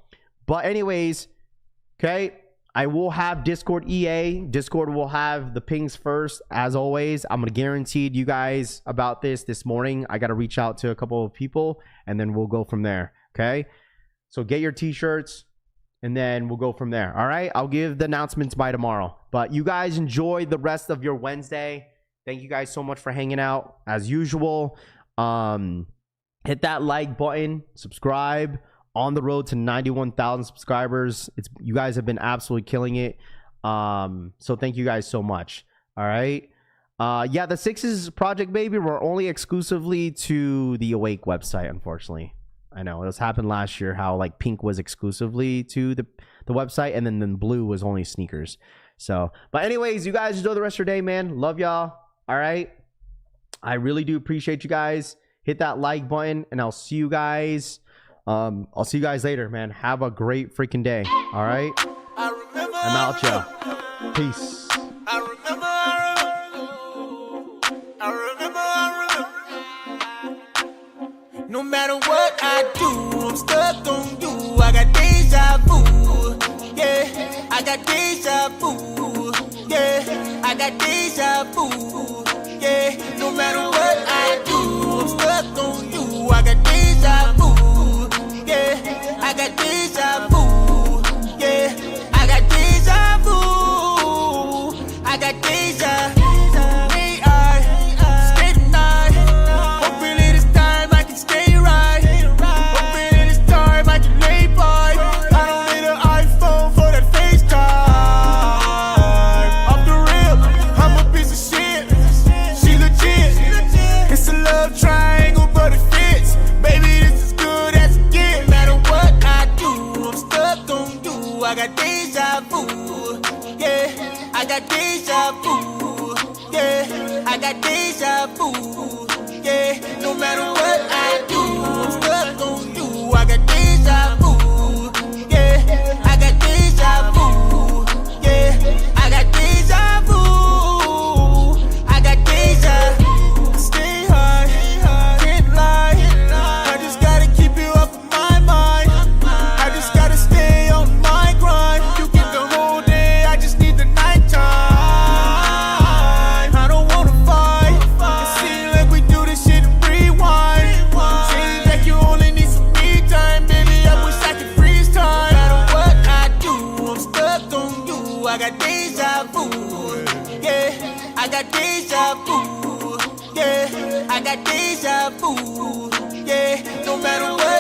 S3: but anyways, okay, I will have Discord EA. Discord will have the pings first, as always. I'm going to guarantee you guys about this morning. I got to reach out to a couple of people, and then we'll go from there, okay? So get your t-shirts, and then we'll go from there, all right? I'll give the announcements by tomorrow. But you guys enjoy the rest of your Wednesday. Thank you guys so much for hanging out, as usual. Hit that like button, subscribe. On the road to 91,000 subscribers. You guys have been absolutely killing it. So thank you guys so much. All right. Yeah, the Sixes project, baby, were only exclusively to the Awake website, unfortunately. I know this happened last year, how like pink was exclusively to the website, and then blue was only sneakers. So, but anyways, you guys enjoy the rest of your day, man. Love y'all. All right. I really do appreciate you guys. Hit that like button, and I'll see you guys. I'll see you guys later, man. Have a great freaking day. All right. I'm out, y'all. Peace.
S2: No matter what I do, I'm stuck on you. I got deja vu. Yeah, I got deja vu. Yeah, I got deja vu. Yeah, no matter what I do, I'm stuck on you. I got deja vu. Yeah, I got deja vu. Yeah, I got deja vu. I got deja. Stay tonight. Hopefully this time I can stay right. Hopefully this time I can lay by. I don't need an iPhone for that FaceTime. Off the rip, I'm a piece of shit. She legit. It's a love triangle, but it fits. Baby, this is good as it gets. I got deja vu, yeah. I got deja vu, yeah. I got deja vu, yeah. No matter what I do, I'm stuck on you. I got deja vu, yeah. I got deja vu, yeah. I got deja vu. I got deja. Stay high, can't lie. I just gotta keep you off of my mind. I just gotta stay on my grind. You get the whole day, I just need the nighttime. I don't wanna fight. It seems like we do this shit and rewind. Seems like you only need some me time, baby. I wish I could freeze time. No matter what I do, I'm stuck on you. I got deja vu, yeah. I got deja vu, yeah. I got deja vu, yeah. No matter what